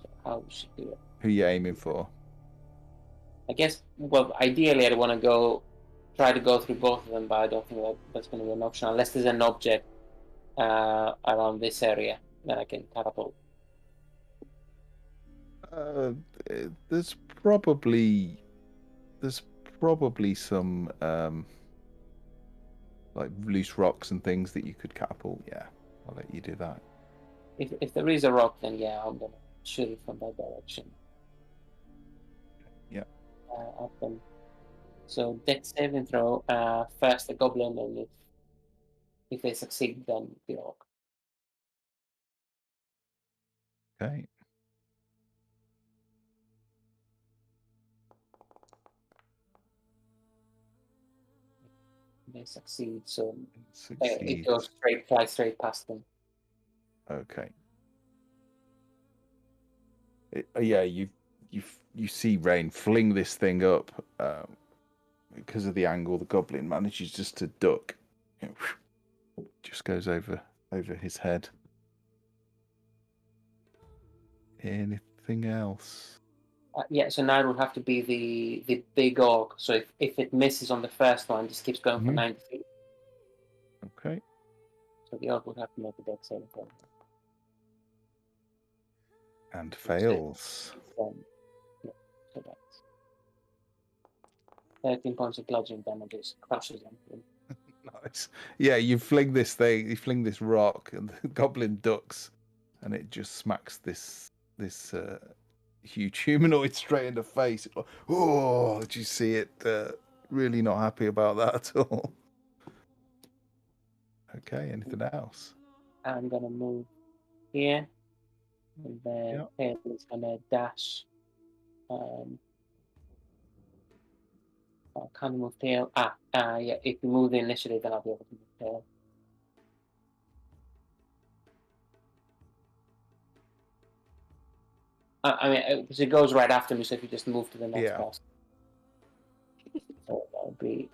so how would she do it? Who are you aiming for? I guess, well, ideally I'd want to try to go through both of them, but I don't think that's going to be an option unless there's an object around this area that I can catapult. There's probably some like loose rocks and things that you could catapult. Yeah, I'll let you do that. If there is a rock, then yeah, I'm going to shoot it from that direction. Yeah. Up them. So dex saving throw. First the goblin, and if they succeed, then the orc. Okay. They succeed, so it Succeeds. goes flies straight past them. Okay. Yeah, you see Rain fling this thing up. Because of the angle, the goblin manages just to duck. Just goes over his head. Anything else? Yeah, so now it will have to be the big orc. So if it misses on the first one, just keeps going for Mhm. 90 feet. Okay. So the orc will have to make a dex saving throw. And fails. Yeah, so that's 13 points of bludgeoning damage. Crushes them. Nice. Yeah, you fling this thing, you fling this rock, and the goblin ducks, and it just smacks this huge humanoid straight in the face. Oh, did you see it? Really not happy about that at all. Okay, anything else? I'm gonna move here, and then Yeah. Tail is gonna dash. I can't move Tail. Yeah. If you move the initiative, then I'll be able to move Tail. I mean, because it goes right after me, so if you just move to the next Yeah. person. So that would be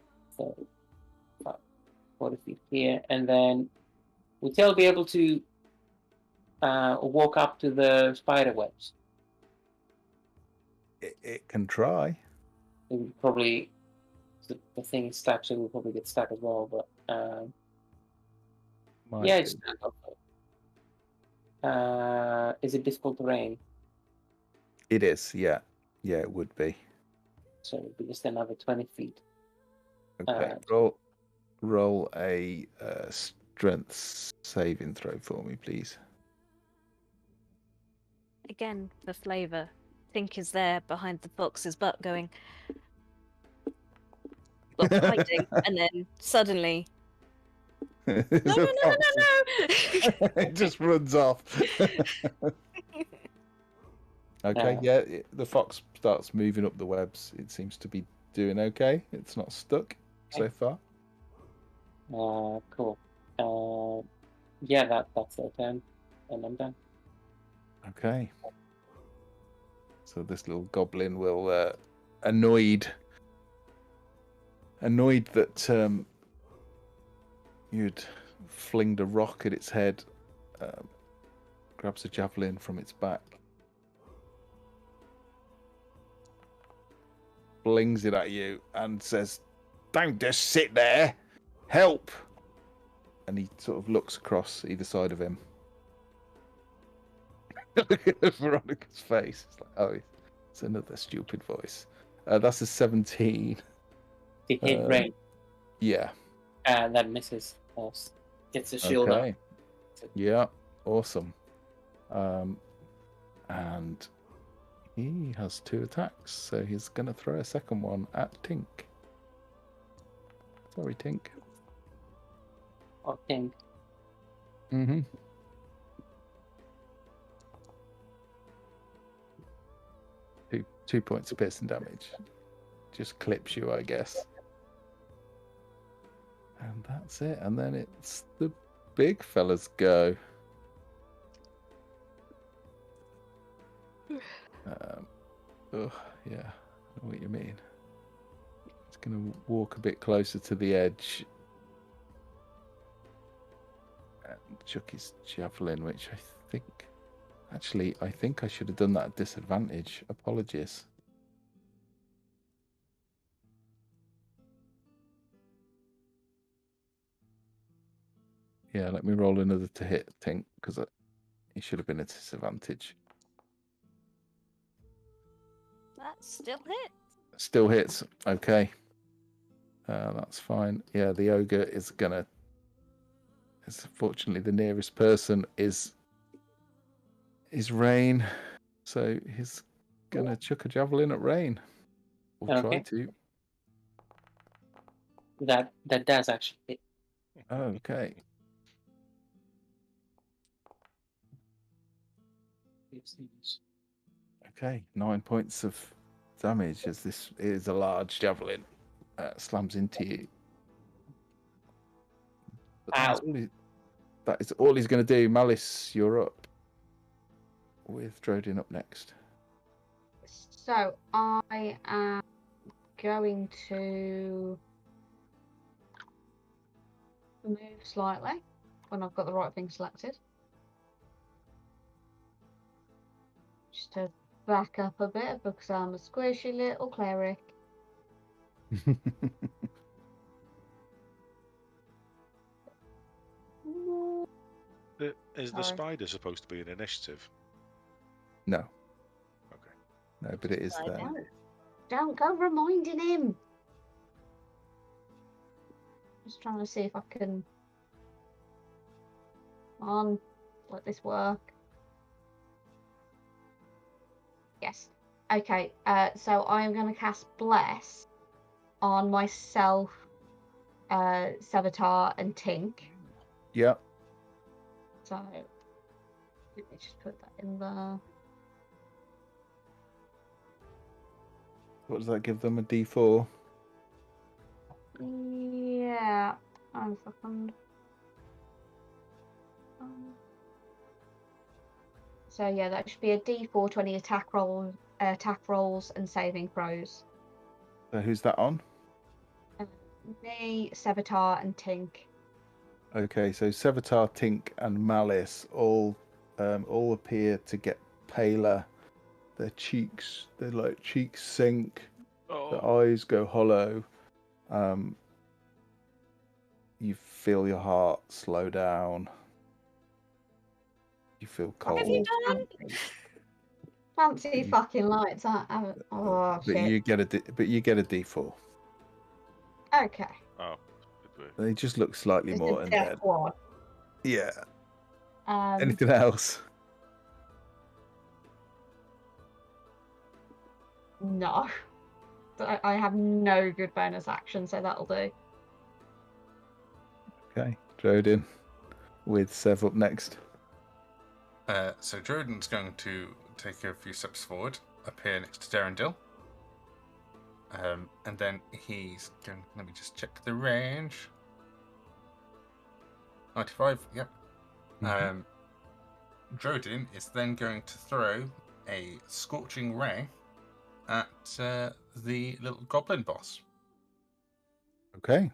40 feet here, and then will Tail be able to walk up to the spider webs? It can try. It would probably the thing is stuck, so it will probably get stuck as well. But Might yeah, do. it's stuck. Is it difficult terrain? It is. Yeah, it would be. So it would be just another 20 feet. Okay, roll a strength saving throw for me, please. Again, for flavour, Tink is there behind the fox's butt going, well, hiding, and then suddenly, no. It just runs off. Okay, yeah, the fox starts moving up the webs. It seems to be doing okay. It's not stuck so far. Cool. Yeah, that's their turn, and I'm done. Okay. So this little goblin will, annoyed that you'd flinged a rock at its head, grabs a javelin from its back, flings it at you, and says, "Don't just sit there! Help!" And he sort of looks across either side of him. Look at Veronica's face. It's like, oh, it's another stupid voice. That's a 17. To hit Rain. Yeah. That misses. Gets the shield up. Okay. Yeah. Awesome. And he has 2 attacks, so he's going to throw a second one at Tink. Sorry, Tink. Oh, Tink. Mm-hmm. Two points of piercing damage. Just clips you, I guess. And that's it. And then it's the big fella's go. Oh, yeah. I know what you mean. It's going to walk a bit closer to the edge. And chuck his javelin, which I think... Actually, I think I should have done that at disadvantage. Apologies. Yeah, let me roll another to hit, Tink, because it should have been a disadvantage. That still hits. Still hits. Okay. That's fine. Yeah, the ogre is gonna... Fortunately, the nearest person is Rain. So he's gonna chuck a javelin at Rain. Or try to. That does actually hit. Okay. Okay, 9 points of damage as this is a large javelin. Slams into you. But that is all he's going to do. Malice, you're up. With Drodin up next. So I am going to move slightly when I've got the right thing selected. Just to back up a bit because I'm a squishy little cleric. Is the Sorry. spider supposed to be an initiative? No. Okay. No, but it is I there. don't. Don't go reminding him. Just trying to see if I can. Come on, let this work. Yes. Okay. So I am going to cast Bless on myself, Sevatar, and Tink. Yep. So let me just put that in there. What does that give them? A D4? Yeah. One second. So yeah, that should be a D4 20 attack rolls and saving throws. So who's that on? Me, Sevatar, and Tink. Okay, so Sevatar, Tink, and Malice all appear to get paler. Their cheeks sink. The Oh, eyes go hollow. You feel your heart slow down. You feel cold. Have you done? Fancy You- fucking lights. Oh but shit. you get a D4. Okay. oh, good work. They just look slightly It's more a undead. death one. Yeah. Um, Anything else? no. I have no good bonus action, so that'll do. Okay, Drodin with Sev up next. So Jordan's going to take a few steps forward, appear next to Darendil. And then he's going. Let me just check the range. 95. Yep. Mhm. Drodin is then going to throw a scorching ray at the little goblin boss. Okay.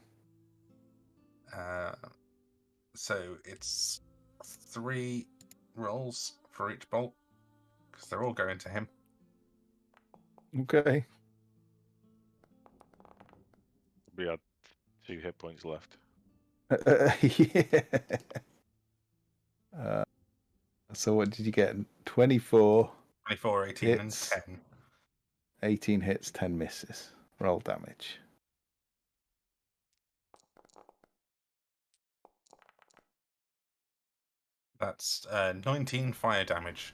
So it's 3 rolls for each bolt because they're all going to him. Okay. We had 2 hit points left. Yeah. So what did you get? 24, 24, 18, Hits. and 10. 18 hits, 10 misses. Roll damage. That's 19 fire damage.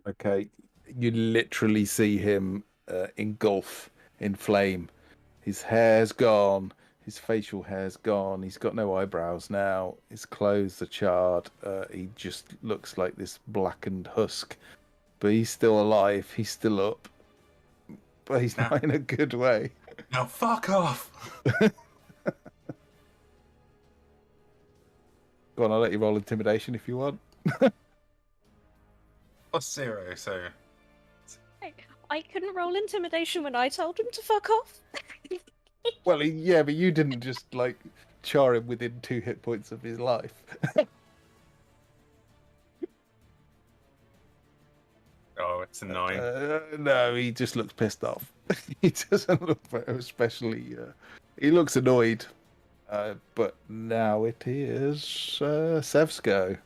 Okay. You literally see him engulf in flame. His hair's gone. His facial hair's gone. He's got no eyebrows now. His clothes are charred. He just looks like this blackened husk. But he's still alive. He's still up. But he's Nah. not in a good way. Now fuck off! Go on, I'll let you roll intimidation if you want. +0, so I couldn't roll intimidation when I told him to fuck off. Well, yeah, but you didn't just, like, char him within 2 hit points of his life. oh, it's a 9. No, he just looks pissed off. He doesn't look especially... he looks annoyed. But now it is Sev's go.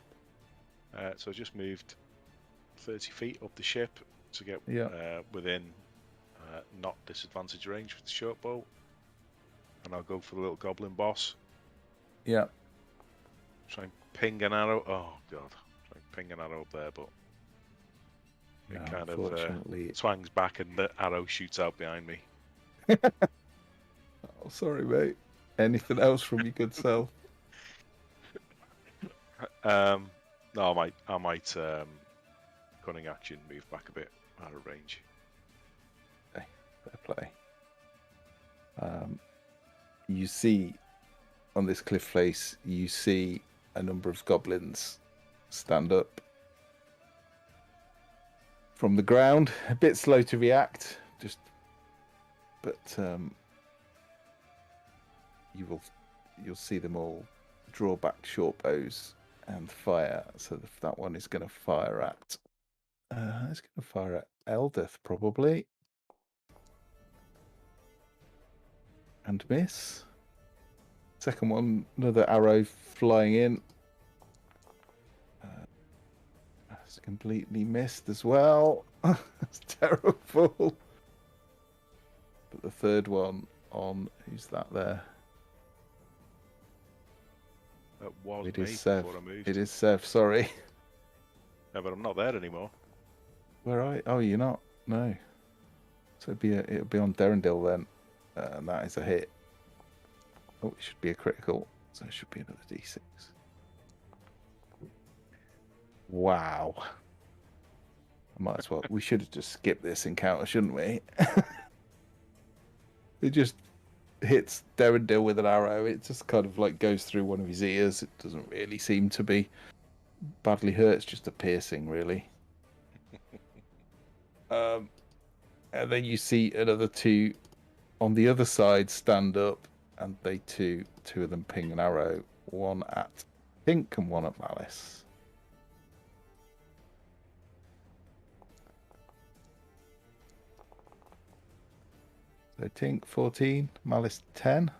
So I just moved 30 feet up the ship to get within not disadvantage range with the short bow. And I'll go for the little goblin boss. Yeah. Try and ping an arrow. Oh, God. Try and ping an arrow up there, but it No, kind of unfortunately... swangs back and the arrow shoots out behind me. Oh, sorry, mate. Anything else from your good self? No, I might cunning action, move back a bit out of range. Okay, fair play. You see on this cliff face, you see a number of goblins stand up from the ground. A bit slow to react, but you'll see them all draw back short bows and fire. So that one is going to fire at. It's going to fire at Eldeth probably, and miss. Second one, another arrow flying in. It's completely missed as well. It's terrible. But the third one on, who's that there? That was It me is Sev. before I moved. It is Sev, sorry. Yeah, but I'm not there anymore. Where are you? Oh, you're not? No. So it'll be on Derendil then. And that is a hit. Oh, it should be a critical. So it should be another d6. Wow. I might as well. We should have just skipped this encounter, shouldn't we? It just hits Derendil with an arrow. It just kind of like goes through one of his ears. It doesn't really seem to be badly hurt. It's just a piercing, really. And then you see another two on the other side stand up, and they two of them ping an arrow. One at Pink and one at Malice. So Tink 14, Malice 10.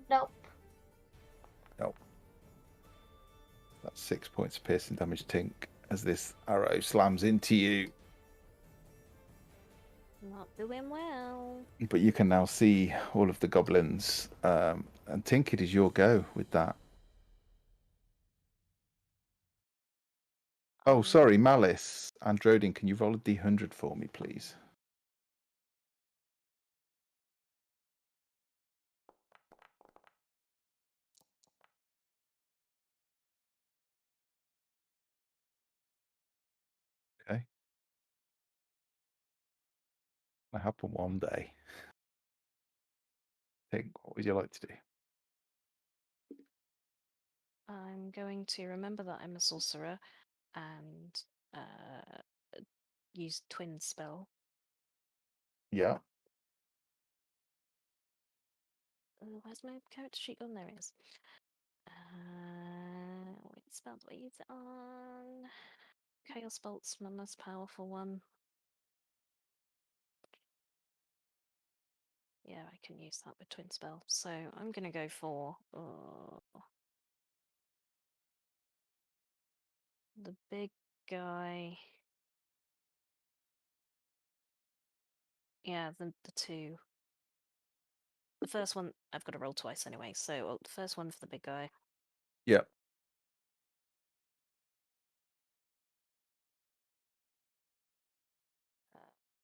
Nope. Nope. That's 6 points of piercing damage, Tink, as this arrow slams into you. Not doing well. But you can now see all of the goblins. And Tink, it is your go with that. Oh, sorry, Malice. Androdin, can you roll a d100 for me, please? Okay. That happen one day. Tink, what would you like to do? I'm going to remember that I'm a sorcerer and use twin spell. Yeah. Where's my character sheet gone? There it is. What spell do I use it on? Chaos Bolt's my most powerful one. Yeah, I can use that with twin spell. So I'm gonna go for the big guy. Yeah, the two. The first one I've got to roll twice anyway. So the first one for the big guy. Yeah.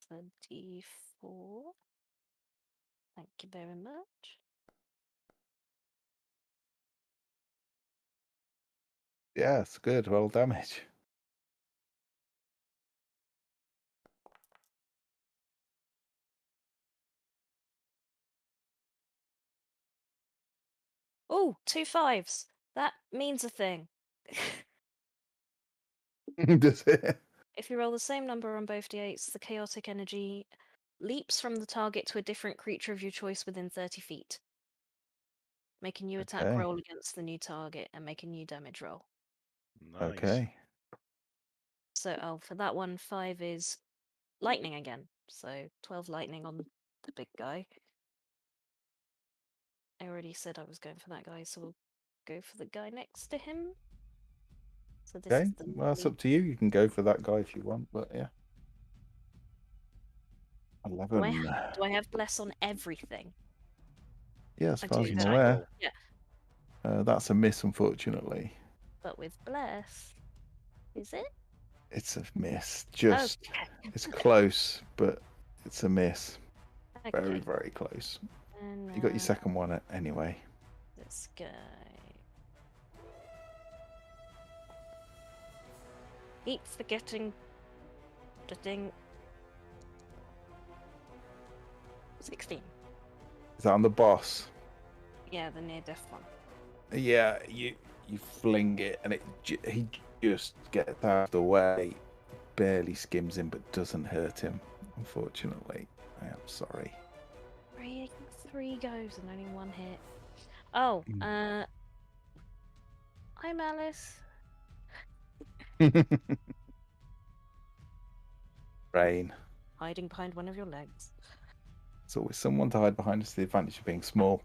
The D4. Thank you very much. Yeah, it's good. Roll damage. Oh, 2 5s. That means a thing. Does it? If you roll the same number on both d8s, the chaotic energy leaps from the target to a different creature of your choice within 30 feet. Make a new attack Okay. roll against the new target and make a new damage roll. Nice. Okay. So, for that one, 5 is lightning again. So 12 lightning on the big guy. I already said I was going for that guy, so we'll go for the guy next to him. So this Okay. is the Well, that's up to you. You can go for that guy if you want, but yeah. 11. do I have bless on everything? Yeah, as I far as do, I'm don't I? aware. Yeah. That's a miss, unfortunately. But with bless, is it? It's a miss. Just, Okay. it's close, but it's a miss. Very, Okay. very close. And You got your second one anyway. this guy. Keep forgetting the thing. 16. Is that on the boss? Yeah, the near death one. Yeah, you fling it, and he just gets out of the way, barely skims him, but doesn't hurt him. Unfortunately, I am sorry. Three goes and only one hit. Oh, I'm Alice. Rain. Hiding behind one of your legs. There's always someone to hide behind. It's the advantage of being small.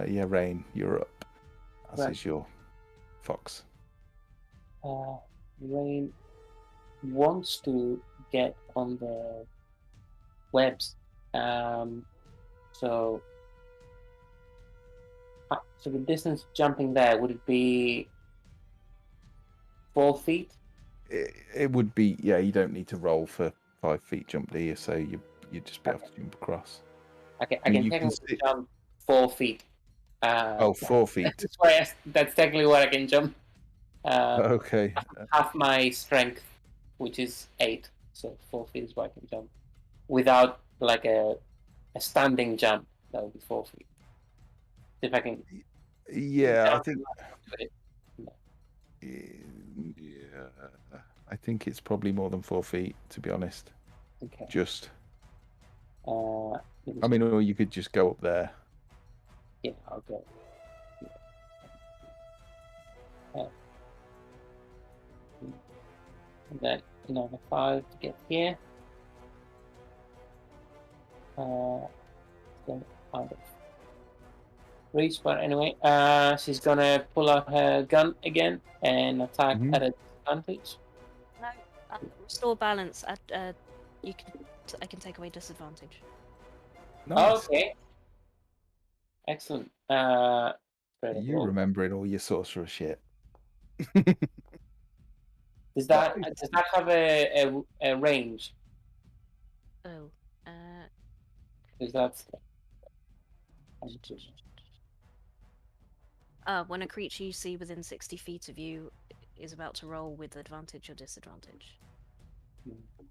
Yeah, Rain, you're up. As Right. is your fox. Rain wants to get on the webs. So the distance jumping there, would it be 4 feet? It would be, yeah, you don't need to roll for 5 feet jump, do you? So you'd just be able to jump across. I can you can technically jump 4 feet. 4 feet. That's technically what I can jump. Okay. Half my strength, which is 8, so 4 feet is what I can jump. Without like a standing jump, that would be 4 feet. If I can. Yeah, I think. No. Yeah, I think it's probably more than 4 feet, to be honest. Okay. Just. I mean, or you could just go up there. Yeah, I'll go. And then another 5 to get here. So out of reach, but anyway, she's gonna pull out her gun again and attack at a disadvantage. No, restore balance. I can take away disadvantage. Nice. Okay. Excellent. You remembering all your sorcerer shit. Does that have a range? Oh. Is that? When a creature you see within 60 feet of you is about to roll with advantage or disadvantage.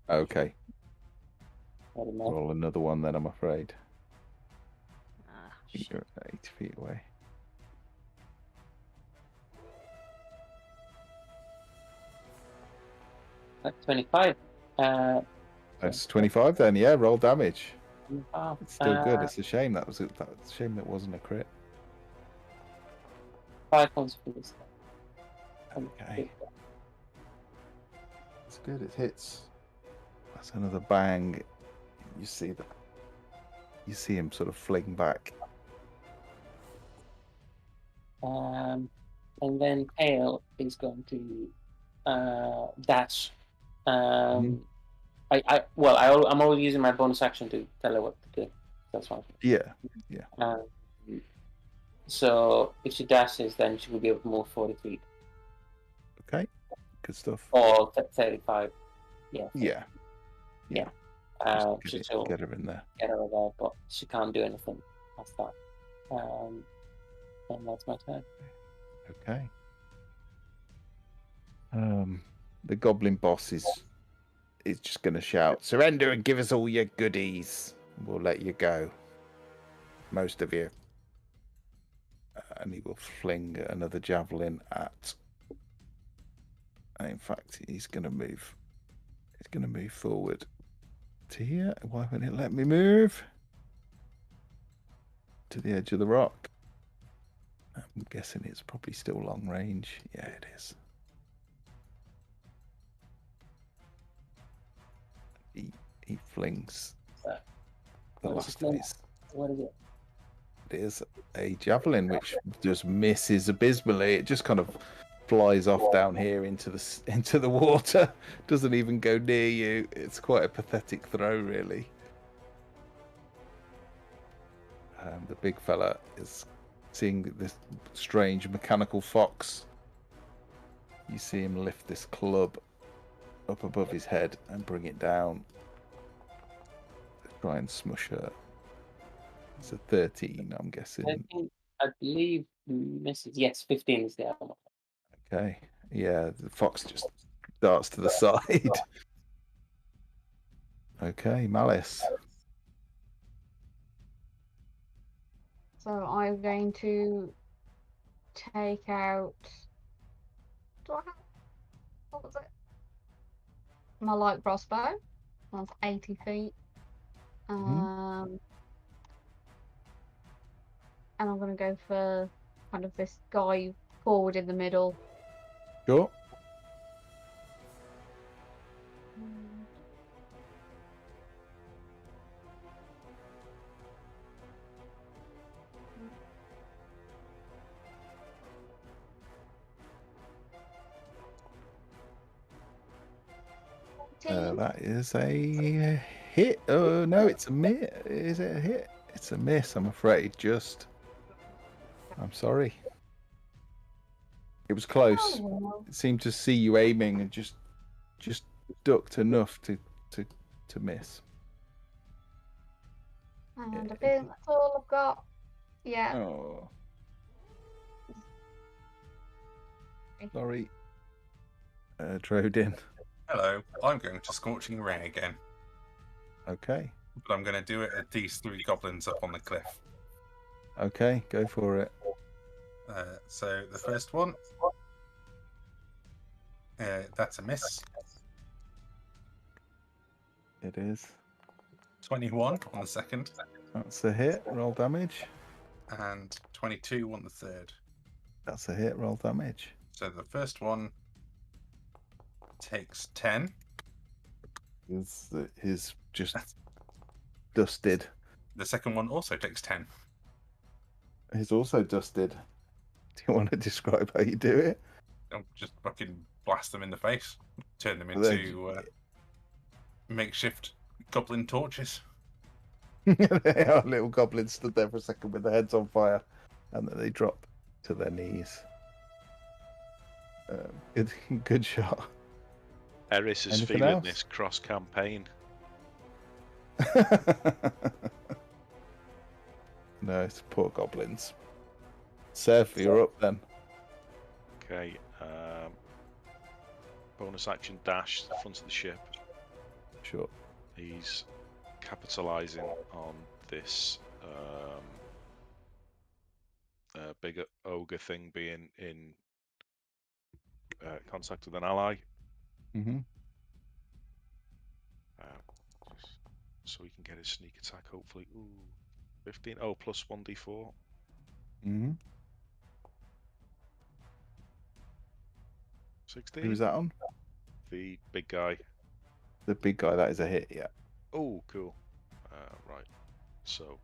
Okay. Roll another one then, I'm afraid. You're 8 feet away. That's 25. That's 25 then, yeah, roll damage. Wow. It's still good. It's a shame that wasn't a crit. 5 points for this. Okay. It's good, it hits. That's another bang. You see him sort of fling back. And then Hale is going to dash. I'm always using my bonus action to tell her what to do. That's fine. Yeah. So if she dashes, then she will be able to move 40 feet. Okay. Good stuff. Or 35. Yeah. Yeah. She'll get her in there. Get her there, but she can't do anything past that. And that's my turn. Okay. The goblin boss is just going to shout, "Surrender and give us all your goodies. We'll let you go. Most of you." And he will fling another javelin at. And in fact, he's going to move. He's going to move forward to here. Why won't it let me move? To the edge of the rock. I'm guessing it's probably still long range. Yeah, it is. He flings the last of his. What is it? It is a javelin which just misses abysmally. It just kind of flies off down here into the water. Doesn't even go near you. It's quite a pathetic throw, really. The big fella is seeing this strange mechanical fox. You see him lift this club up above his head and bring it down to try and smush her. It's a 13, I'm guessing. I believe misses. Yes, 15 is the armor. Okay. Yeah, the fox just darts to the side. Okay, Malice. So I'm going to take out. Do I have? What was it? My light crossbow. That's 80 feet. And I'm going to go for kind of this guy forward in the middle. Sure. That is a hit. Oh no, it's a miss. Is it a hit? It's a miss, I'm afraid. I'm sorry. It was close. Oh, well. It seemed to see you aiming and just ducked enough to miss. And I think that's all I've got. Yeah. Oh. Sorry. Drodin. Hello, I'm going to Scorching Ray again, Okay. but I'm going to do it at these 3 goblins up on the cliff. Okay, go for it. So the first one, that's a miss. It is. 21 on the second, That's a hit. Roll damage. and 22 on the third. That's a hit. Roll damage. So the first one takes 10. He's just dusted. The second one also takes 10. He's also dusted. Do you want to describe how you do it? I'll just fucking blast them in the face, turn them Well, into makeshift goblin torches. They are little goblins stood there for a second with their heads on fire, and then they drop to their knees. Good shot. Eris is Anything feeling else? this cross campaign. No, it's poor goblins. Seth, you're up then. Okay. Bonus action dash to the front of the ship. Sure. He's capitalizing on this big ogre thing being in contact with an ally. Mm-hmm. Just so he can get his sneak attack, hopefully. Ooh, 15. Oh, plus 1d4. Mm-hmm. 16. Who's that on? The big guy. The big guy. That is a hit. Yeah. Oh, cool. Right. So,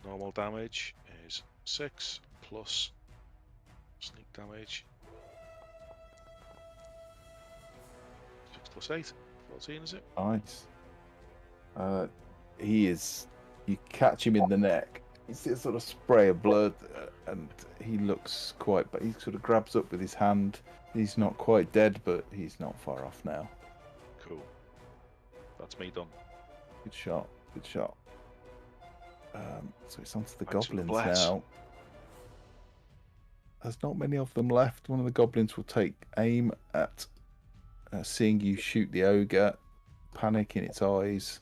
normal damage is 6 plus sneak damage. 6 plus 8. 14, is it? Nice. He is. You catch him in the neck. You see a sort of spray of blood, and he looks quite. But he sort of grabs up with his hand. He's not quite dead, but he's not far off now. Cool. That's me done. Good shot. Good shot. So it's on to the Back to the goblins bless. now. There's not many of them left. One of the goblins will take aim at seeing you shoot the ogre. Panic in its eyes.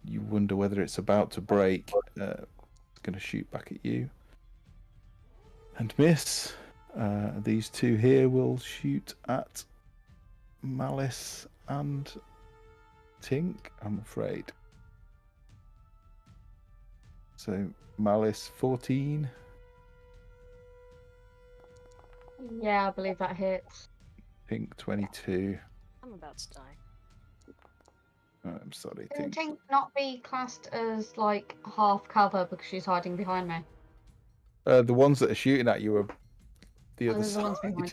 You wonder whether it's about to break. It's going to shoot back at you. And miss. These two here will shoot at Malice and Tink, I'm afraid. So Malice 14. Yeah, I believe that hits. Tink 22. I'm about to die. Oh, I'm sorry, Can Tink. Tink not be classed as like half cover because she's hiding behind me? The ones that are shooting at you are the Oh, other there's the ones side. behind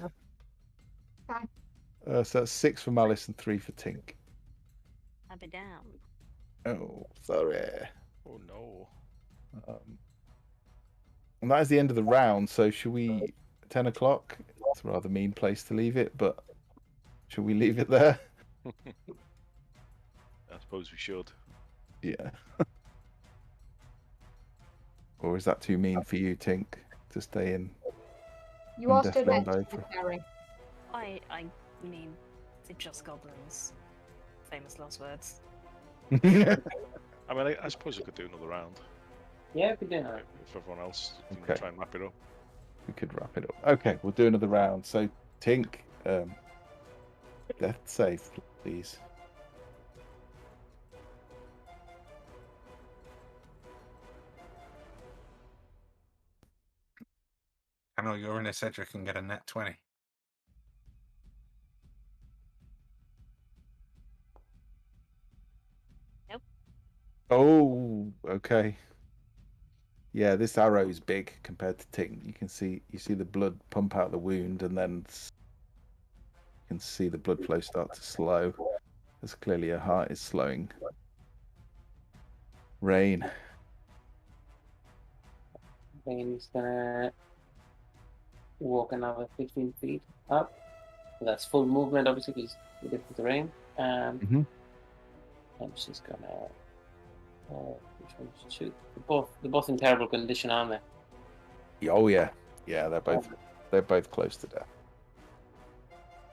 her. So that's 6 for Malice and 3 for Tink. I'll be down. Oh, sorry. Oh no. And that is the end of the round. So should we 10 o'clock? It's a rather mean place to leave it, but should we leave it there? I suppose we should. Yeah. Or is that too mean for you, Tink, to stay in? You are Death still Bend meant to over. carry. I mean, they're just goblins. Famous last words. I mean, I suppose we could do another round. Yeah, we do. Right, if everyone else can Okay. try and wrap it up. We could wrap it up. Okay, we'll do another round. So, Tink, death save, please. I know you're in a Cedric and get a net 20. Oh, okay. Yeah, this arrow is big compared to Tink. You see the blood pump out the wound, and then you can see the blood flow start to slow. As clearly her heart is slowing. Rain. He's gonna walk another 15 feet up. That's full movement, obviously, because we did the terrain. Mhm. And she's gonna. Which one should shoot? They're both in terrible condition, aren't they? Oh yeah, yeah. They're both close to death.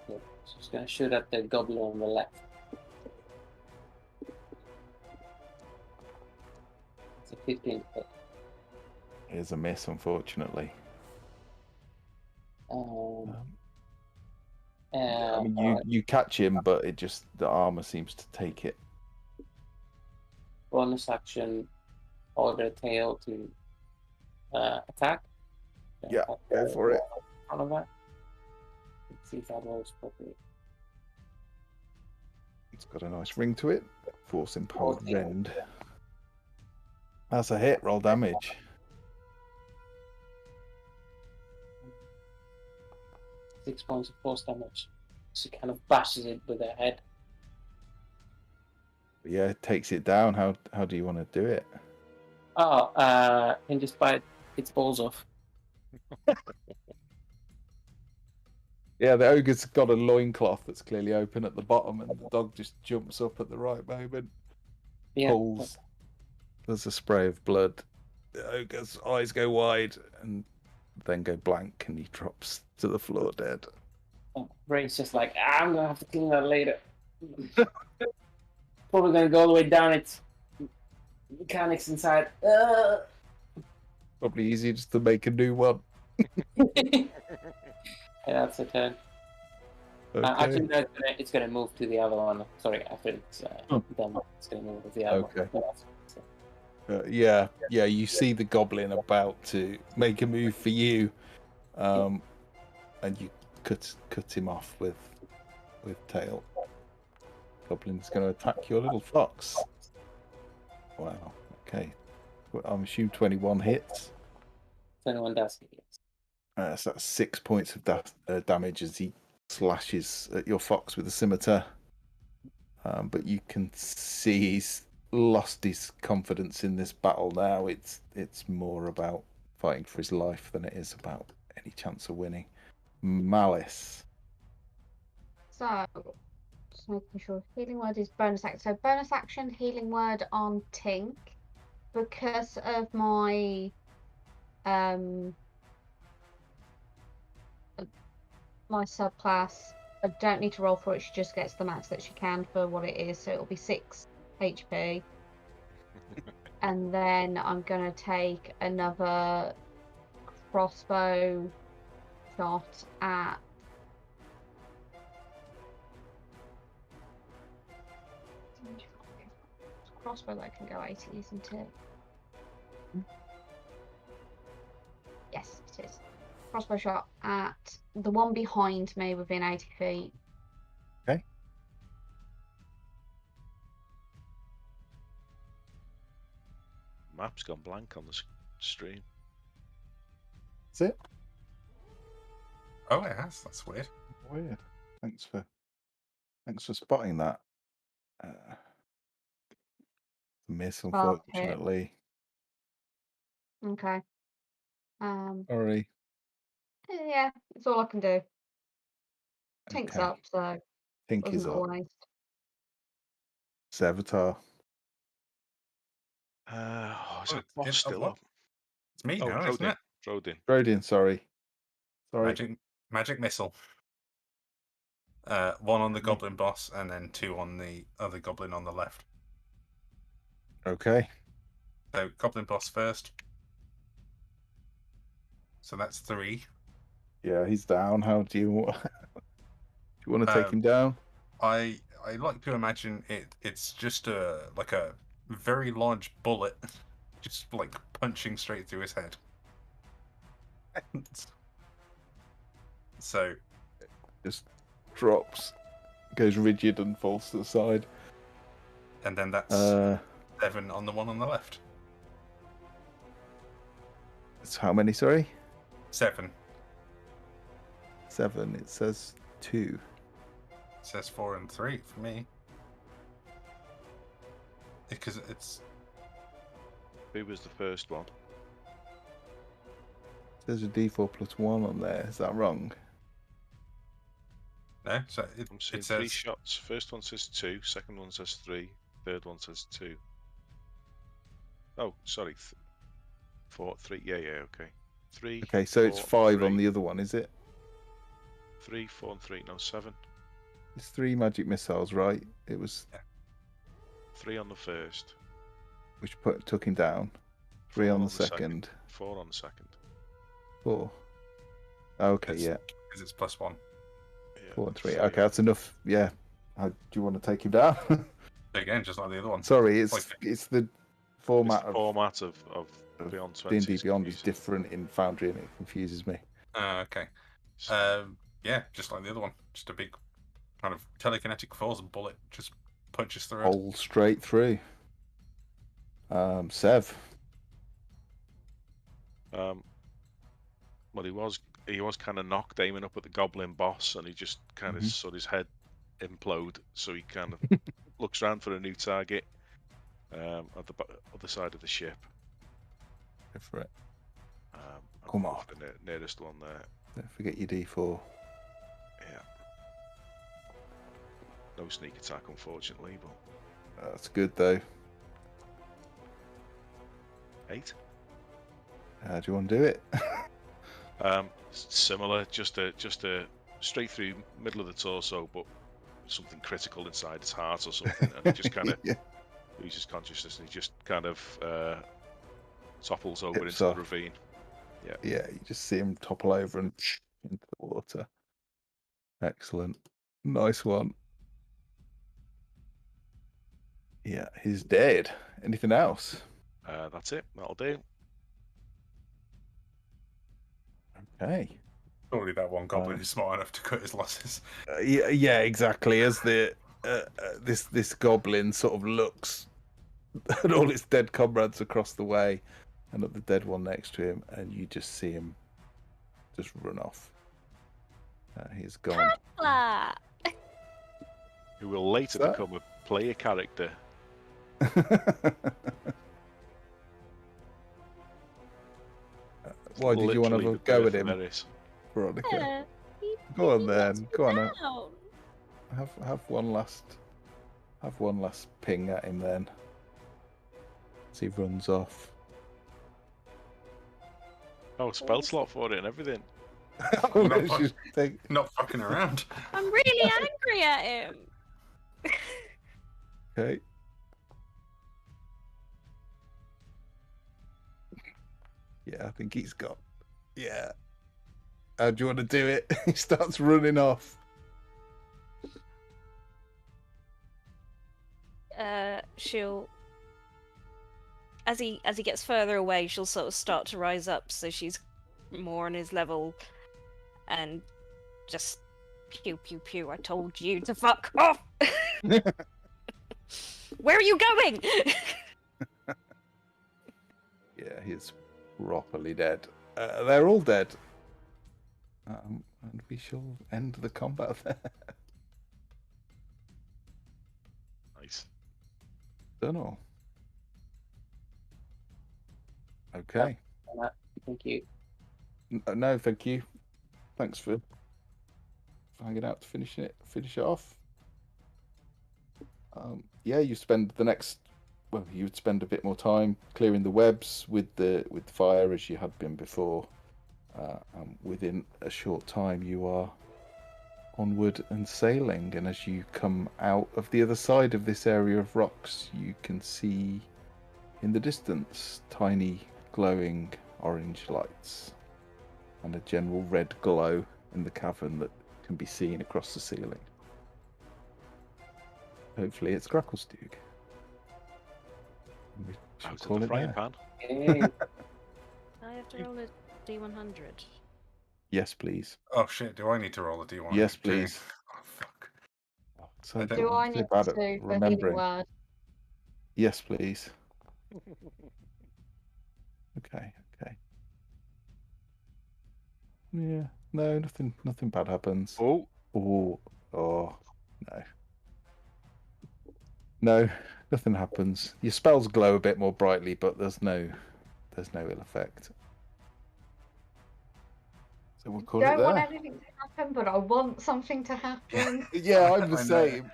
Yeah. She's gonna shoot at the goblin on the left. It's a 15 hit. Here's a miss, unfortunately. I mean, you catch him, but the armor seems to take it. Bonus action, order tail to attack. Yeah, go for it. All of that. Let's see if that rolls properly. It's got a nice ring to it. Force empowered 14. rend. That's a hit. Roll damage. 6 points of force damage. She kind of bashes it with her head. Yeah, it takes it down. How do you want to do it? Oh, and just bite its balls off. Yeah, the ogre's got a loincloth that's clearly open at the bottom, and the dog just jumps up at the right moment. Yeah. Pulls. There's a spray of blood. The ogre's eyes go wide and then go blank, and he drops to the floor dead. Ray's just like, I'm gonna have to clean that later. Probably gonna go all the way down its mechanics inside. Probably easier just to make a new one. Yeah, that's a turn. Okay. Actually, no, it's gonna move to the other one. Sorry, after it's done, it's gonna move to the other Okay. one. Yeah. You see the goblin about to make a move for you, and you cut him off with tail. Goblin's going to attack your little fox. Wow. Okay. Well, I'm assuming 21 hits. 21 does hit, yes. So that's 6 points of damage as he slashes at your fox with a scimitar. But you can see he's lost his confidence in this battle now. It's more about fighting for his life than it is about any chance of winning. Malice. So, just making sure healing word is bonus action. So bonus action, healing word on Tink. Because of my my subclass, I don't need to roll for it. She just gets the max that she can for what it is. So it'll be 6 HP. And then I'm gonna take another crossbow shot at crossbow that can go 80, isn't it? Yes, it is. Crossbow shot at the one behind me within 80 feet. Okay. Map's gone blank on the stream. That's it. Oh, it has. That's weird. Weird. Thanks for spotting that. Miss, unfortunately. Okay. Sorry. Yeah, it's all I can do. Tink's Okay. up, so Tink is wasn't up. a waste. Savitar. Is Oh, that boss it's- oh, still what? up? It's me Oh, now, isn't it? Drodin. Rodin, sorry. Magic missile. One on the goblin boss, and then 2 on the other goblin on the left. Okay. So Goblin Boss first. So that's 3. Yeah, he's down. How do you want? Do you want to take him down? I like to imagine it's just a very large bullet, just like punching straight through his head. So Just drops, goes rigid, and falls to the side. and then that's 7 on the one on the left. It's how many? Sorry, 7. 7. It says 2. It says 4 and 3 for me. Because it's Who was the first one? There's a D4 plus 1 on there. Is that wrong? no. So I'm seeing it 3 says shots. First one says 2, second one says 3, third one says 2. Oh, sorry. 4, 3. Yeah, okay. 3. Okay, so it's 4, 5 on 3. the other one, is it? 3, 4, and 3. No, 7. It's 3 magic missiles, right? It was 3 on the first. which took him down. 3 4 on the second. 4 on the second. 4. Okay, It's- yeah. because it's +1. Yeah, 4 and 3. 3 Okay, that's enough. Yeah. Do you want to take him down? Again, just like the other one. Sorry, it's Like- it's the It's format the of format of Beyond 20. D&D is Beyond is confusing. different in Foundry, and it confuses me. Okay. So, Yeah, just like the other one. Just a big kind of telekinetic force bullet just punches through it. Hole straight through. Sev. well, he was kind of knocked aiming up at the goblin boss, and he just kind of Mhm. saw his head implode. So he kind of looks around for a new target at the other side of the ship. Go for it. I'll Come go on. for the nearest one there. Don't forget your D4. Yeah. No sneak attack, unfortunately, but That's good though. 8. Do you want to do it? Similar, just a straight through middle of the torso, but something critical inside his heart or something, and he just kind of Yeah. loses consciousness, and he just kind of topples over Hips into off. the ravine. Yeah, you just see him topple over and into the water. Excellent. Nice one. Yeah, he's dead. Anything else? That's it. That'll do. Okay. Surely that one goblin is smart enough to cut his losses. Yeah, exactly. As the this goblin sort of looks at all its dead comrades across the way, and at the dead one next to him, and you just see him just run off. He's gone. Blah. Who will later that? become a player character. Why did you want to Literally have a the go birth at of him, Eris. Veronica? Yeah, Go on he then. knocks me Go on. down. Have one last ping at him then. As he runs off. Oh, spell slot for it and everything. Not She's Not fucking around. I'm really angry at him. okay. Yeah, I think he's got. Yeah. How do you want to do it? He starts running off. She'll, as he gets further away, she'll sort of start to rise up, so she's more on his level, and just pew pew pew. I told you to fuck off. Where are you going? Yeah, he's properly dead. They're all dead. And we shall end the combat there. Nice. Done all. Okay. Thank you. No, thank you. Thanks for hanging out to finish it off. Yeah, you spend the next. Well, you would spend a bit more time clearing the webs with fire as you had been before. And within a short time, you are onward and sailing. And as you come out of the other side of this area of rocks, you can see In the distance, tiny glowing orange lights and a general red glow in the cavern that can be seen across the ceiling. Hopefully it's Gracklstugh. We shall Out of call the it frying there. pan. Hey, I have to roll a D100. Yes, please. Oh shit! Do I need to roll a d100? Yes, too? please. Oh fuck! So, I don't- Do I so need bad to at for healing remembering. word? Yes, please. Okay. Yeah. No, nothing bad happens. Oh, Oh, no. No, nothing happens. Your spells glow a bit more brightly, but there's no ill effect. So we'll call it Don't want there. anything to happen, but I want something to happen. Yeah, I'm the I know. same.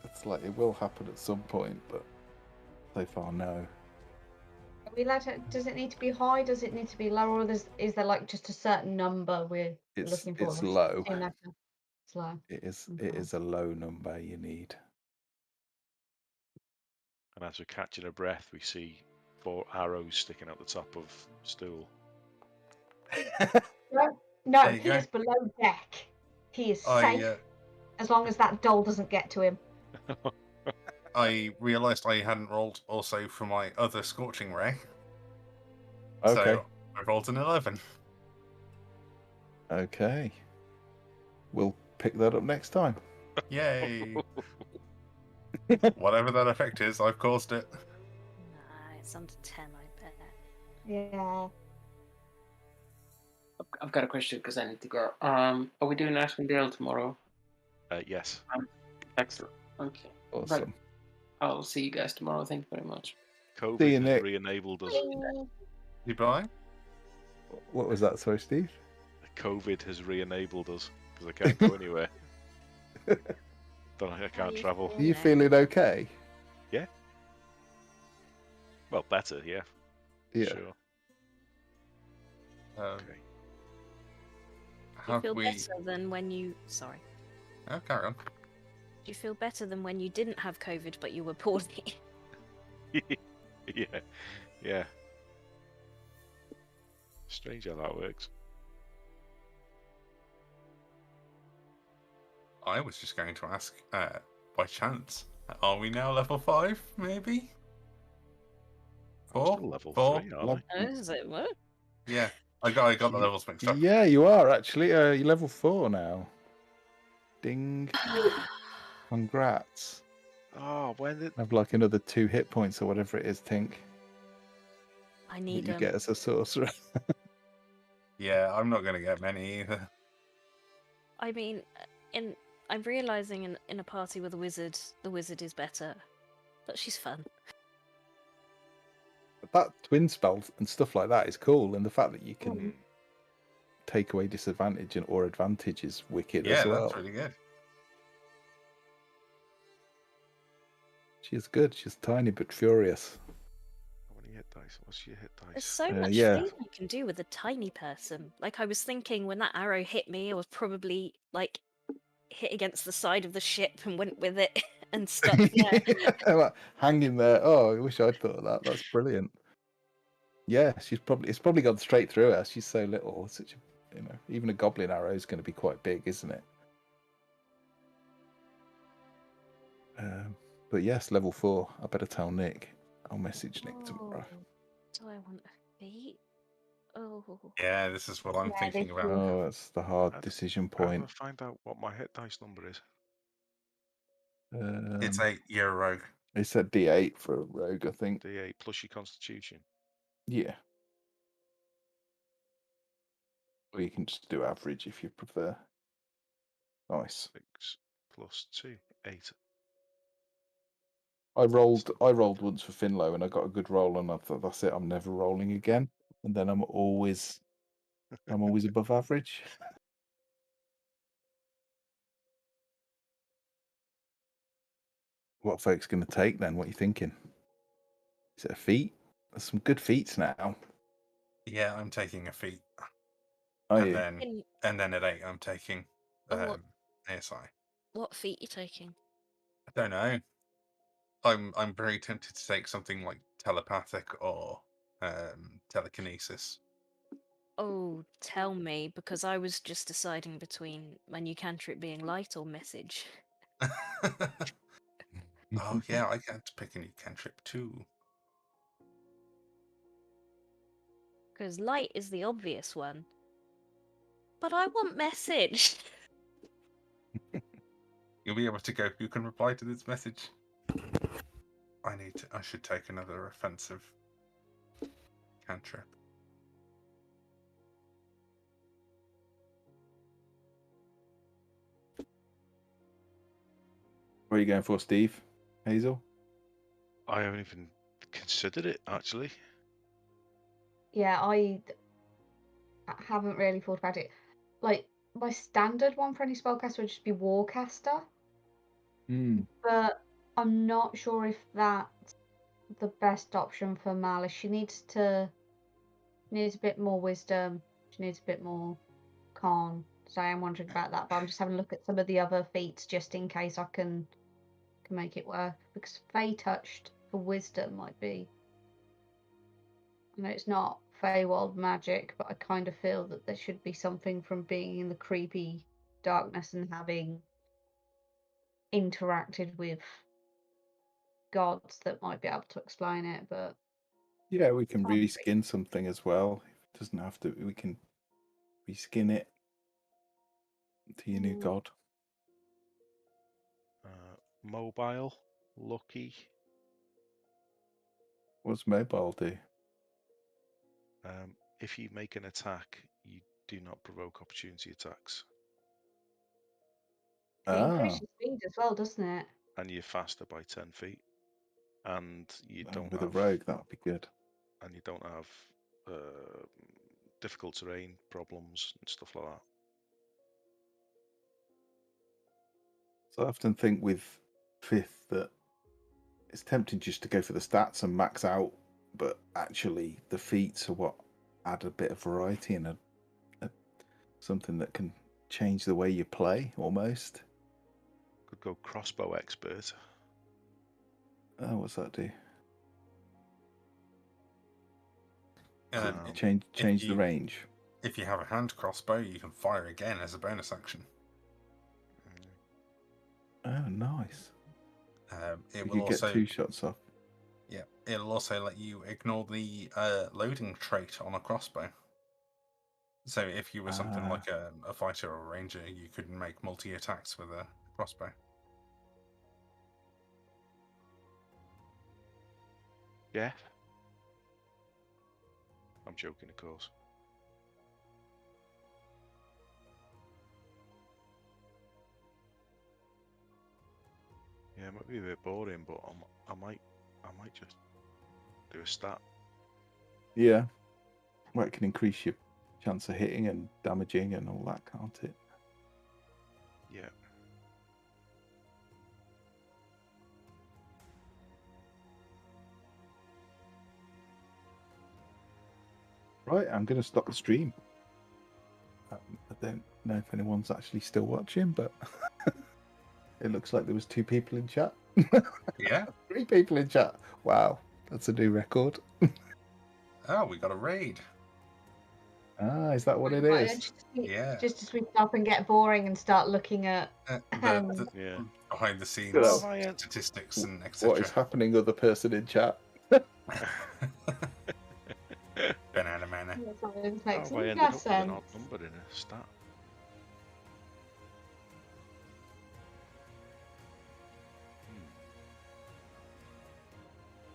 It's like it will happen at some point, but so far, no. Are we allowed to, does it need to be high? Does it need to be low? Or is there like just a certain number we're looking for? It's low. It's low. It is Okay. a low number you need. and as we're catching a breath, we see 4 arrows sticking out the top of stool. No, There you he go. is below deck. He is I safe as long as that doll doesn't get to him. I realised I hadn't rolled also for my other scorching ray. Okay. So I rolled an 11. Okay. We'll pick that up next time. Yay! Whatever that effect is, I've caused it. Nah, it's under 10, I bet. Yeah. I've got a question because I need to go. Are we doing Ashton Dale tomorrow? Yes. Excellent. Okay. Awesome. I'll see you guys tomorrow. Thank you very much. See you, COVID has Nick. re-enabled us. Goodbye. What was that, sorry, Steve? COVID has re-enabled us because I can't go anywhere. I can't travel. Are you feeling okay? Well, better, yeah. Yeah. Sure. Okay. Do you Have feel we? better than when you... Sorry. Oh, carry on. Do you feel better than when you didn't have COVID but you were poorly? Yeah. Strange how that works. I was just going to ask, by chance, are we now level 5? Maybe. I'm 4? still level 4? 3, aren't Love- Oh, is it? What? Yeah, I got the levels mixed up. Yeah, you are actually. You're level 4 now. Ding. Congrats. I? Oh, when did... I have like another 2 hit points or whatever it is, Tink. I That need you get as a sorcerer. Yeah, I'm not going to get many either. I mean, I'm realizing in a party with a wizard, the wizard is better, but she's fun. That twin spell and stuff like that is cool, and the fact that you can take away disadvantage or advantage is wicked Yeah, as well. that's really good. She's good. She's tiny but furious. How many hit dice? What's your hit There's dice? so much yeah. thing you can do with a tiny person. Like, I was thinking when that arrow hit me, I was probably, like, hit against the side of the ship and went with it and stuck there. Like, hanging there. Oh, I wish I'd thought of that. That's brilliant. Yeah, it's probably gone straight through her. She's so little. It's such a, even a goblin arrow is going to be quite big, isn't it? But yes, level 4. I better tell Nick. I'll message Nick tomorrow. Oh, do I want a feat? Oh. Yeah, this is what I'm Yeah, thinking this about. Oh, that's the hard How do- decision How do I point. find out what my hit dice number is? It's 8, you're a rogue. It's at D8 for a rogue, I think. D8 plus your constitution. Yeah. Or you can just do average if you prefer. Nice. 6 plus 2, 8. I rolled once for Finlow and I got a good roll and I thought that's it, I'm never rolling again. And then I'm always above average. What folks gonna take then? What are you thinking? Is it a feat? There's some good feats now. Yeah, I'm taking a feat. Are and you? then and then at 8 I'm taking Oh, what? ASI. What feat you taking? I don't know. I'm very tempted to take something like telepathic or telekinesis. Oh, tell me, because I was just deciding between my new cantrip being light or message. Oh yeah, I get to pick a new cantrip too. Because light is the obvious one. But I want message. You'll be able to go. You can reply to this message. I should take another offensive cantrip. What are you going for, Steve? Hazel? I haven't even considered it, actually. Yeah, I haven't really thought about it. Like, my standard one for any spellcaster would just be Warcaster, Hmm. but I'm not sure if that's the best option for Malice. She needs a bit more wisdom. She needs a bit more con. So I am wondering about that, but I'm just having a look at some of the other feats just in case I can make it work. Because Fey Touched for wisdom might be. I know it's not Feywild magic, but I kind of feel that there should be something from being in the creepy darkness and having interacted with gods that might be able to explain it, but Yeah, we can Can't be. reskin something as well. It doesn't have to. We can reskin it to your new Mm. god. Mobile, lucky. What's mobile do? If you make an attack, you do not provoke opportunity attacks, It increases speed as well, doesn't it? and you're faster by 10 feet, and you don't with a have rogue, that would be good. and you don't have difficult terrain problems and stuff like that. So I often think with fifth that it's tempting just to go for the stats and max out, but actually the feats are what add a bit of variety and something that can change the way you play almost. Could go crossbow expert. Oh, what's that do? Um, Change the range. If you have a hand crossbow, you can fire again as a bonus action. Oh, nice. It You will could also get 2 shots off. Yeah, it'll also let you ignore the loading trait on a crossbow. So if you were something like a fighter or a ranger, you could make multi-attacks with a crossbow. Yeah. I'm joking, of course. Yeah, it might be a bit boring, but I might just do a stat. Yeah. Well, it can increase your chance of hitting and damaging and all that, can't it? Yeah. Right, I'm going to stop the stream. I don't know if anyone's actually still watching, but it looks like there was 2 people in chat. Yeah. 3 people in chat. Wow, that's a new record. Oh, we got a raid. Ah, is that what it Right, is? Yeah. Just to sweep up and get boring and start looking at The Yeah. behind the scenes Well, statistics and What is etc. happening, other person in chat? Banana manner. How have I ended up with an odd number in a stat?